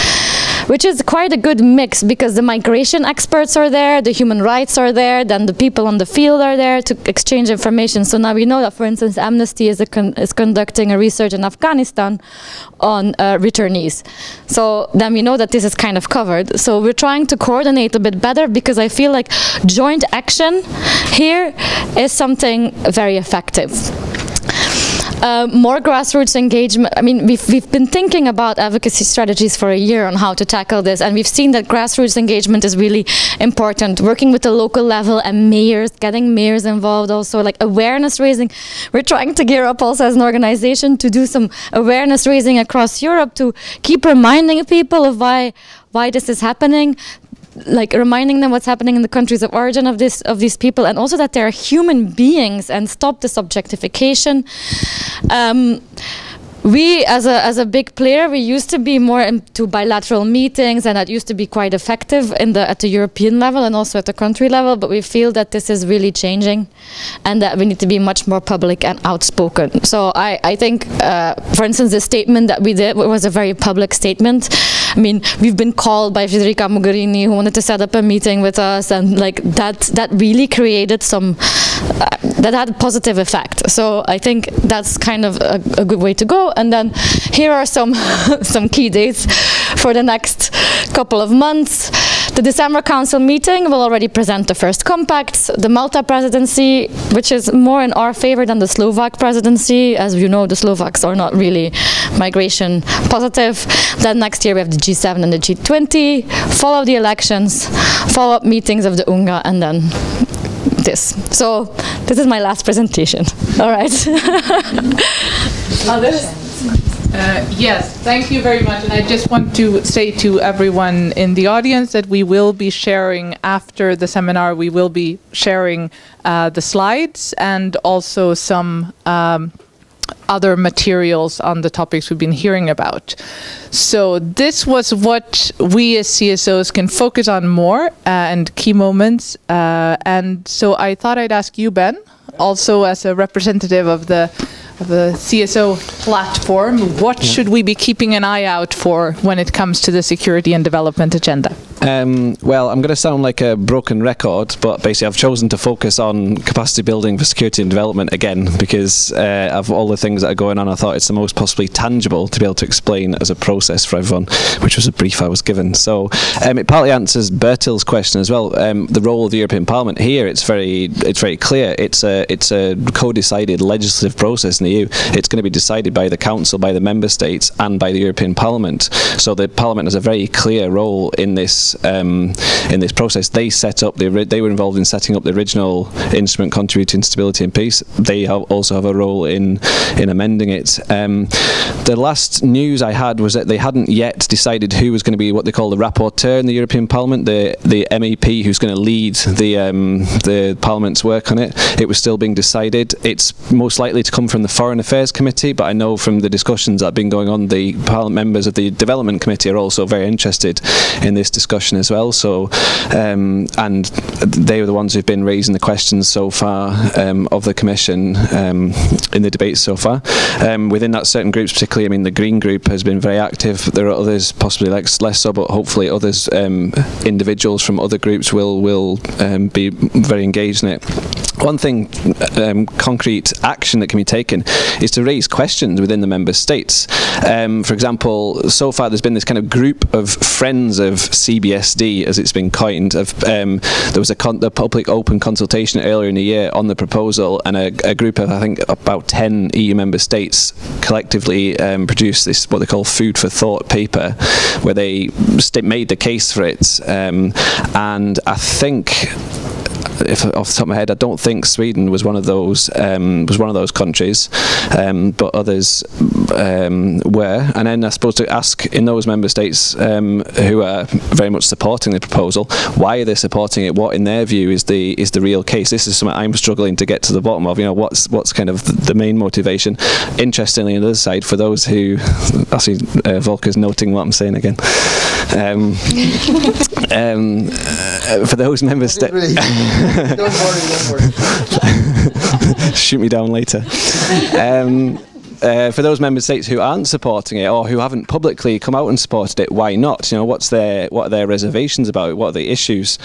which is quite a good mix, because the migration experts are there, the human rights are there, then the people on the field are there to exchange information. So now we know that, for instance, Amnesty is conducting a research in Afghanistan on returnees. So then we know that this is kind of covered. So we're trying to coordinate a bit better, because I feel like joint action here is something very effective. More grassroots engagement. I mean, we've been thinking about advocacy strategies for a year on how to tackle this, and we've seen that grassroots engagement is really important. Working with the local level and mayors, getting mayors involved also, like awareness raising. We're trying to gear up also as an organization to do some awareness raising across Europe to keep reminding people of why this is happening. Like reminding them what's happening in the countries of origin of these people, and also that they're human beings, and stop this objectification. We, as a big player, we used to be more into bilateral meetings, and that used to be quite effective at the European level and also at the country level, but we feel that this is really changing and that we need to be much more public and outspoken. So I think, for instance, the statement that we did was a very public statement. I mean, we've been called by Federica Mogherini, who wanted to set up a meeting with us, and like that really created some, that had a positive effect. So I think that's kind of a good way to go. And then here are some some key dates for the next couple of months. The December Council meeting will already present the first compacts. The Malta presidency, which is more in our favor than the Slovak presidency, as you know, the Slovaks are not really migration positive. Then next year we have the G7 and the G20, follow the elections, follow-up meetings of the UNGA, and then this. So this is my last presentation. All right. Others? Yes, thank you very much. And I just want to say to everyone in the audience that we will be sharing, after the seminar, we will be sharing the slides and also some other materials on the topics we've been hearing about. So this was what we as CSOs can focus on more and key moments. And so I thought I'd ask you, Ben, also as a representative of the CSO platform, what should we be keeping an eye out for when it comes to the security and development agenda? Well, I'm going to sound like a broken record, but basically I've chosen to focus on capacity building for security and development again, because of all the things that are going on, I thought it's the most possibly tangible to be able to explain as a process for everyone, which was a brief I was given. So it partly answers Bertil's question as well. The role of the European Parliament here, it's very clear. It's a co-decided legislative process in the EU. It's going to be decided by the Council, by the Member States, and by the European Parliament. So the Parliament has a very clear role in this process. They set up they were involved in setting up the original instrument contributing to stability and peace. They also have a role in amending it. The last news I had was that they hadn't yet decided who was going to be what they call the rapporteur in the European Parliament, the MEP who's going to lead the Parliament's work on it. It was still being decided. It's most likely to come from the Foreign Affairs Committee, but I know from the discussions that have been going on, the Parliament members of the Development Committee are also very interested in this discussion as well. So, and they were the ones who've been raising the questions so far of the Commission in the debates so far. Within that, certain groups, particularly, I mean, the Green Group has been very active. There are others, possibly less so, but hopefully others, individuals from other groups will be very engaged in it. One thing, concrete action that can be taken is to raise questions within the member states. For example, so far there's been this kind of group of friends of CBSD, as it's been coined. There was a public open consultation earlier in the year on the proposal, and a group of, I think, about 10 EU member states collectively produced this, what they call food for thought paper, where they made the case for it. And I think, if off the top of my head, I don't think Sweden was one of those countries, but others were. And then I suppose to ask in those member states who are very much supporting the proposal, why are they supporting it? What, in their view, is the real case? This is something I'm struggling to get to the bottom of. You know, what's kind of the main motivation? Interestingly, on the other side, for those who, I see Volker's noting what I'm saying again. For those member states. Don't worry. Shoot me down later. For those member states who aren't supporting it, or who haven't publicly come out and supported it, why not? You know, what are their reservations about it? What are the issues,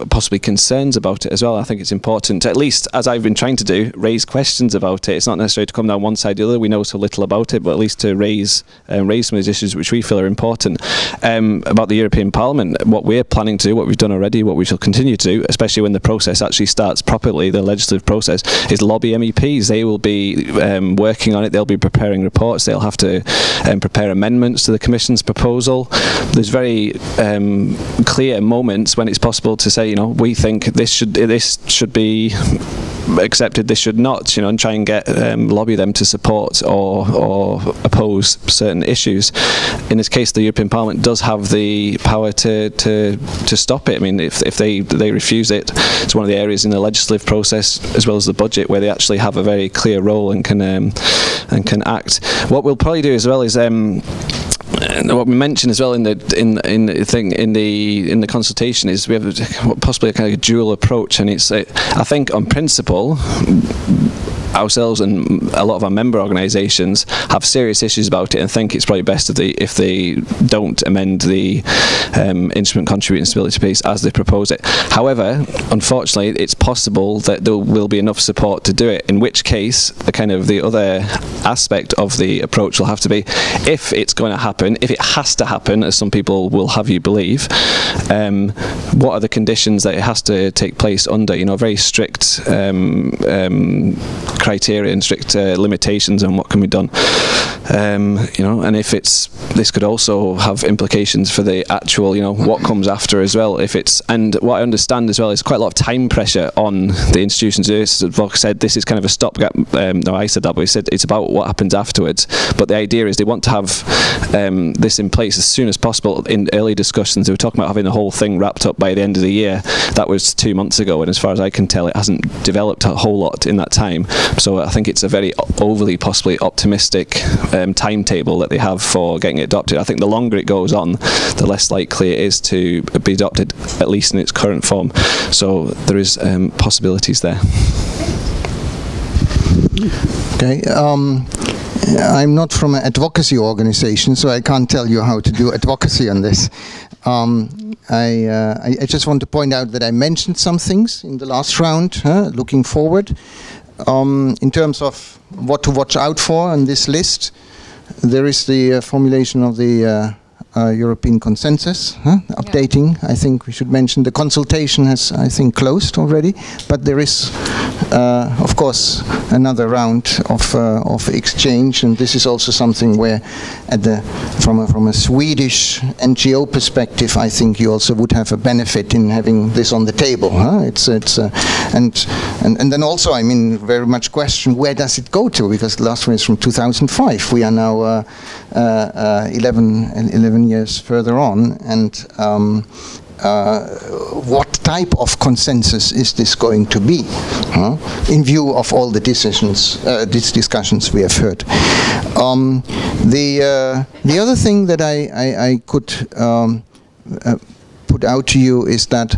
possibly concerns about it as well? I think it's important to, at least as I've been trying to do, raise questions about it. It's not necessarily to come down one side or the other. We know so little about it, but at least to raise some of these issues which we feel are important. About the European Parliament, what we're planning to do, what we've done already, what we shall continue to do, especially when the process actually starts properly, the legislative process, is lobby MEPs. They will be working on it. They'll be preparing reports. They'll have to prepare amendments to the Commission's proposal. There's very clear moments when it's possible to say, you know, we think this should be accepted, this should not, you know, and try and get lobby them to support or oppose certain issues. In this case, the European Parliament does have the power to stop it. I mean, if they refuse it, it's one of the areas in the legislative process as well as the budget where they actually have a very clear role and can act. What we'll probably do as well is what we mentioned as well in the consultation is we have possibly a kind of dual approach, and it's I think on principle ourselves and a lot of our member organisations have serious issues about it and think it's probably best if they don't amend the instrument contributing stability piece as they propose it. However, unfortunately, it's possible that there will be enough support to do it, in which case the other aspect of the approach will have to be, if it's going to happen, if it has to happen, as some people will have you believe, what are the conditions that it has to take place under? Very strict criteria and strict limitations on what can be done. And if this could also have implications for the actual, what comes after as well. And what I understand as well is quite a lot of time pressure on the institutions. As Volker said, this is kind of a stopgap. No, I said that, but he said it's about what happens afterwards. But the idea is they want to have this in place as soon as possible. In early discussions, they were talking about having the whole thing wrapped up by the end of the year. That was 2 months ago, and as far as I can tell, it hasn't developed a whole lot in that time. So I think it's a very overly, possibly optimistic timetable that they have for getting it adopted. I think the longer it goes on, the less likely it is to be adopted, at least in its current form. So there is possibilities there. Okay. I'm not from an advocacy organization, so I can't tell you how to do advocacy on this. I just want to point out that I mentioned some things in the last round, looking forward. In terms of what to watch out for on this list, there is the formulation of the European consensus, updating. I think we should mention the consultation has, I think, closed already, but there is, of course, another round of exchange, and this is also something where, from a Swedish NGO perspective, I think you also would have a benefit in having this on the table. And then also, I mean, very much question where does it go to? Because the last one is from 2005. We are now 11 years further on, and what type of consensus is this going to be in view of all the decisions, these discussions we have heard? The other thing that I could put out to you is that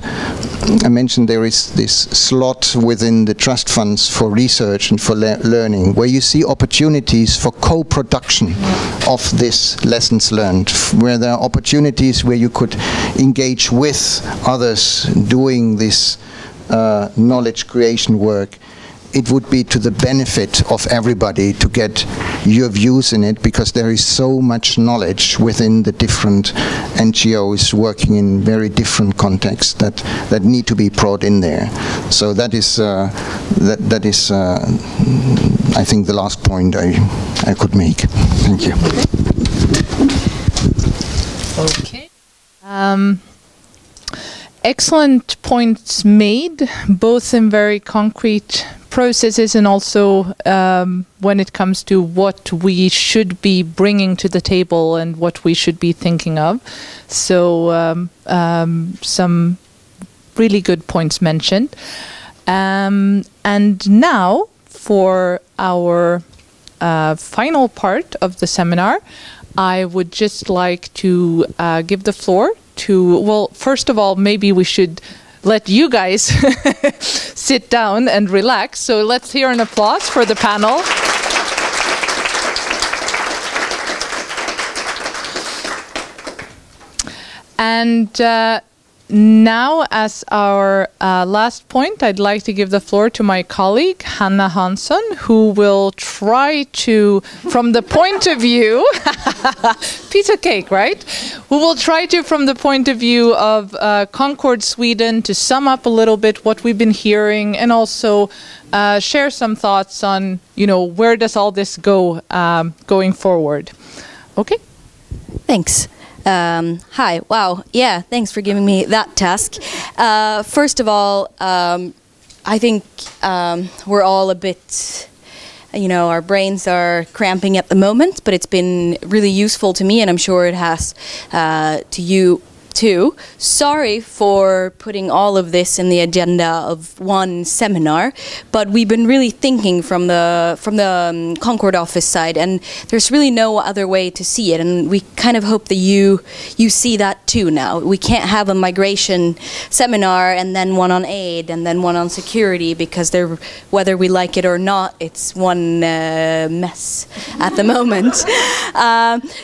I mentioned there is this slot within the trust funds for research and for learning, where you see opportunities for co-production of this lessons learned, where there are opportunities where you could engage with others doing this knowledge creation work. It would be to the benefit of everybody to get your views in it, because there is so much knowledge within the different NGOs working in very different contexts that need to be brought in there. So that is I think the last point I could make. Thank you. Okay. Excellent points made, both in very concrete processes and also when it comes to what we should be bringing to the table and what we should be thinking of. So some really good points mentioned. And now for our final part of the seminar, I would just like to give the floor to, well, first of all, maybe we should let you guys sit down and relax. So let's hear an applause for the panel. And now, as our last point, I'd like to give the floor to my colleague, Hanna Hansson, who will try to, from the point of view, piece of cake, right? Who will try to, from the point of view of Concord Sweden, to sum up a little bit what we've been hearing and also share some thoughts on, you know, where does all this go going forward. Okay? Thanks. Hi. Wow. Yeah, thanks for giving me that task. First of all, I think we're all a bit, you know, our brains are cramping at the moment, but it's been really useful to me, and I'm sure it has to you too. Sorry for putting all of this in the agenda of one seminar, but we've been really thinking from the Concord office side, and there's really no other way to see it, and we kind of hope that you see that too now. We can't have a migration seminar and then one on aid and then one on security, because whether we like it or not, it's one mess at the moment.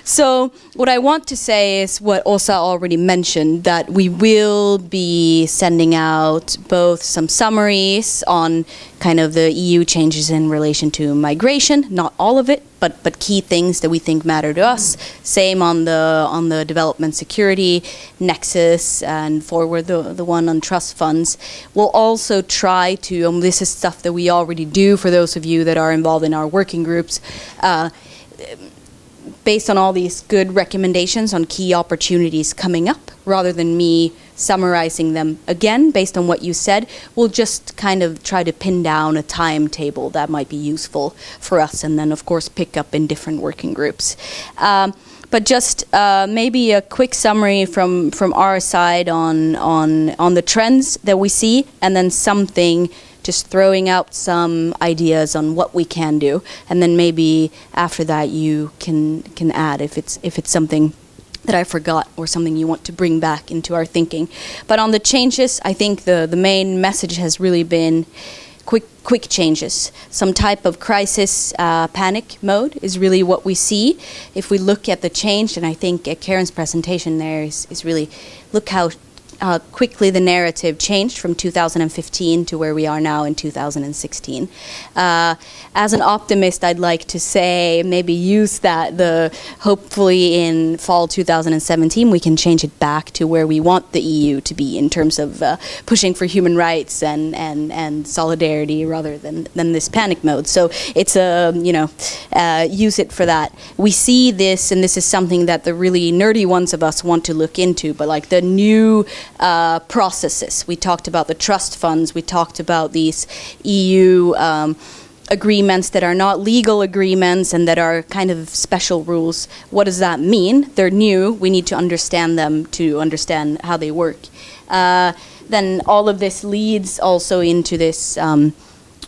So what I want to say is what Åsa already mentioned, that we will be sending out both some summaries on kind of the EU changes in relation to migration, not all of it, but key things that we think matter to us. Same on the development security nexus, and forward the one on trust funds. We'll also try to, and this is stuff that we already do for those of you that are involved in our working groups, based on all these good recommendations on key opportunities coming up, rather than me summarizing them again based on what you said, we'll just kind of try to pin down a timetable that might be useful for us, and then of course pick up in different working groups. But just maybe a quick summary from our side on the trends that we see, and then something, just throwing out some ideas on what we can do, and then maybe after that you can add if it's something that I forgot or something you want to bring back into our thinking. But on the changes, I think the main message has really been quick changes. Some type of crisis panic mode is really what we see. If we look at the change, and I think Karen's presentation there is really, look how quickly the narrative changed from 2015 to where we are now in 2016. As an optimist, I'd like to say maybe use that, hopefully in fall 2017 we can change it back to where we want the EU to be in terms of pushing for human rights and solidarity, rather than this panic mode. So it's use it for that. We see this, and this is something that the really nerdy ones of us want to look into, but like the new processes. We talked about the trust funds, we talked about these EU agreements that are not legal agreements and that are kind of special rules. What does that mean? They're new, we need to understand them to understand how they work. Then all of this leads also into this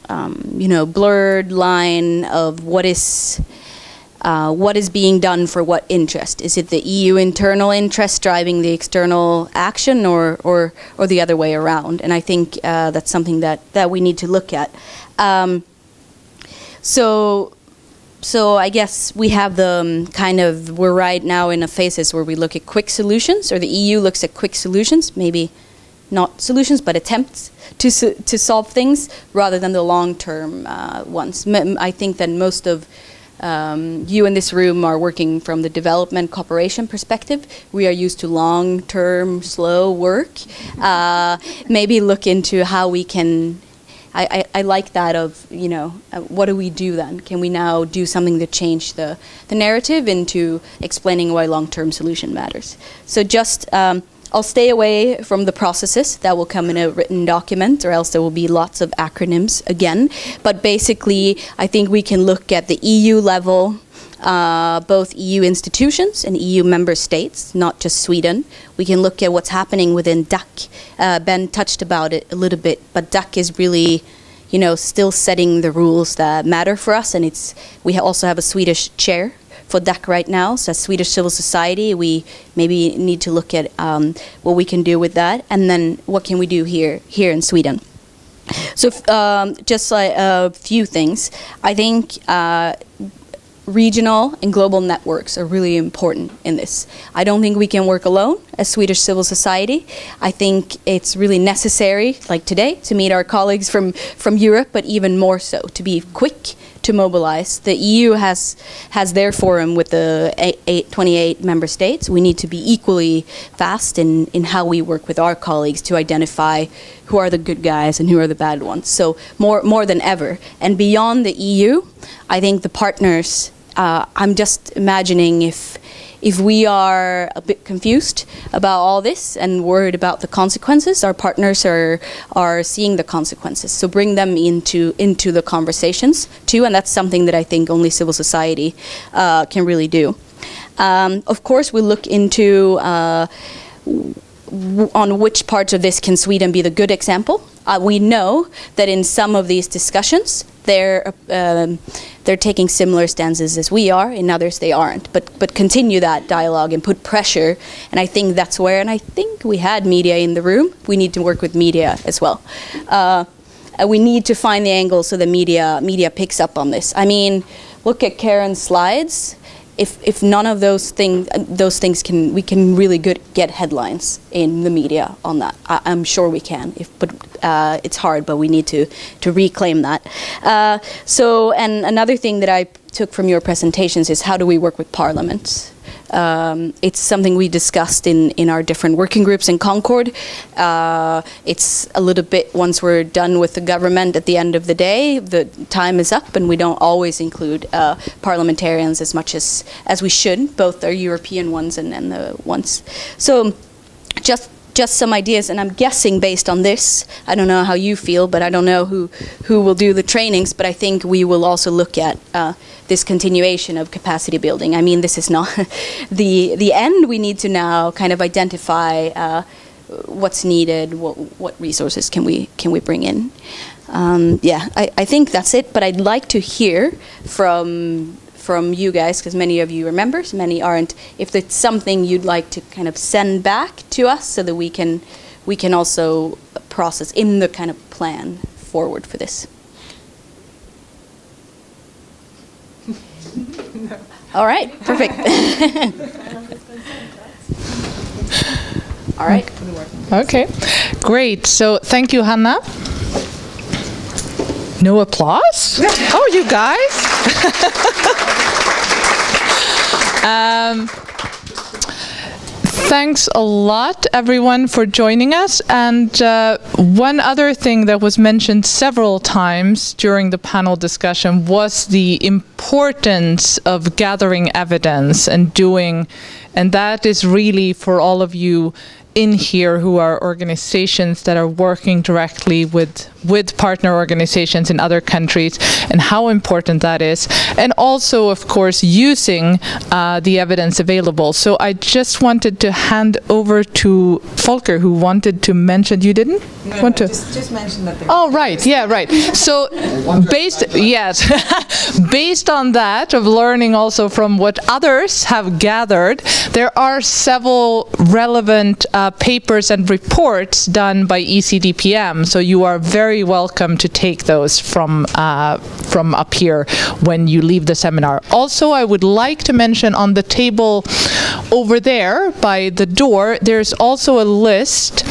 blurred line of what is being done for what interest? Is it the EU internal interest driving the external action, or the other way around? And I think that's something that we need to look at. So I guess we have we're right now in a phases where we look at quick solutions, or the EU looks at quick solutions, maybe not solutions, but attempts to solve things, rather than the long-term ones. I think that most of you in this room are working from the development cooperation perspective. We are used to long-term, slow work. Maybe look into how we can, I like that of, what do we do then? Can we now do something to change the narrative into explaining why long-term solution matters? So just, I'll stay away from the processes that will come in a written document, or else there will be lots of acronyms again. But basically, I think we can look at the EU level, both EU institutions and EU member states, not just Sweden. We can look at what's happening within DAC. Ben touched about it a little bit, but DAC is really, still setting the rules that matter for us, and we also have a Swedish chair for DAC right now, so as Swedish civil society, we maybe need to look at what we can do with that, and then what can we do here in Sweden. So just like a few things, I think regional and global networks are really important in this. I don't think we can work alone as Swedish civil society. I think it's really necessary, like today, to meet our colleagues from Europe, but even more so, to be quick to mobilize. The EU has their forum with the 28 member states. We need to be equally fast in how we work with our colleagues to identify who are the good guys and who are the bad ones. So more than ever. And beyond the EU, I think the partners, I'm just imagining if we are a bit confused about all this and worried about the consequences, our partners are seeing the consequences. So bring them into the conversations too, and that's something that I think only civil society can really do. Of course, we look into on which parts of this can Sweden be the good example. We know that in some of these discussions they're taking similar stances as we are, in others they aren't. But continue that dialogue and put pressure, and I think that's where, and I think we had media in the room, we need to work with media as well. We need to find the angle so the media picks up on this. I mean, look at Karen's slides. If none of those things we can really get headlines in the media on that. I'm sure we can, but it's hard. But we need to reclaim that. So, and another thing that I took from your presentations is how do we work with Parliament? It's something we discussed in our different working groups in Concord. It's a little bit, once we're done with the government at the end of the day, the time is up and we don't always include parliamentarians as much as we should, both our European ones and the ones. So just some ideas, and I'm guessing based on this, I don't know how you feel, but I don't know who will do the trainings, but I think we will also look at this continuation of capacity building. I mean, this is not the end. We need to now kind of identify what's needed, what resources can we bring in. Yeah, I think that's it, but I'd like to hear from you guys, because many of you are members, many aren't, if it's something you'd like to kind of send back to us so that we can also process in the kind of plan forward for this. All right, perfect. All right. Okay, great. So thank you, Hanna. No applause? Oh, you guys. Thanks a lot, everyone, for joining us. And one other thing that was mentioned several times during the panel discussion was the importance of gathering evidence and that is really for all of you in here who are organizations that are working directly with partner organizations in other countries, and how important that is, and also of course using the evidence available. So I just wanted to hand over to Volker, who wanted to mention. You didn't want to just mention that. Oh right, yeah, right. So based on that, of learning also from what others have gathered, there are several relevant papers and reports done by ECDPM, so you are very welcome to take those from up here when you leave the seminar. Also, I would like to mention on the table over there by the door, there's also a list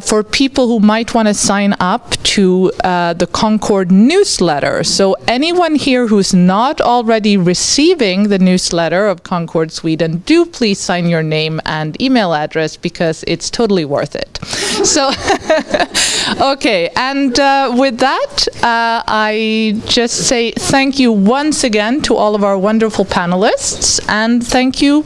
for people who might want to sign up to the Concord newsletter. So anyone here who's not already receiving the newsletter of Concord Sweden, do please sign your name and email address, because it's totally worth it. So, okay, and with that, I just say thank you once again to all of our wonderful panelists, and thank you